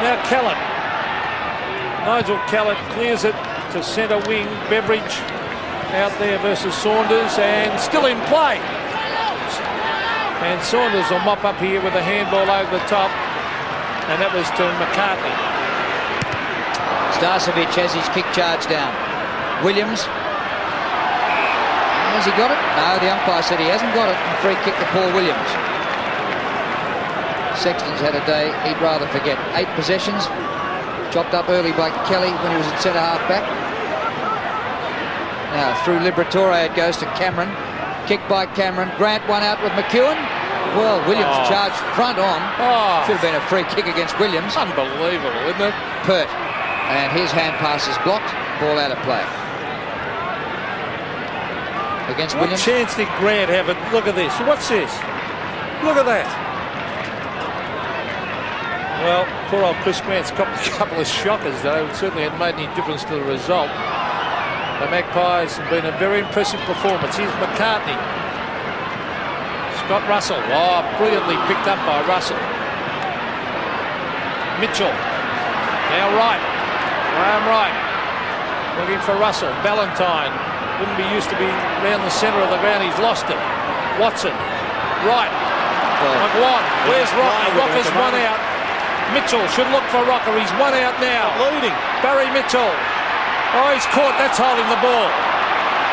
Now Kellett. Nigel Kellett clears it to centre wing. Beveridge out there versus Saunders and still in play. And Saunders will mop up here with a handball over the top. And that was to McCartney. Starcevic has his kick charge down. Williams. Has he got it? No, the umpire said he hasn't got it. Free kick to Paul Williams. Sexton's had a day he'd rather forget. 8 possessions. Chopped up early by Kelly when he was at centre half back. Now through Liberatore it goes to Cameron. Kick by Cameron. Grant one out with McEwen. Well, Williams charged front on. Should have been a free kick against Williams. Unbelievable, isn't it? Pert. And his hand pass is blocked. Ball out of play. Against what Williams. Chance did Grant have it? Look at this. What's this? Look at that. Well, poor old Chris Grant's copped a couple of shockers, though. It certainly hadn't made any difference to the result. The Magpies have been a very impressive performance. Here's McCartney. Scott Russell. Oh, brilliantly picked up by Russell. Mitchell. Now right. Graham Wright. Looking for Russell. Ballantyne. Wouldn't be used to being around the centre of the ground. He's lost it. Watson. Right. McGuan. Where's Rocker? Rocker's one out. Mitchell should look for Rocker. He's one out now. Leading. Barry Mitchell. Oh, he's caught. That's holding the ball.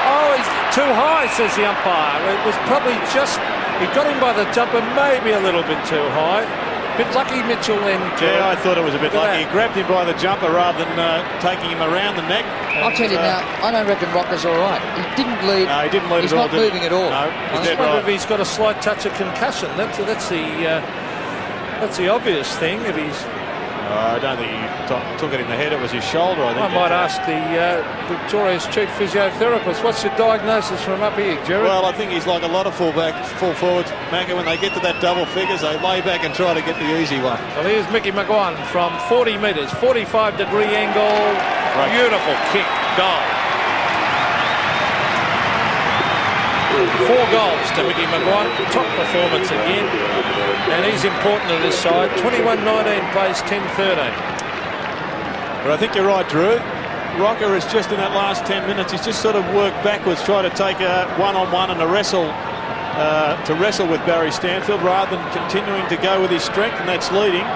Oh, he's too high, says the umpire. It was probably just... He got him by the jumper, maybe a little bit too high. Bit lucky, Mitchell, then. Yeah, I thought it was a bit lucky. He grabbed him by the jumper rather than taking him around the neck. I'll tell you now, I don't reckon Rocker's all right. He didn't lead. No, he didn't lead He's at all. not moving at all. No, I just wonder if he's got a slight touch of concussion. That's the obvious thing. If he's... I don't think he took it in the head. It was his shoulder, I think. I might ask the Victoria's chief physiotherapist, what's your diagnosis from up here, Gerard? Well, I think he's like a lot of full forwards, Macca. When they get to that double figures, they lay back and try to get the easy one. Well, here's Mickey McGuan from 40 metres, 45-degree angle. Right. Beautiful kick, goal. 4 goals to Mickey McGuan. Top performance again. And he's important to this side. 21-19 plays 10-13. But I think you're right, Drew. Rocker is just in that last 10 minutes. He's just sort of worked backwards, trying to take a one-on-one and a wrestle with Barry Stanfield rather than continuing to go with his strength, and that's leading.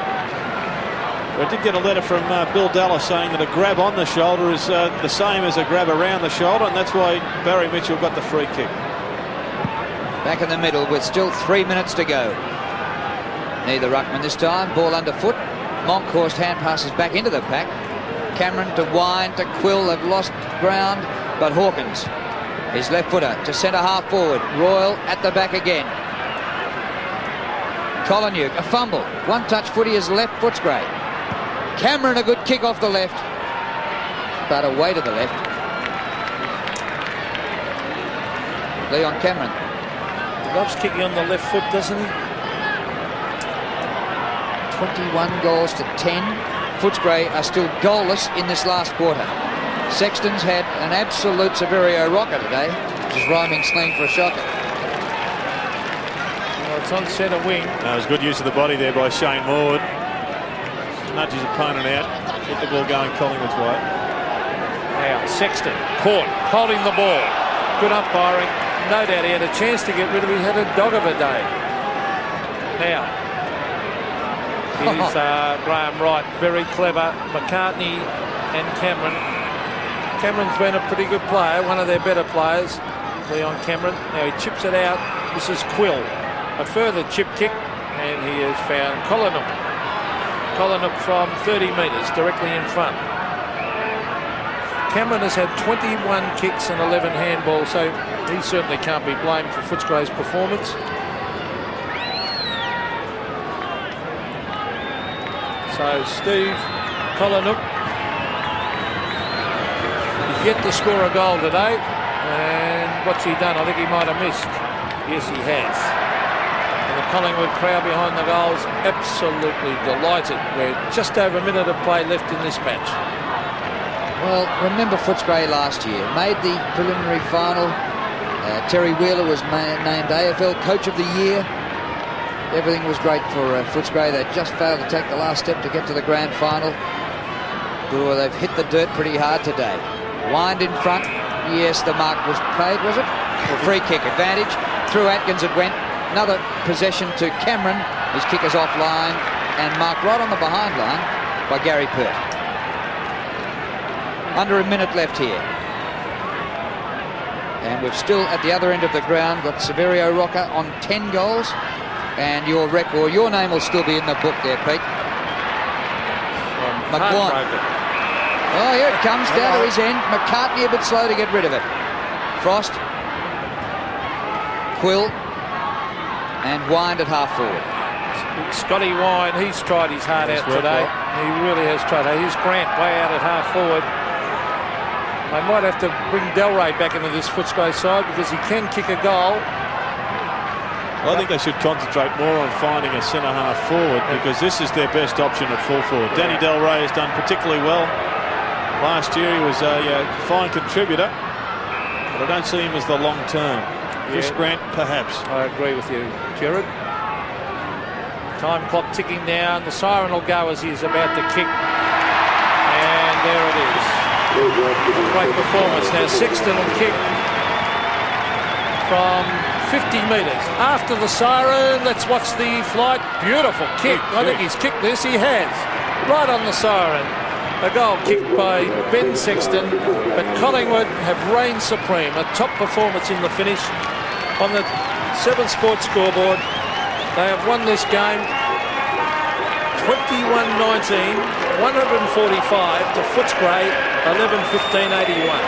But I did get a letter from Bill Dallas saying that a grab on the shoulder is the same as a grab around the shoulder, and that's why Barry Mitchell got the free kick. Back in the middle with still 3 minutes to go. Neither ruckman this time. Ball underfoot. Monkhorst hand passes back into the pack. Cameron to Wine to Quill. They've lost ground, but Hawkins His left footer to centre half forward. Royal at the back again. Collingwood, a fumble. One touch footy is left Footscray. Cameron, a good kick off the left, but away to the left. Leon Cameron. He loves kicking on the left foot, doesn't he? 21 goals to 10. Footscray are still goalless in this last quarter. Sexton's had an absolute Severio rocker today. Just rhyming slang for a shocker. Well, it's on centre wing. That was good use of the body there by Shane Ward. Nudge his opponent out. Get the ball going Collingwood's way. Now, Sexton caught, holding the ball. Good umpiring. No doubt he had a chance to get rid of it. He had a dog of a day. Now, here's Graham Wright, very clever. McCartney and Cameron. Cameron's been a pretty good player, one of their better players, Leon Cameron. Now he chips it out. This is Quill. A further chip kick, and he has found Collingwood. Collingwood from 30 metres, directly in front. Cameron has had 21 kicks and 11 handballs, so he certainly can't be blamed for Footscray's performance. So Steve Collingwood, he's yet to score a goal today, and what's he done? I think he might have missed. Yes, he has. And the Collingwood crowd behind the goals absolutely delighted. We're just over a minute of play left in this match. Well, remember Footscray last year made the preliminary final. Terry Wheeler was named AFL Coach of the Year. Everything was great for Footscray. They just failed to take the last step to get to the grand final. But they've hit the dirt pretty hard today. Wind in front. Yes, the mark was paid, was it? Well, free kick advantage. Through Atkins it went. Another possession to Cameron. His kick is offline and marked right on the behind line by Gary Pert. Under a minute left here. And we've still, at the other end of the ground, got Severio Rocker on 10 goals. And your record, your name will still be in the book there, Pete. McQuan. Oh, here it comes, down to his end. McCartney a bit slow to get rid of it. Frost. Quill. And Wind at half forward. Scotty Wine, he's tried his heart out today. He really has tried. Here's Grant way out at half forward. They might have to bring Delray back into this Footscray side because he can kick a goal. I think they should concentrate more on finding a centre-half forward because this is their best option at full forward. Danny Delray has done particularly well. Last year he was a fine contributor, but I don't see him as the long term. Chris Grant, perhaps. I agree with you, Gerard. Time clock ticking down. The siren will go as he's about to kick. And there it is. Great performance. Now Sexton will kick from 50 metres. After the siren, let's watch the flight. Beautiful kick. I think he's kicked this. He has. Right on the siren. A goal kicked by Ben Sexton. But Collingwood have reigned supreme. A top performance in the finish. On the 7 Sports scoreboard, they have won this game 21-19, 145 to Footscray, 11-15-81.